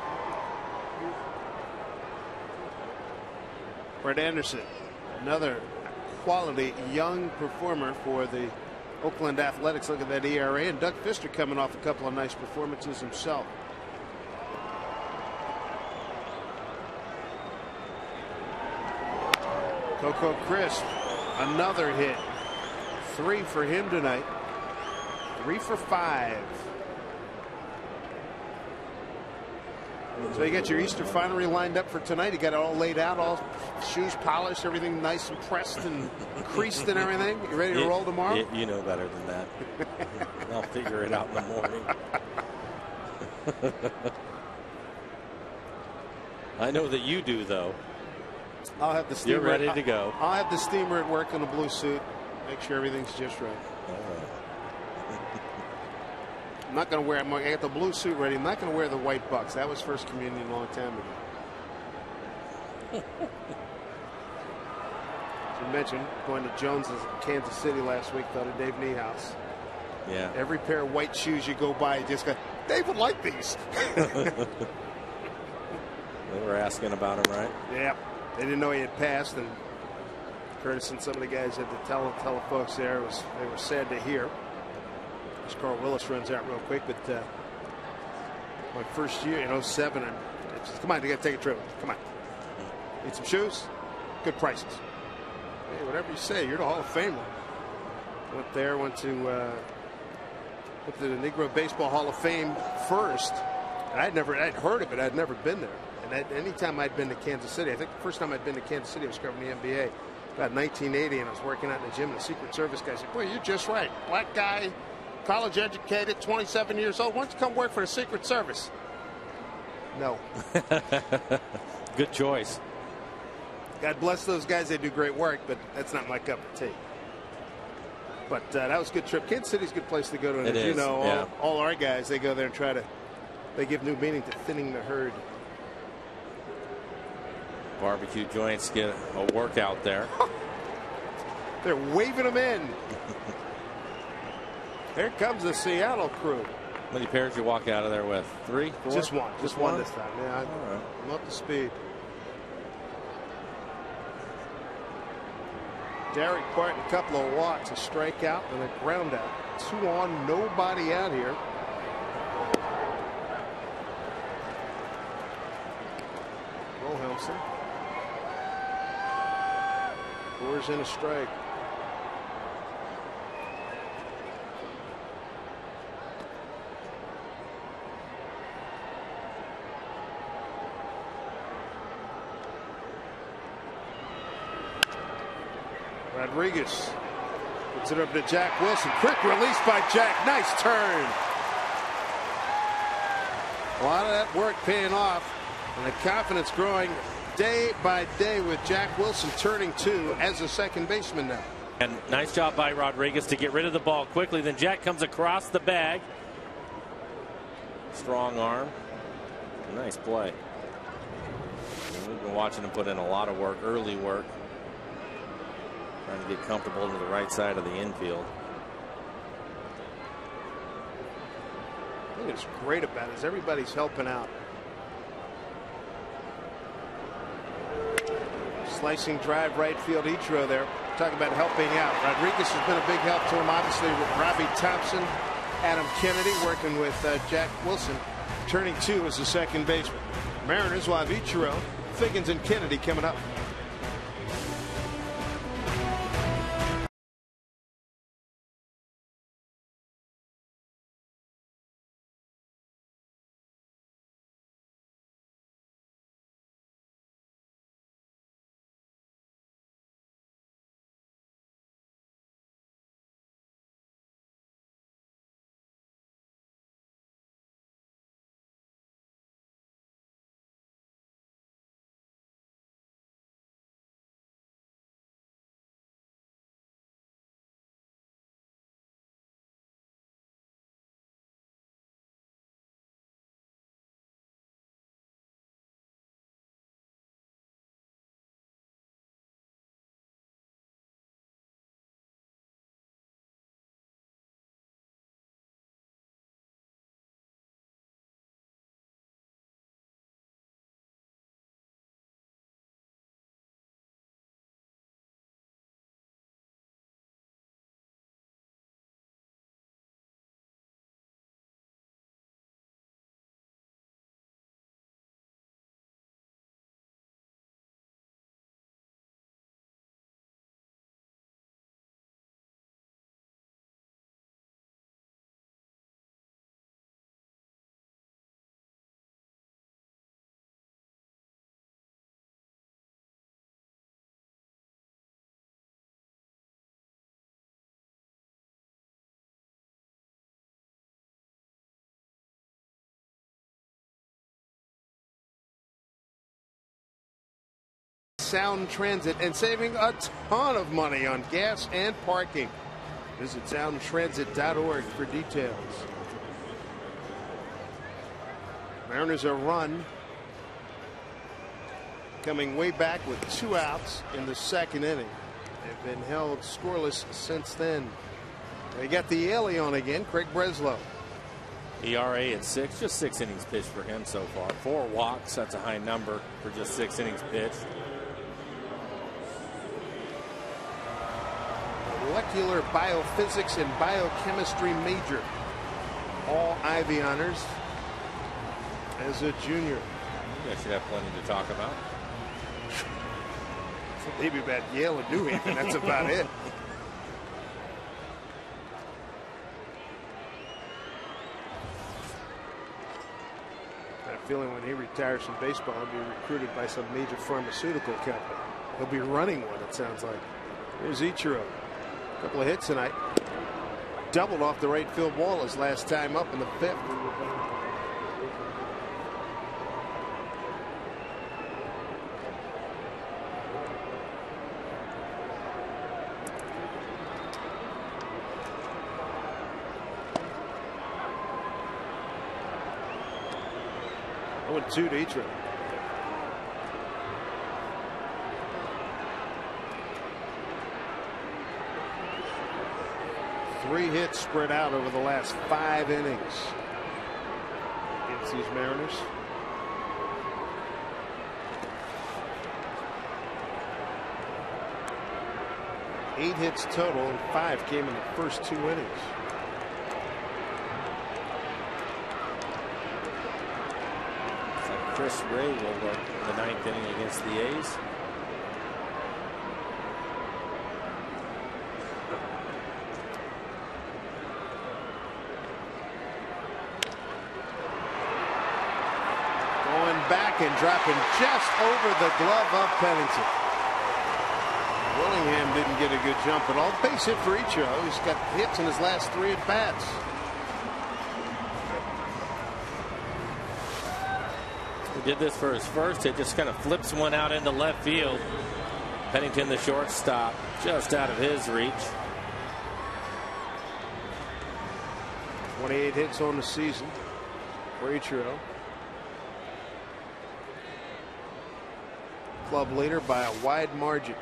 Brett Anderson, another quality young performer for the Oakland Athletics. Look at that ERA. And Doug Fister coming off a couple of nice performances himself. Coco Crisp, another hit. 3 for him tonight. 3 for 5. So you got your Easter finery lined up for tonight. You got it all laid out, all shoes polished, everything nice and pressed and creased and everything. You ready to roll tomorrow? You know better than that. I'll figure it out in the morning. I know that you do, though. I'll have the steamer. You're ready to go. I'll have the steamer at work in a blue suit. Make sure everything's just right. I'm not going to wear. I got the blue suit ready. I'm not going to wear the white bucks. That was First Communion a long time ago. As you mentioned, going to Jones's Kansas City last week. Thought of Dave Niehaus. Yeah. Every pair of white shoes you go by, you just go, Dave would like these. They were asking about him, right? Yeah. They didn't know he had passed, and Curtis and some of the guys had to tell folks there. They were sad to hear. As Carl Willis runs out real quick, but my first year in 07, and just, come on, you got to take a trip. Come on. Need some shoes? Good prices. Hey, whatever you say, you're the Hall of Famer. Went there, went to the Negro Baseball Hall of Fame first. And I'd heard of it. I'd never been there. And anytime I'd been to Kansas City, I think the first time I'd been to Kansas City, I was covering the NBA about 1980, and I was working out in the gym, and the Secret Service guy said, boy, you're just right. Black guy, college educated, 27 years old. Why don't you come work for the Secret Service? No. Good choice. God bless those guys. They do great work, but that's not my cup of tea. But that was a good trip. Kansas City's a good place to go to. And as you know, all our guys, they go there and they give new meaning to thinning the herd. Barbecue joints get a workout there. They're waving them in. Here comes the Seattle crew. How many pairs you walk out of there with? 3, 4? Just one. Just one this time. Yeah, I'm up to speed. Derek Barton, a couple of walks, a strikeout, and a ground out. 2 on, nobody out here. Wilhelmsen. 4's in a strike. Rodriguez puts it up to Jack Wilson. Quick release by Jack. Nice turn. A lot of that work paying off, and the confidence growing day by day with Jack Wilson turning 2 as a second baseman now. And nice job by Rodriguez to get rid of the ball quickly. Then Jack comes across the bag. Strong arm. Nice play. And we've been watching him put in a lot of work, early work. Trying to get comfortable to the right side of the infield. I think it's great about it is everybody's helping out. Slicing drive right field. Ichiro there. Talking about helping out. Rodriguez has been a big help to him, obviously, with Robbie Thompson, Adam Kennedy working with Jack Wilson, turning 2 as the second baseman. Mariners will have Ichiro, Figgins, and Kennedy coming up. Sound Transit and saving a ton of money on gas and parking. Visit soundtransit.org for details. Mariners are run coming way back with 2 outs in the second inning. They've been held scoreless since then. They got the alien again, Craig Breslow. ERA at 6, just 6 innings pitched for him so far. 4 walks, that's a high number for just 6 innings pitched. Molecular biophysics and biochemistry major. All Ivy honors as a junior. I should have plenty to talk about. Maybe about Yale and New Haven, that's about it. I have a feeling when he retires from baseball, he'll be recruited by some major pharmaceutical company. He'll be running one, it sounds like. Here's Ichiro. A couple of hits tonight. Doubled off the right field wall his last time up in the 5th. Oh, 2 to Ichiro. 3 hits spread out over the last 5 innings against these Mariners. Eight hits total, and 5 came in the first 2 innings. So Chris Ray will work in the 9th inning against the A's. Going back and dropping just over the glove of Pennington. Willingham didn't get a good jump at all. Base hit for Ichiro. He's got hits in his last 3 at bats. He did this for his first hit, just kind of flips one out into left field. Pennington, the shortstop, just out of his reach. 28 hits on the season for Ichiro. Club leader by a wide margin.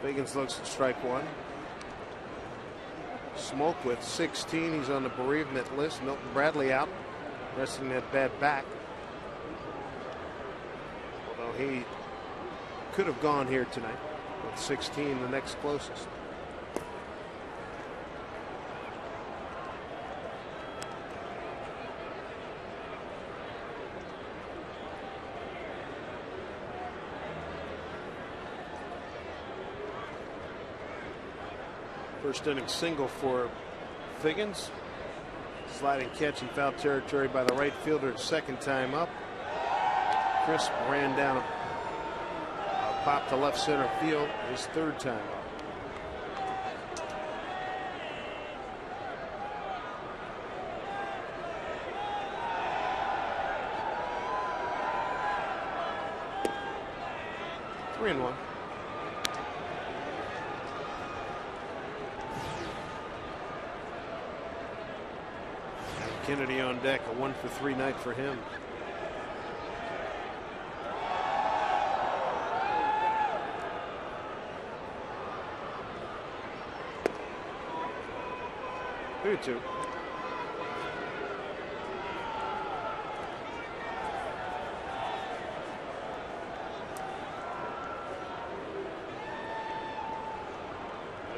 Biggins looks at strike 1. Smoke with 16. He's on the bereavement list. Milton Bradley out, resting that bad back. Although he could have gone here tonight with 16, the next closest. First inning single for Figgins. Sliding catch in foul territory by the right fielder, second time up. Crisp ran down a pop to left center field, his 3rd time up. Three and 1. Kennedy on deck, a 1-for-3 night for him. Three to 2.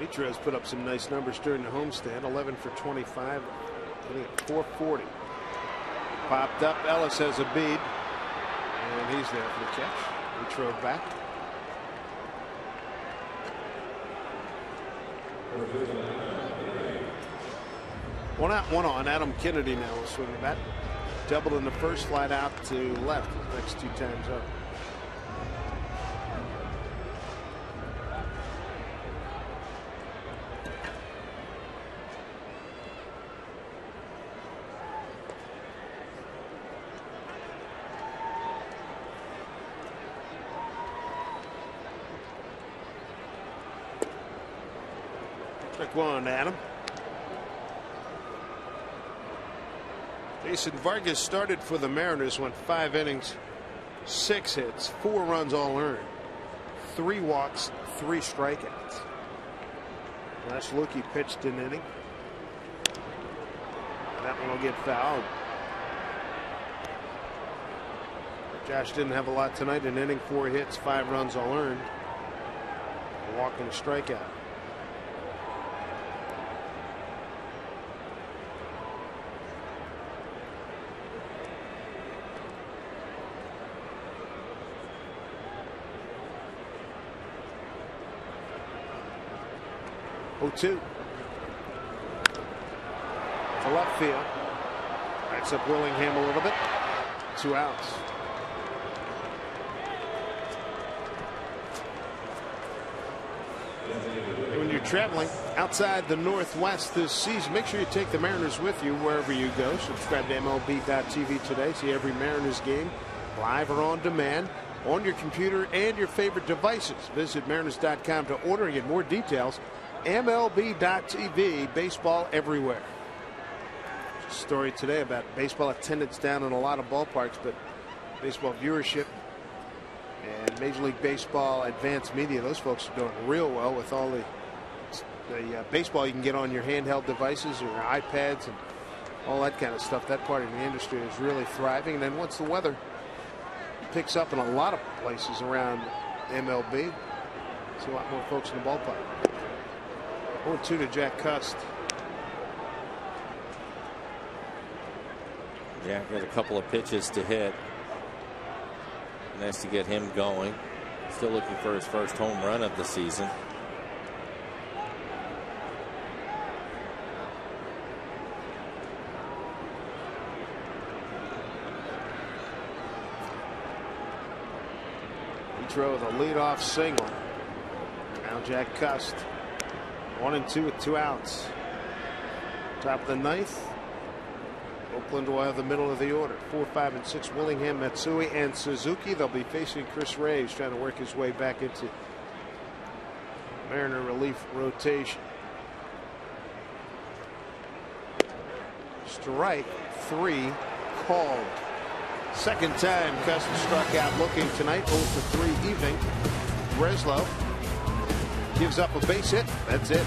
Ichiro's put up some nice numbers during the homestand. 11 for 25. Hitting at 440. Popped up. Ellis has a bead. And he's there for the catch. Ichiro back. One out, one on. Adam Kennedy now will swing the bat. Doubled in the first, flight out to left. Next 2 times up. Check 1, Adam. Jason Vargas started for the Mariners, went 5 innings, 6 hits, 4 runs all earned, 3 walks, 3 strikeouts. Josh Luque pitched an inning. That one will get fouled. Josh didn't have a lot tonight. An inning, 4 hits, 5 runs all earned, a walk and a strikeout. To left field. Backs up Willingham a little bit. 2 outs. When you're traveling outside the Northwest this season, make sure you take the Mariners with you wherever you go. Subscribe to MLB.TV today. See every Mariners game live or on demand on your computer and your favorite devices. Visit Mariners.com to order and get more details. MLB.TV, baseball everywhere. Story today about baseball attendance down in a lot of ballparks, but baseball viewership And Major League Baseball Advanced Media, those folks are doing real well with all the baseball you can get on your handheld devices or your iPads and all that kind of stuff. That part of the industry is really thriving. And then once the weather picks up in a lot of places around MLB, see a lot more folks in the ballpark. 0-2 to Jack Cust. Jack had a couple of pitches to hit. Nice to get him going. Still looking for his first home run of the season. He drove a leadoff single. Now Jack Cust. 1-2 with 2 outs. Top of the 9th. Oakland will have the middle of the order. 4, 5, and 6. Willingham, Matsui, and Suzuki. They'll be facing Chris Ray, trying to work his way back into Mariner relief rotation. Strike 3 called. Second time Cust struck out looking tonight. 0-for-3 evening. Breslow gives up a base hit. That's it.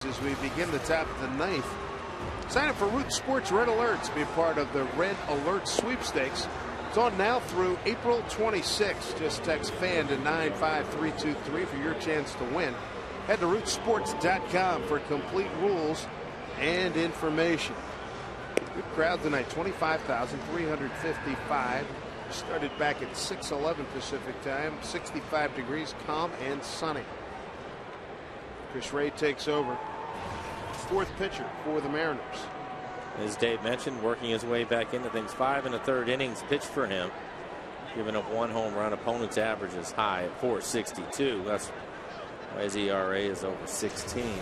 As we begin the top of the 9th, sign up for Root Sports Red Alerts. Be a part of the Red Alert Sweepstakes. It's on now through April 26th. Just text FAN to 95323 for your chance to win. Head to rootsports.com for complete rules and information. Good crowd tonight, 25,355. Started back at 6:11 Pacific time. 65 degrees, calm and sunny. Chris Ray takes over. 4th pitcher for the Mariners. As Dave mentioned, working his way back into things. 5 1/3 innings pitched for him, giving up 1 home run. Opponent's average is high at .462. That's why his ERA is over 16.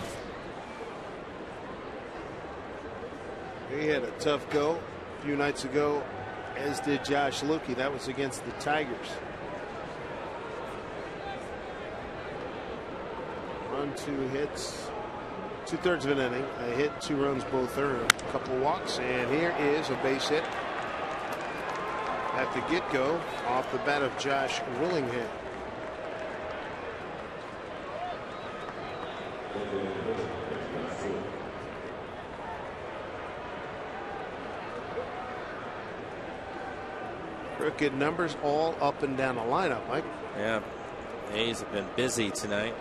He had a tough go a few nights ago, as did Josh Lukey. That was against the Tigers. Run, 2 hits, 2/3 of an inning. A hit, 2 runs, both earned. A couple walks, and here is a base hit at the get-go off the bat of Josh Willingham. Crooked numbers all up and down the lineup, Mike. Yeah, A's have been busy tonight.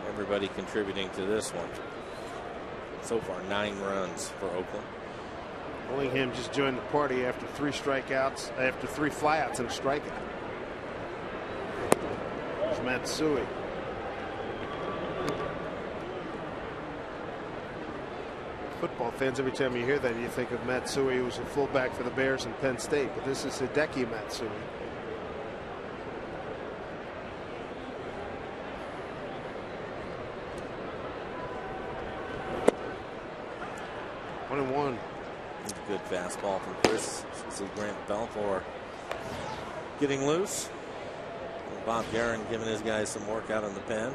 Everybody contributing to this one. So far 9 runs for Oakland. Willingham just joined the party after 3 strikeouts, after 3 flyouts and a strikeout. It's Matsui. football fans, every time you hear that, you think of Matsui, who was a fullback for the Bears and Penn State. But this is Hideki Matsui. One and one. Good fastball from Chris. See Grant Balfour getting loose. Bob Guerin giving his guys some work out in the pen.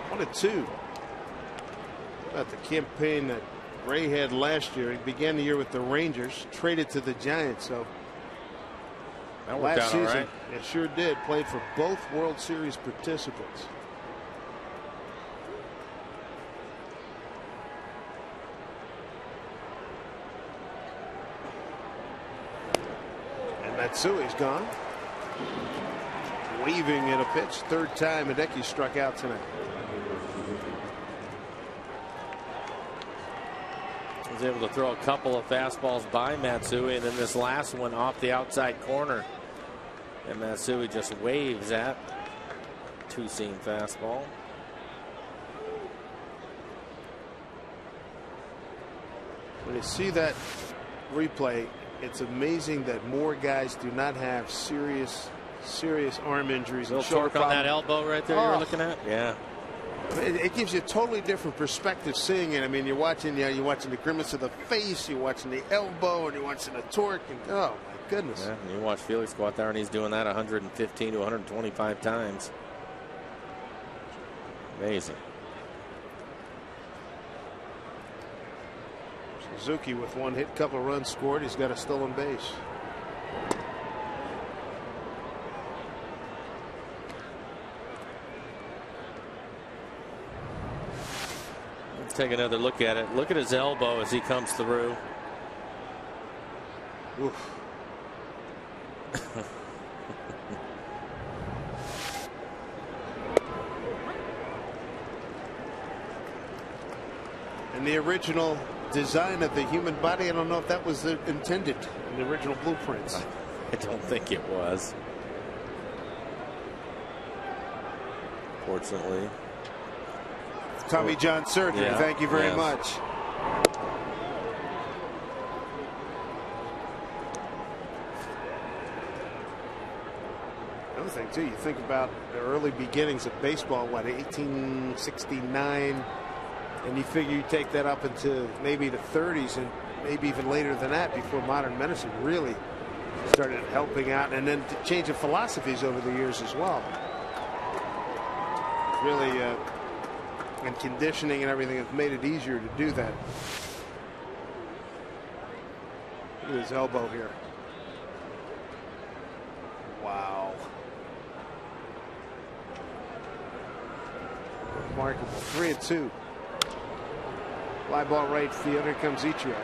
One and two. About the campaign that Ray had last year. He began the year with the Rangers, traded to the Giants. So that worked out all right. It sure did. Played for both World Series participants. And Matsui's gone. Waving at a pitch. Third time Hideki struck out tonight. Was able to throw a couple of fastballs by Matsui, and then this last one off the outside corner. And Matsui just waves at two-seam fastball. When you see that replay, it's amazing that more guys do not have serious arm injuries. Little torque on that elbow right there you're looking at. Yeah. It gives you a totally different perspective seeing it. I mean, you're watching the grimace of the face, you're watching the elbow, and you're watching the torque, and oh my goodness. Yeah, and you watch Felix go out there, and he's doing that 115 to 125 times. Amazing. Suzuki with one hit, couple of runs scored. He's got a stolen base. Take another look at it. Look at his elbow as he comes through. Oof. And the original design of the human body, I don't know if that was intended in the original blueprints. I don't think it was. Fortunately. Tommy John surgery. Yeah, thank you very much. Another thing too, you think about the early beginnings of baseball, what, 1869, and you figure you take that up into maybe the 30s and maybe even later than that before modern medicine really started helping out, and then change of philosophies over the years as well. Really and conditioning and everything has made it easier to do that. Look at his elbow here. Wow. Remarkable. 3-2. Fly ball right field. Here comes Ichiro.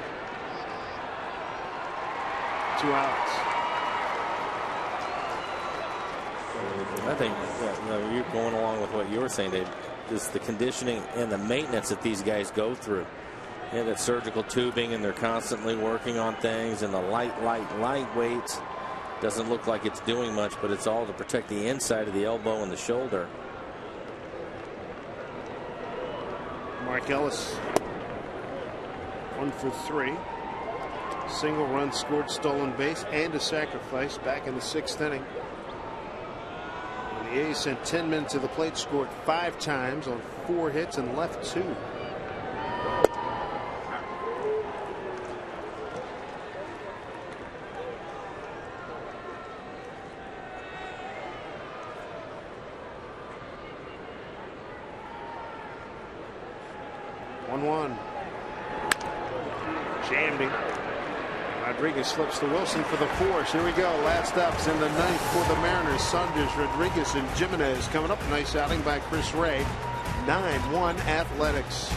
2 outs. I think you're going along with what you were saying, Dave. Just the conditioning and the maintenance that these guys go through. Yeah, that surgical tubing, and they're constantly working on things, and the light weights. Doesn't look like it's doing much, but it's all to protect the inside of the elbow and the shoulder. Mark Ellis, 1 for 3. Single run scored, stolen base, and a sacrifice back in the 6th inning. The A's sent 10 men to the plate, scored 5 times on 4 hits and left 2. Jammed him. Rodriguez slips to Wilson for the 4th. Here we go. Last ups in the 9th for the Mariners. Saunders, Rodriguez, and Jimenez coming up. Nice outing by Chris Ray. 9-1 Athletics.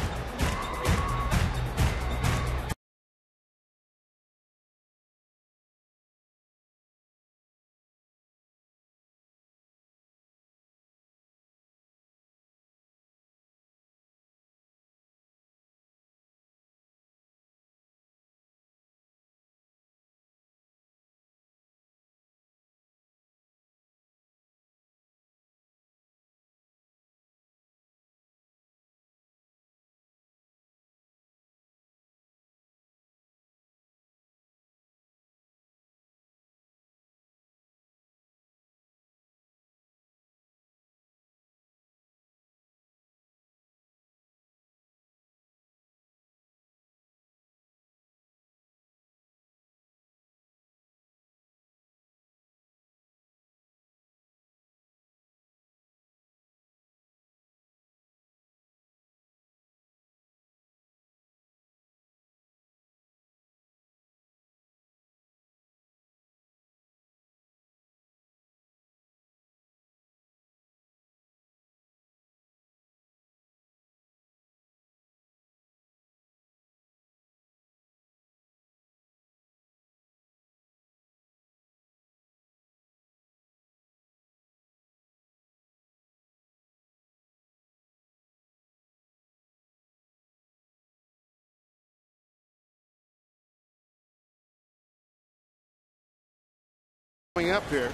Coming up here.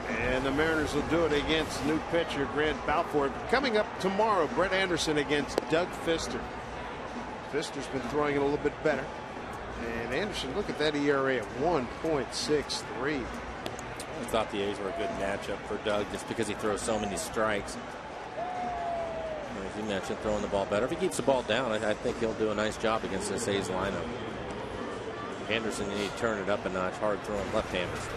And the Mariners will do it against new pitcher Grant Balfour. Coming up tomorrow, Brett Anderson against Doug Fister. Fister's been throwing it a little bit better. And Anderson, look at that ERA of 1.63. I thought the A's were a good matchup for Doug just because he throws so many strikes. As you mentioned, throwing the ball better. If he keeps the ball down, I think he'll do a nice job against this A's lineup. Anderson, you need to turn it up a notch. Hard throwing left-handers.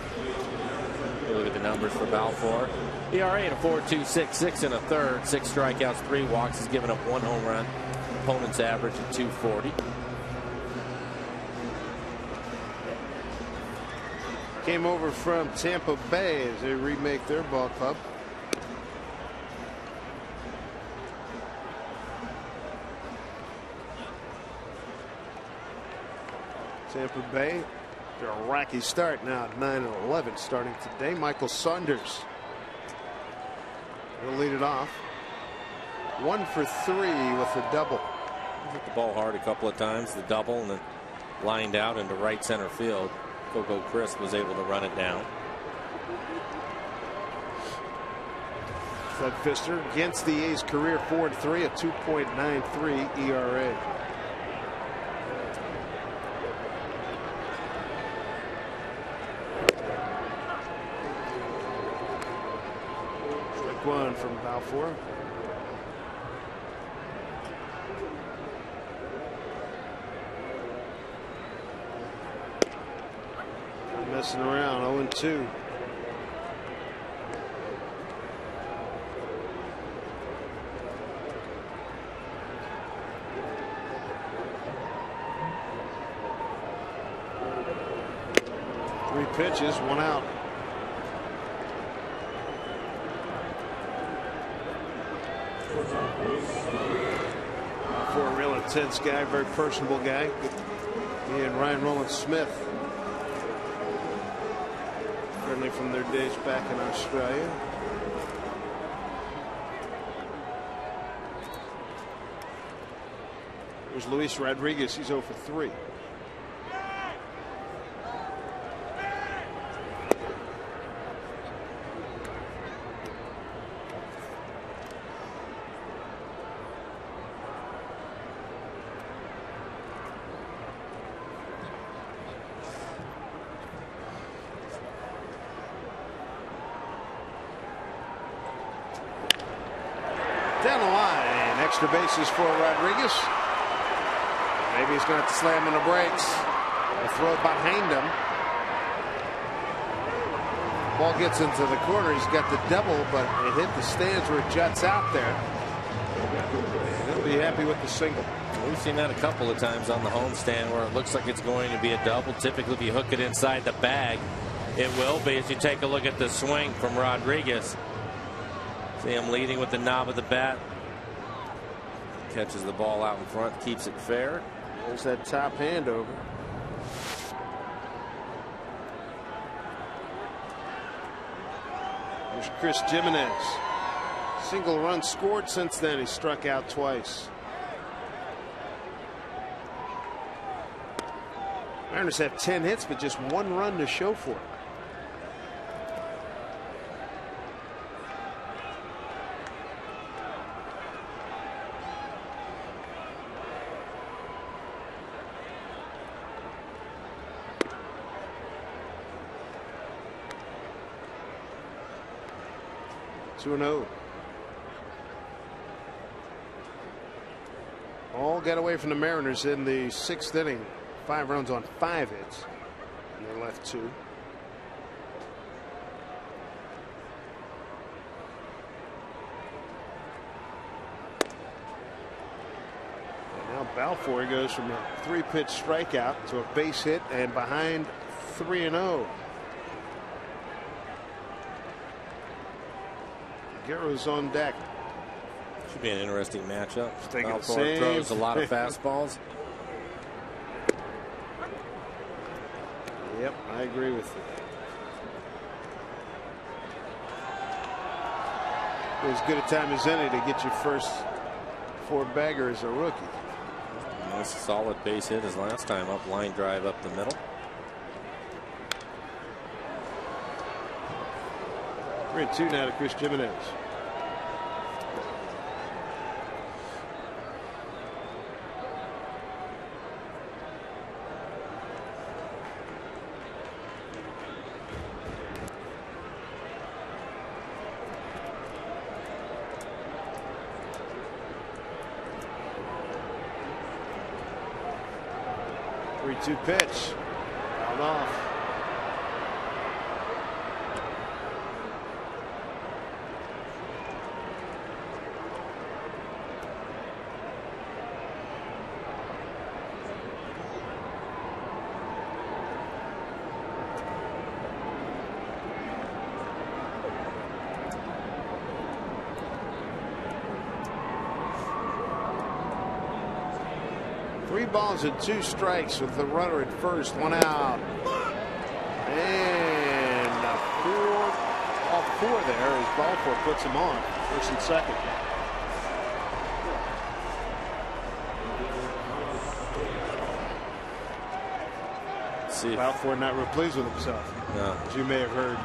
Look at the numbers for Balfour. ERA at a 4.266 in a third. 6 strikeouts, 3 walks. He's given up 1 home run. Opponent's average at 240. Came over from Tampa Bay as they remake their ball club. Tampa Bay, they're a rocky start now at 9-11 starting today. Michael Saunders will lead it off. 1 for 3 with a double. Hit the ball hard a couple of times, the double, and then lined out into right center field. Coco Crisp was able to run it down. Doug Fister against the A's career 4-3, a 2.93 ERA. Strike 1 from Balfour. Messing around, 0-2. Three pitches, 1 out. For a real intense guy, very personable guy. He and Ryan Rowland-Smith. Friendly from their days back in Australia. There's Luis Rodriguez. He's 0 for 3. Down the line, extra bases for Rodriguez. Maybe he's going to have to slam on the brakes. A throw behind him. Ball gets into the corner. He's got the double, but it hit the stands where it juts out there. And he'll be happy with the single. We've seen that a couple of times on the homestand where it looks like it's going to be a double. Typically, if you hook it inside the bag, it will be. As you take a look at the swing from Rodriguez. See him leading with the knob of the bat. Catches the ball out in front, keeps it fair. There's that top hand over. There's Chris Jimenez. Single run scored since then. He struck out twice. Mariners have 10 hits, but just 1 run to show for it. Two 2-0. All got away from the Mariners in the 6th inning. 5 runs on 5 hits. And they left 2. And now Balfour goes from a 3-pitch strikeout to a base hit and behind 3-0. Guerrero's on deck. Should be an interesting matchup. Balfour throws a lot of fastballs. Yep, I agree with you. As good a time as any to get your first 4-bagger as a rookie. Nice solid base hit his last time up, line drive up the middle. 3-2 now to Chris Jimenez. Two pitch. Fouled off. Three balls and 2 strikes with the runner at first, 1 out. And off 4 there as Balfour puts him on first and second. See, Balfour not real pleased with himself, no. as you may have heard.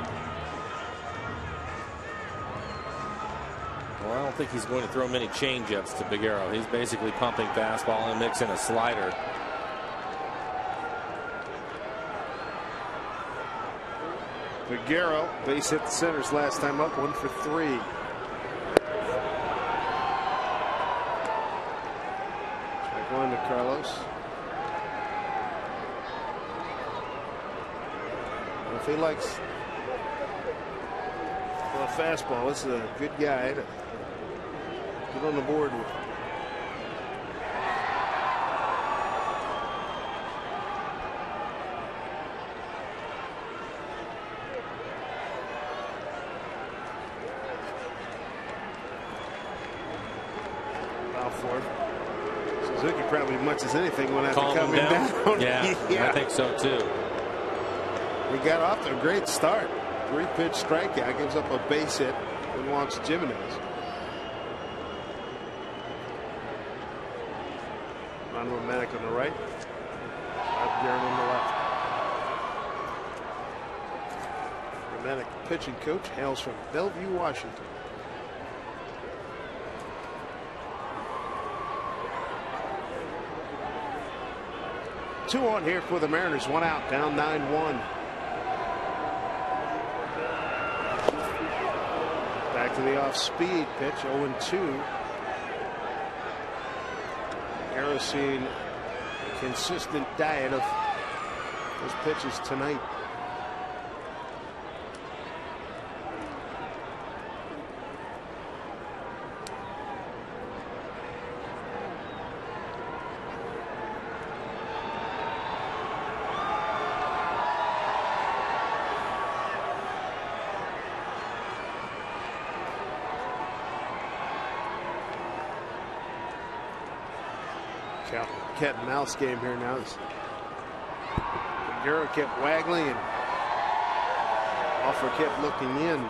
Well, I don't think he's going to throw many change-ups to Figueroa. He's basically pumping fastball and mixing a slider. Figueroa base hit the centers last time up, 1 for 3. Strike 1 to Carlos. Well, if he likes a fastball, this is a good guy to get on the board with. Balfour. Suzuki probably much as anything went after coming down. Yeah, I think so too. He got off to a great start. 3-pitch strikeout, gives up a base hit and walks Jimenez. Ron Romanek on the right. Bob Guerin on the left. Romanek, pitching coach, hails from Bellevue, Washington. Two on here for the Mariners, 1 out, down 9-1. Back to the off-speed pitch, 0-2. Arrow seeing a consistent diet of those pitches tonight. Cat and mouse game here now. Figueroa kept waggling and Offer kept looking in.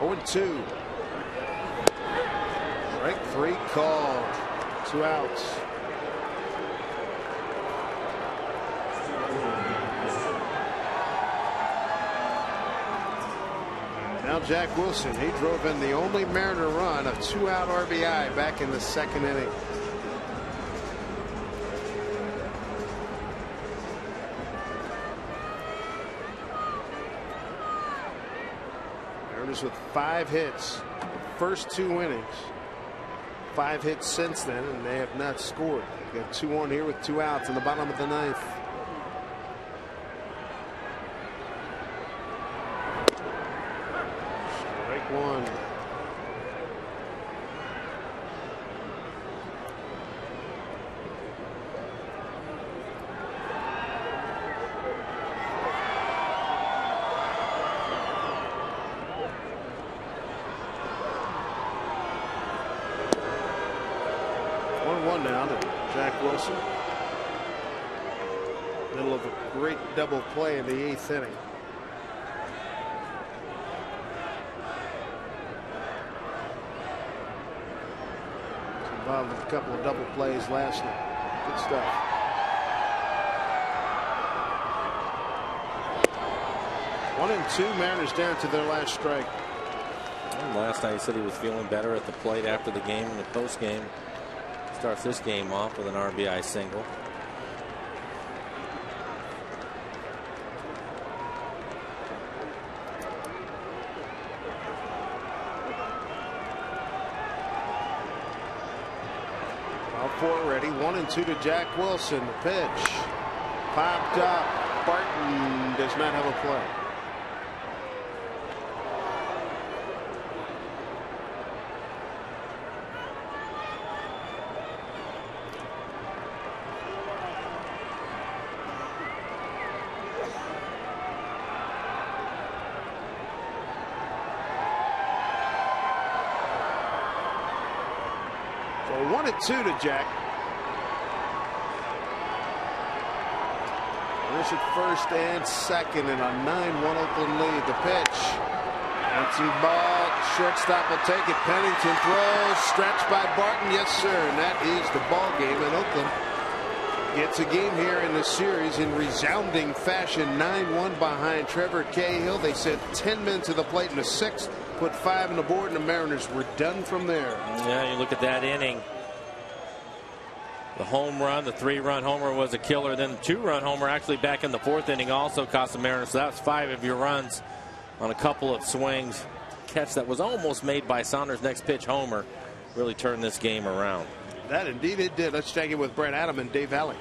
Oh, 2. Strike 3 called. 2 outs. Now Jack Wilson, he drove in the only Mariner run, a 2-out RBI back in the 2nd inning. Mariners with 5 hits, first 2 innings. 5 hits since then, and they have not scored. Got 2 on here with 2 outs in the bottom of the 9th. Strike 1. Now to Jack Wilson. Middle of a great double play in the 8th inning. He's involved in a couple of double plays last night. Good stuff. 1-2. Mariners down to their last strike. And last night he said he was feeling better at the plate after the game. In the post game, starts this game off with an RBI single. Four ready. 1-2 to Jack Wilson. The pitch popped up. Barton does not have a play. So 1-2 to Jack. Rush at first and second in a 9-1 Oakland lead. The pitch. Bouncing ball. Shortstop will take it. Pennington throws. Stretched by Barton. Yes, sir. And that is the ball game. And Oakland gets a game here in the series in resounding fashion. 9-1 behind Trevor Cahill. They sent 10 men to the plate in the sixth. Put 5 on the board, and the Mariners were done from there. Yeah, you look at that inning. The home run, the 3-run homer was a killer. Then the 2-run homer actually back in the 4th inning also cost the Mariners. So that's 5 of your runs on a couple of swings. Catch that was almost made by Saunders' next pitch homer really turned this game around. That indeed it did. Let's check in with Brent Adam and Dave Alley.